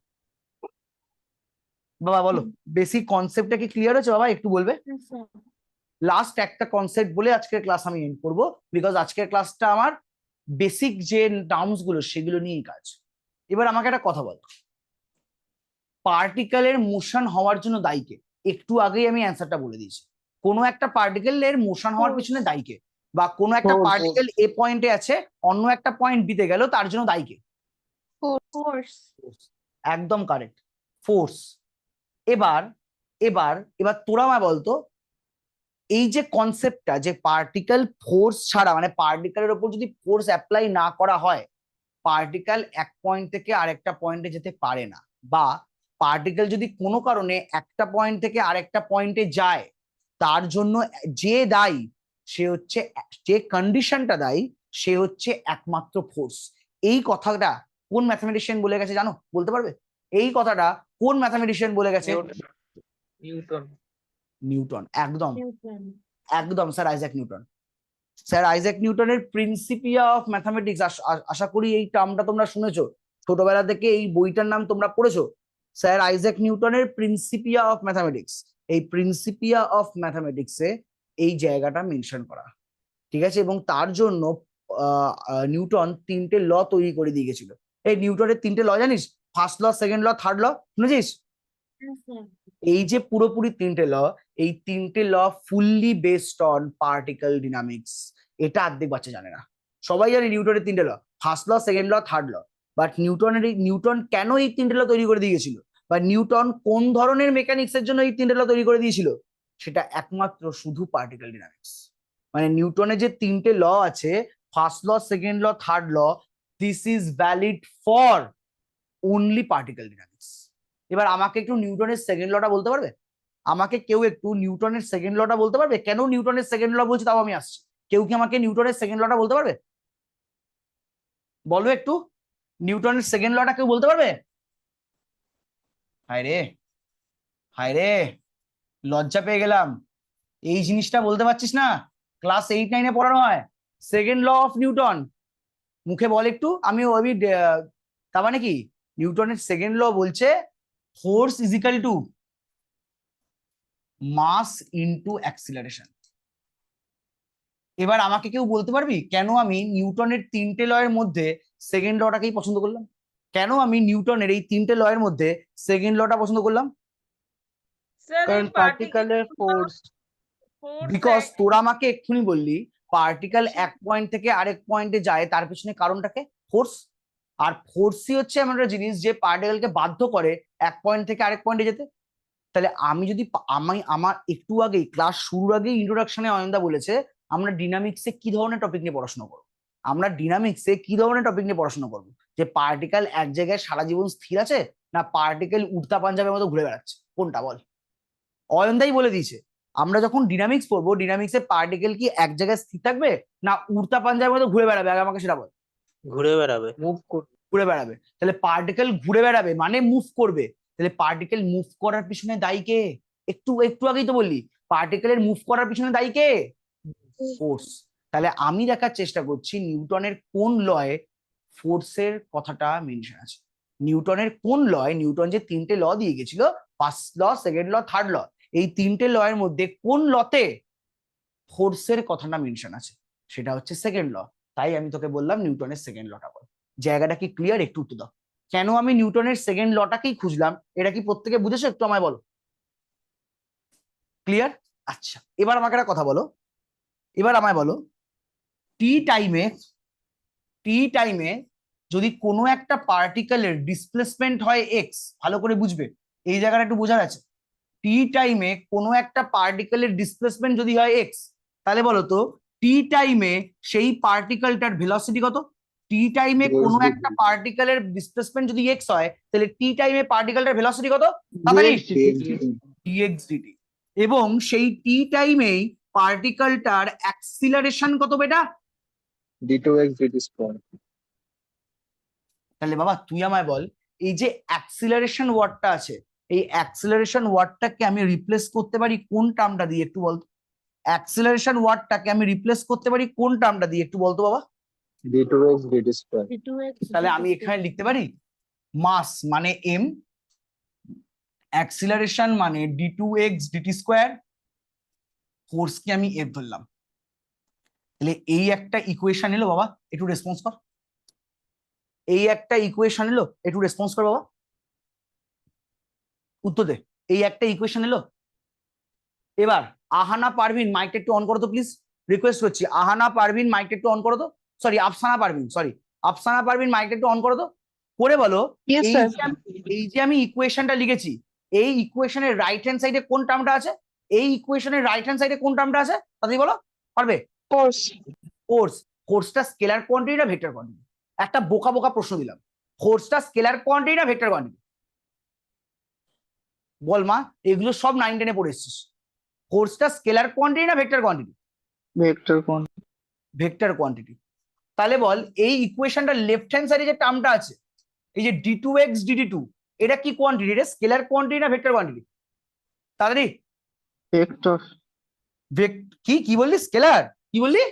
বাবা বলো, বেসিক কনসেপ্টটা কি ক্লিয়ার হয়েছে বাবা? একটু বলবে। হ্যাঁ স্যার। লাস্ট একটা কনসেপ্ট বলে আজকের ক্লাস আমি এন্ড করবো, বিকজ আজকের ক্লাসটা আমার বেসিক যে টার্মস গুলো সেগুলো নিয়েই কাজ। এবার আমাকে একটা কথা বলো, পার্টিকেলের মোশন হওয়ার জন্য দায়ী কে? একটু আগেই আমি অ্যান্সারটা বলে দিয়েছি। কোনো একটা পার্টিকেলের মোশন হওয়ার পিছনে দায়ী কে, বা কোনো একটা Force. পার্টিকেল এ পয়েন্টে আছে অন্য একটা পয়েন্ট বিতে গেল, তার জন্য দায়ী কে? ফোর্স। একদম কারেক্ট, ফোর্স। এবার এবার এবার তোরা আমায় বলতো, এই যে কনসেপ্টটা যে পার্টিকেল ফোর্স ছাড়া, মানে পার্টিকেলের উপর যদি ফোর্স অ্যাপ্লাই না করা হয়, পার্টিকেল এক পয়েন্ট থেকে আরেকটা পয়েন্টে যেতে পারে না, বা পার্টিকেল যদি কোনো কারণে একটা পয়েন্ট থেকে আরেকটা পয়েন্টে যায়, তার জন্য যে দায়ী সে হচ্ছে, যে কন্ডিশনটা দায়ী সে হচ্ছে একমাত্র ফোর্স। এই কথাটা কোন ম্যাথমেটিশিয়ান বলে গেছে জানো? বলতে পারবে এই কথাটা কোন ম্যাথমেটিশিয়ান বলে গেছে? নিউটন। নিউটন। একদম নিউটন। একদম, sir Isaac Newton. Sir Isaac নিউটনের প্রিন্সিপিয়া অফ ম্যাথামেটিক্স, আশা করি এই টার্মটা তোমরা শুনেছো, ছোটবেলা থেকে এই বইটার নাম তোমরা পড়েছো। স্যার আইজ্যাক নিউটনের প্রিন্সিপিয়া অফ ম্যাথামেটিক্স, এই প্রিন্সিপিয়া অফ ম্যাথামেটিক্সে এই জায়গাটা মেনশন করা, ঠিক আছে? এবং তার জন্য নিউটন 3টে ল তৈরি করে দিয়ে গেছিল। এই নিউটনের 3টে ল জানিস? First law, second law, third law, শুনেছিস? হ্যাঁ স্যার। এই যে পুরোপুরি 3টে ল, এই 3টে law fully based on particle dynamics. এটা অর্ধেক বাচ্চা জানে না। সবাই জানে নিউটনের 3টে law, first law, second law, third law. But Newton কেন এই 3টে ল তৈরি করে দিয়ে গেছিল, বা নিউটন কোন ধরনের মেকানিক্স এর জন্য এই 3টে ল তৈরি করে দিয়েছিল, সেটা একমাত্র শুধু পার্টিকেল ডিনামিক্স। মানে নিউটনের যে 3টে ল আছে, first law, second law, third law, this is valid for only particle dynamics. এবার আমাকে একটু নিউটনের সেকেন্ড লটা বলতে পারবে? আমাকে কেউ একটু নিউটনের সেকেন্ড লটা বলতে পারবে? কেন নিউটনের সেকেন্ড ল বলছি তাও আমি আসছি। কেউ কি আমাকে নিউটনের সেকেন্ড লটা বলতে পারবে? বলো একটু, নিউটনের সেকেন্ড লটা কেউ বলতে পারবে? হায় রে, হায় রে, লজ্জা পেয়ে গেলাম। এই জিনিসটা বলতে পারছিস না? ক্লাস 8-9-এ পড়ানো হয় সেকেন্ড ল অফ নিউটন। মুখে বল একটু। তার মানে কি, নিউটনের সেকেন্ড ল বলছে force is equal to mass into acceleration. এবার আমাকে কেউ বলতে পারবি কেন আমি নিউটনের 3টে ল এর মধ্যে সেকেন্ড লটাকেই পছন্দ করলাম? কেন আমি নিউটনের এই 3টে ল এর মধ্যে সেকেন্ড লটা পছন্দ করলাম? স্যার কারণ পার্টিকেলের ফোর্স। বিকজ তোরা আমাকে এক্ষুনি বললি পার্টিকেল এক পয়েন্ট থেকে আরেক পয়েন্টে যায়, তার পিছনে কারণটাকে ফোর্স। আর ফোর্সই হচ্ছে এমন একটা জিনিস যে পার্টিকেলকে বাধ্য করে এক পয়েন্ট থেকে আরেক পয়েন্টে যেতে। তাহলে আমি যদি আমার একটু আগেই ক্লাস শুরুর আগেই ইন্ট্রোডাকশনে অয়নদা বলেছে আমরা ডিনামিক্সে কি ধরনের টপিক নিয়ে পড়াশোনা করবো। আমরা ডিনামিক্সে কি ধরনের টপিক নিয়ে পড়াশোনা করবো? যে পার্টিকেল এক জায়গায় সারা জীবন স্থির আছে, না পার্টিকেল উড়তা পাঞ্জাবের মতো ঘুরে বেড়াচ্ছে, কোনটা বল? অয়নদাই বলে দিয়েছে আমরা যখন ডিনামিক্স পড়বো, ডিনামিক্সে পার্টিকেল কি এক জায়গায় স্থির থাকবে, না উড়তা পাঞ্জাবের মতো ঘুরে বেড়াবে? আগে আমাকে সেটা বল। ঘুরে বেড়াবে, মুভ করবে। ঘুরে বেড়াবে। তাহলে পার্টিকেল ঘুরে বেড়াবে মানে মুভ করবে। তাহলে পার্টিকেল মুভ করার পিছনে দায়ী কে? একটু একটু আগেই তো বললি পার্টিকেলের মুভ করার পিছনে দায়ী কে? ফোর্স। তাহলে আমি দেখার চেষ্টা করছি নিউটনের কোন লয়ে ফোর্সের কথাটা মেনশন আছে। নিউটনের কোন লয়, নিউটন যে 3টে ল দিয়ে গেছিল, first law, second law, third law, এই 3টে ল এর মধ্যে কোন লতে ফোর্সের কথাটা মেনশন আছে? সেটা হচ্ছে সেকেন্ড ল। তাই আমি তোকে বললাম নিউটনের সেকেন্ড লটা বল। জায়গাটা কি ক্লিয়ার? একটু উত্তর দাও। কেন আমি নিউটনের সেকেন্ড লটাকেই খুঁজলাম, এটা কি প্রত্যেকে বুঝেছো? একটু আমায় বলো। ক্লিয়ার? আচ্ছা, এবার আমাকে একটা কথা বলো, এবার আমায় বলো, টি টাইমে যদি কোনো একটা পার্টিকেলের ডিসপ্লেসমেন্ট হয় এক্স, ভালো করে বুঝবে, এই জায়গাটা একটু বোঝার আছে। টি টাইমে কোনো একটা পার্টিকেলের ডিসপ্লেসমেন্ট যদি হয় এক্স, তাহলে বলো তো টি টাইমে সেই পার্টিকেলটার ভেলোসিটি কত? টি টাইমে কোনো একটা পার্টিকেলের ডিসপ্লেসমেন্ট যদি এক্স হয়, তাহলে টি টাইমে পার্টিকেলটার ভেলোসিটি কত? তাড়াতাড়ি। dx dt। এবং সেই টি টাইমেই পার্টিকেলটার অ্যাক্সিলারেশন কত বেটা? d2x dt square. তাহলে বাবা তুই আমায় বল, এই যে অ্যাক্সিলারেশন ওয়ার্ডটা আছে, এই অ্যাক্সিলারেশন ওয়ার্ডটাকে আমি রিপ্লেস করতে পারি কোন টার্মটা দিয়ে? একটু বলতো। অ্যাক্সিলারেশন ওয়ার্ডটাকে আমি রিপ্লেস করতে পারি কোন টার্মটা দিয়ে? একটু বলতো বাবা। d2x dt square. d2x তাহলে আমি এখানে লিখতে পারি মাস মানে এম, অ্যাক্সিলারেশন মানে d2x dt স্কোয়ার, ফোর্সকে আমি এফ ধরলাম। তাহলে এই একটা ইকুয়েশন এলো বাবা, একটু রেসপন্স কর। এই একটা ইকুয়েশন এলো, একটু রেসপন্স কর বাবা, উত্তর দে। এই একটা ইকুয়েশন এলো। এবার আহানা পারভিন মাইকটা একটু অন করো তো প্লিজ, রিকোয়েস্ট করছি। আহানা পারভিন মাইকটা একটু অন করো তো, সরি আফসানা পারভিন, সরি আফসানা পারভিন মাইকটা একটু অন করো তো, করে বলো Yes, এই sir. যে এই যে আমি ইকুয়েশনটা লিখেছি, এই ইকুয়েশনের রাইট হ্যান্ড সাইডে কোন টার্মটা আছে, এই ইকুয়েশনের রাইট হ্যান্ড সাইডে কোন টার্মটা আছে তাড়াতাড়ি বলো, পারবে? Force. ফোর্স। ফোর্সটা স্কেলার কোয়ান্টিটি না ভেক্টর কোয়ান্টিটি? একটা বোকা বোকা প্রশ্ন দিলাম, ফোর্সটা স্কেলার কোয়ান্টিটি না ভেক্টর কোয়ান্টিটি? বল মা, এগুলো সব 9 10-এ পড়ে এসেছিস। ফোর্সটা স্কেলার কোয়ান্টিটি না ভেক্টর কোয়ান্টিটি? ভেক্টর কোন? Vector quantity. তাহলে বল এই ইকুয়েশনটার লেফট হ্যান্ড সাইডে যে টার্মটা আছে, এই যে d2x dt2, এটা কি কোয়ান্টিটি? এটা স্কেলার কোয়ান্টিটি না ভেক্টর কোয়ান্টিটি? তাড়াতাড়ি। ভেক্টর। কি কি বললি? স্কেলার কি বললি?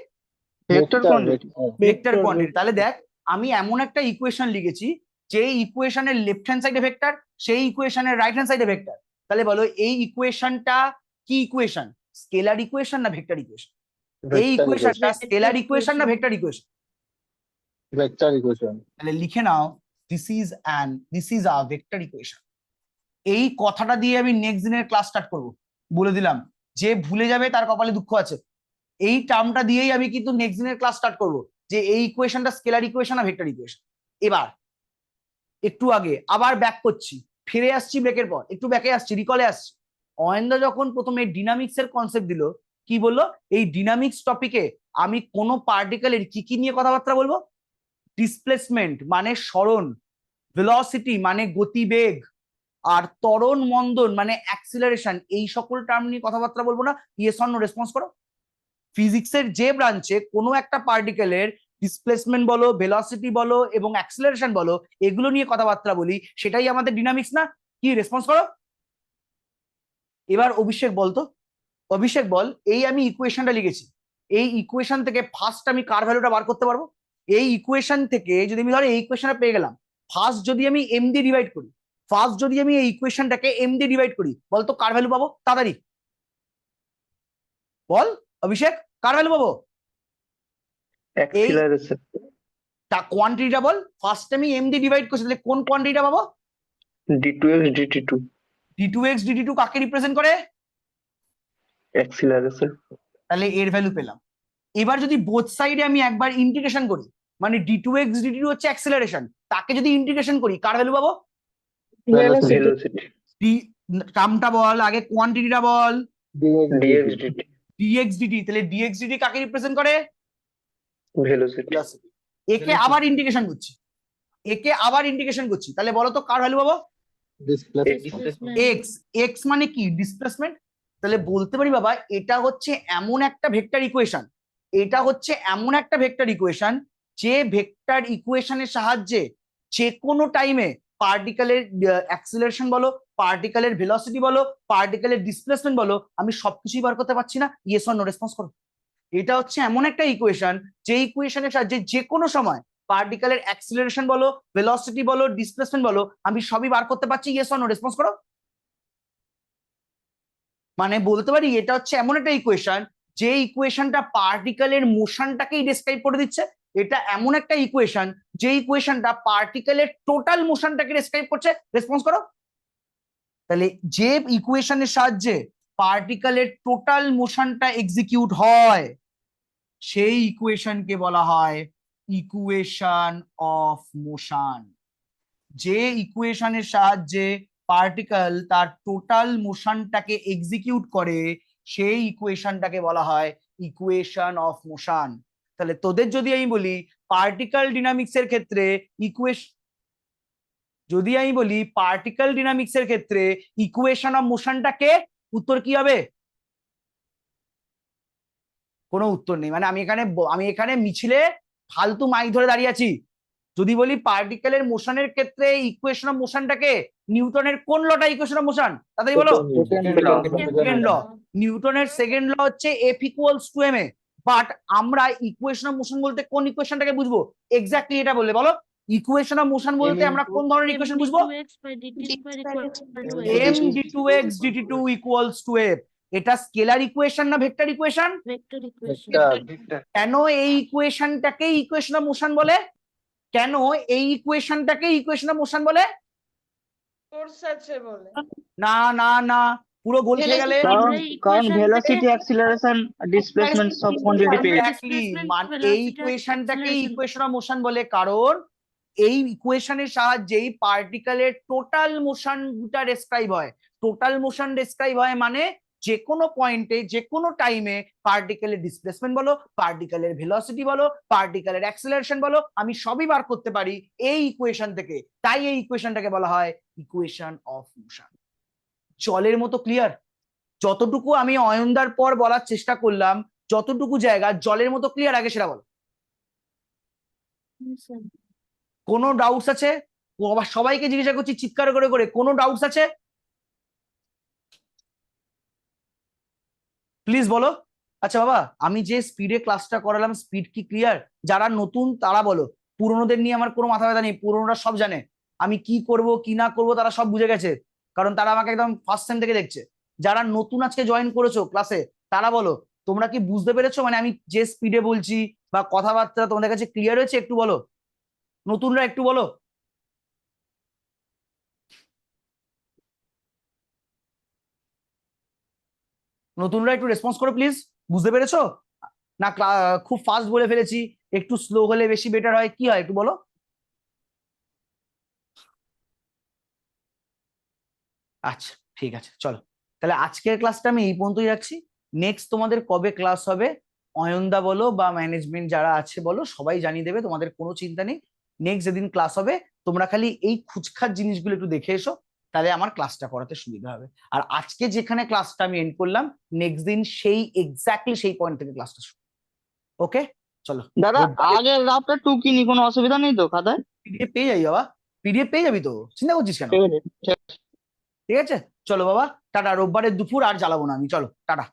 Vector quantity. Vector quantity. তাহলে দেখ, আমি এমন একটা ইকুয়েশন লিখেছি যে ইকুয়েশনের লেফট হ্যান্ড সাইডে ভেক্টর, সেই ইকুয়েশনের রাইট হ্যান্ড সাইডে ভেক্টর। তাহলে বলো এই ইকুয়েশনটা কি ইকুয়েশন? স্কেলার ইকুয়েশন না ভেক্টর ইকুয়েশন? এই ইকুয়েশনটা স্কেলার ইকুয়েশন না ভেক্টর ইকুয়েশন? Vector equation. তাহলে লিখে নাও, this is a vector equation. এই কথাটা দিয়ে আমি নেক্সট দিনের ক্লাস স্টার্ট করব, বলে দিলাম। যে ভুলে যাবে তার কপালে দুঃখ আছে। এই টার্মটা দিয়েই আমি কিন্তু নেক্সট দিনের ক্লাস স্টার্ট করব, যে এই ইকুয়েশনটা স্কেলার ইকুয়েশন না ভেক্টর ইকুয়েশন। এবার একটু আগে আবার ব্যাক করছি, ফিরে আসছি ব্রেকের পর, একটু ব্যাকে আসছি, রিকলে আসছি। অয়েন্দা যখন প্রথমে ডিনামিক্স এর কনসেপ্ট দিল, কি বললো? এই ডিনামিক্স টপিকে আমি কোনো পার্টিকেলের কি কি নিয়ে কথাবার্তা বলবো? ডিসপ্লেসমেন্ট মানে সরণ, ভেলোসিটি মানে গতিবেগ, আর ত্বরণ মন্দন মানে অ্যাক্সিলারেশন, এই সকল টার্ম নিয়ে কথাবার্তা বলবো না? ইয়েস অর নো রেসপন্স করো। ফিজিক্সের যে ব্রাঞ্চে কোনো একটা পার্টিকেলের ডিসপ্লেসমেন্ট বলো, ভেলোসিটি বলো এবং অ্যাক্সিলারেশন বলো, এগুলো নিয়ে কথাবার্তা বলি, সেটাই আমাদের ডিনামিক্স না? কি রেসপন্স করো? এবার অভিষেক বলতো, অভিষেক বল, এই আমি ইকুয়েশনটা লিখেছি, এই ইকুয়েশন থেকে ফার্স্ট আমি কার ভ্যালুটা বার করতে পারবো? এই ইকুয়েশন থেকে যদি আমি ধরো এই ইকুয়েশনটা পেয়ে গেলাম, ফার্স্ট যদি আমি এম দিয়ে ডিভাইড করি, ফার্স্ট যদি আমি এই ইকুয়েশনটাকে এম দিয়ে ডিভাইড করি, বলতো কার ভ্যালু পাবো? তাড়াতাড়ি বল অভিষেক, কার ভ্যালু পাবো? অ্যাক্সিলারেশন। তা কোয়ান্টিটিটা বল, ফার্স্ট আমি এম দিয়ে ডিভাইড করছি, তাহলে কোন কোয়ান্টিটিটা পাবো? d2x dt2। d2x dt2 কাকে রিপ্রেজেন্ট করে? অ্যাক্সিলারেশন। তাহলে এর ভ্যালু পেলাম। এবার যদি বোথ সাইডে আমি একবার ইন্টিগ্রেশন করি, মানে d2x dt2 হচ্ছে অ্যাক্সিলারেশন, তাকে যদি ইন্টিগ্রেশন করি, কার ভ্যালু পাবো? ভেলোসিটি। টার্মটা বল আগে, কোয়ান্টিটিটা বল। dx dt। dx dt, তাহলে dx dt কাকে রিপ্রেজেন্ট করে? ভেলোসিটি। একে আবার ইন্টিগ্রেশন করছি, একে আবার ইন্টিগ্রেশন করছি, তাহলে বলো তো কার ভ্যালু পাবো? ডিসপ্লেসমেন্ট। এক্স। এক্স মানে কি? ডিসপ্লেসমেন্ট। তাহলে বলতে পারি বাবা, এটা হচ্ছে এমন একটা ভেক্টর ইকুয়েশন, এটা হচ্ছে এমন একটা ভেক্টর ইকুয়েশন, যে ভেক্টর ইকুয়েশনের সাহায্যে যে কোনো টাইমে পার্টিকেলের অ্যাক্সিলারেশন বলো, পার্টিকেলের ভেলোসিটি বলো, পার্টিকেলের ডিসপ্লেসমেন্ট বলো, আমি সবকিছুই বার করতে পারছি না? ইয়েস অর নো রেসপন্স করো। এটা হচ্ছে এমন একটা ইকুয়েশন, যে ইকুয়েশনের সাহায্যে যে কোনো সময় পার্টিকেলের অ্যাক্সিলারেশন বলো, ভেলোসিটি বলো, ডিসপ্লেসমেন্ট বলো, আমি সবই বার করতে পারছি। ইয়েস অর নো রেসপন্স করো। মানে বলতে পারি এটা হচ্ছে এমন একটা ইকুয়েশন, যে ইকুয়েশনটা পার্টিকেলের মোশনটাকেই ডেসক্রাইব করে দিচ্ছে। এটা এমন একটা ইকুয়েশন, যে ইকুয়েশনটা পার্টিকেলের টোটাল মোশনটাকে ডেসক্রাইব করছে। রেসপন্স করো। তাহলে যে ইকুয়েশনের সাহায্যে পার্টিকেলের টোটাল মোশনটা এক্সিকিউট হয়, সেই ইকুয়েশনকে বলা হয় ইকুয়েশন অফ মোশন। যে ইকুয়েশনের সাহায্যে পার্টিকেল তার টোটাল মোশনটাকে এক্সিকিউট করে, সেই ইকুয়েশনটাকে বলা হয় ইকুয়েশন অফ মোশন। তাহলে তোদের যদি আমি বলি পার্টিকেল ডিনামিক্স এর ক্ষেত্রে যদি আমি বলি পার্টিকেল ডিনামিক্স এর ক্ষেত্রে ইকুয়েশন অফ মোশনটাকে, উত্তর কি হবে? কোনো উত্তর নেই। মানে আমি এখানে মিছিলে ফালতু মাইক ধরে দাঁড়িয়ে আছি। যদি বলি পার্টিকেলের মোশনের ক্ষেত্রে ইকুয়েশন অফ মোশনটাকে, নিউটনের কোন লটা ইকুয়েশন অফ মোশন? তাড়াতাড়ি বলো। Second law. নিউটনের সেকেন্ড ল হচ্ছে F = ma। বাট আমরা ইকুয়েশন অফ মোশন বলতে কোন ইকুয়েশনটাকে বুঝবো? এক্স্যাক্টলি এটা বললে বলো, ইকুয়েশন অফ মোশন বলতে আমরা কোন ধরনের ইকুয়েশন বুঝবো? M D two X DT two equals to F. এটা স্কেলার ইকুয়েশন না ভেক্টর ইকুয়েশন? কেন এই ইকুয়েশনটাকে ইকুয়েশন অফ মোশন বলে? কেন এই ইকুয়েশনটাকে ইকুয়েশন অফ মোশন বলে? ফোর্স আছে বলে। না না না, পুরো গোল খেয়ে গেলে। কারণ ভেলোসিটি অ্যাক্সিলারেশন ডিসপ্লেসমেন্ট সব কোয়ান্টিটি পেয়ে Exactly, এই ইকুয়েশনটাকে ইকুয়েশন অফ মোশন বলে, কারণ এই ইকুয়েশনের সাহায্যেই পার্টিকেলের টোটাল মোশনটা ডেসক্রাইব হয়। টোটাল মোশন ডেসক্রাইব হয় মানে যে কোনো পয়েন্টে যে কোনো টাইমে পার্টিকেলের ডিসপ্লেসমেন্ট বলো, পার্টিকেলের ভেলোসিটি বলো, পার্টিকেলের অ্যাক্সিলারেশন বলো, আমি সবই বার করতে পারি এই ইকুয়েশন থেকে। তাই এই ইকুয়েশনটাকে বলা হয় ইকুয়েশন অফ মোশন। জলের মতো ক্লিয়ার? যতটুকু আমি অয়নদার পর বলার চেষ্টা করলাম, যতটুকু জায়গা জলের মতো ক্লিয়ার, আগে সেটা বলো। কোনো ডাউটস আছে? আবার সবাইকে জিজ্ঞাসা করছি চিৎকার করে করে, কোনো ডাউটস আছে? প্লিজ বলো। আচ্ছা বাবা, আমি যে স্পিডে ক্লাসটা করালাম, স্পিড কি ক্লিয়ার? যারা নতুন তারা বলো, পুরোনোদের নিয়ে আমার কোনো মাথা ব্যথা নেই, পুরোনোরা সব জানে আমি কি করব কি না করব, তারা সব বুঝে গেছে, কারণ তারা আমাকে একদম ফার্স্ট টাইম থেকে দেখছে। যারা নতুন আজকে জয়েন করেছো ক্লাসে, তারা বলো তোমরা কি বুঝতে পেরেছো? মানে আমি যে স্পিডে বলছি বা কথাবার্তা তোমাদের কাছে ক্লিয়ার হয়েছে? একটু বলো, নতুনরা একটু বলো। নতুনরা একটু রেসপন্স করো প্লিজ। বুঝতে পেরেছো না? খুব ফাস্ট বলে ফেলেছি, একটু স্লো হলে বেশি বেটার হয়, কি হয় একটু বলো। আচ্ছা ঠিক আছে, চলো তাহলে আজকের ক্লাসটা আমি এই পর্যন্তই রাখছি। নেক্সট তোমাদের কবে ক্লাস হবে অয়নদা বলো বা ম্যানেজমেন্ট যারা আছে বলো, সবাই জানিয়ে দেবে, তোমাদের কোনো চিন্তা নেই। নেক্সট যেদিন ক্লাস হবে তোমরা খালি এই খুচখাচ জিনিসগুলো একটু দেখে এসো, তাহলে আমার ক্লাসটা করাতে সুবিধা হবে। আর আজকে যেখানে ক্লাসটা আমি এন্ড করলাম, নেক্সট দিন সেই এক্স্যাক্টলি সেই পয়েন্ট থেকে ক্লাসটা শুরু। ওকে চলো দাদা আগের রাফটা টুকিনি, কোনো অসুবিধা নেই তো খাতায়? পিডিএফ পেয়ে যাবি বাবা, পিডিএফ পেয়ে যাবি তো, চিন্তা করছিস কেন? ঠিক আছে ঠিক আছে চলো বাবা, টাটা। রোববারের দুপুর আর জ্বালাবো না আমি, চলো টাটা।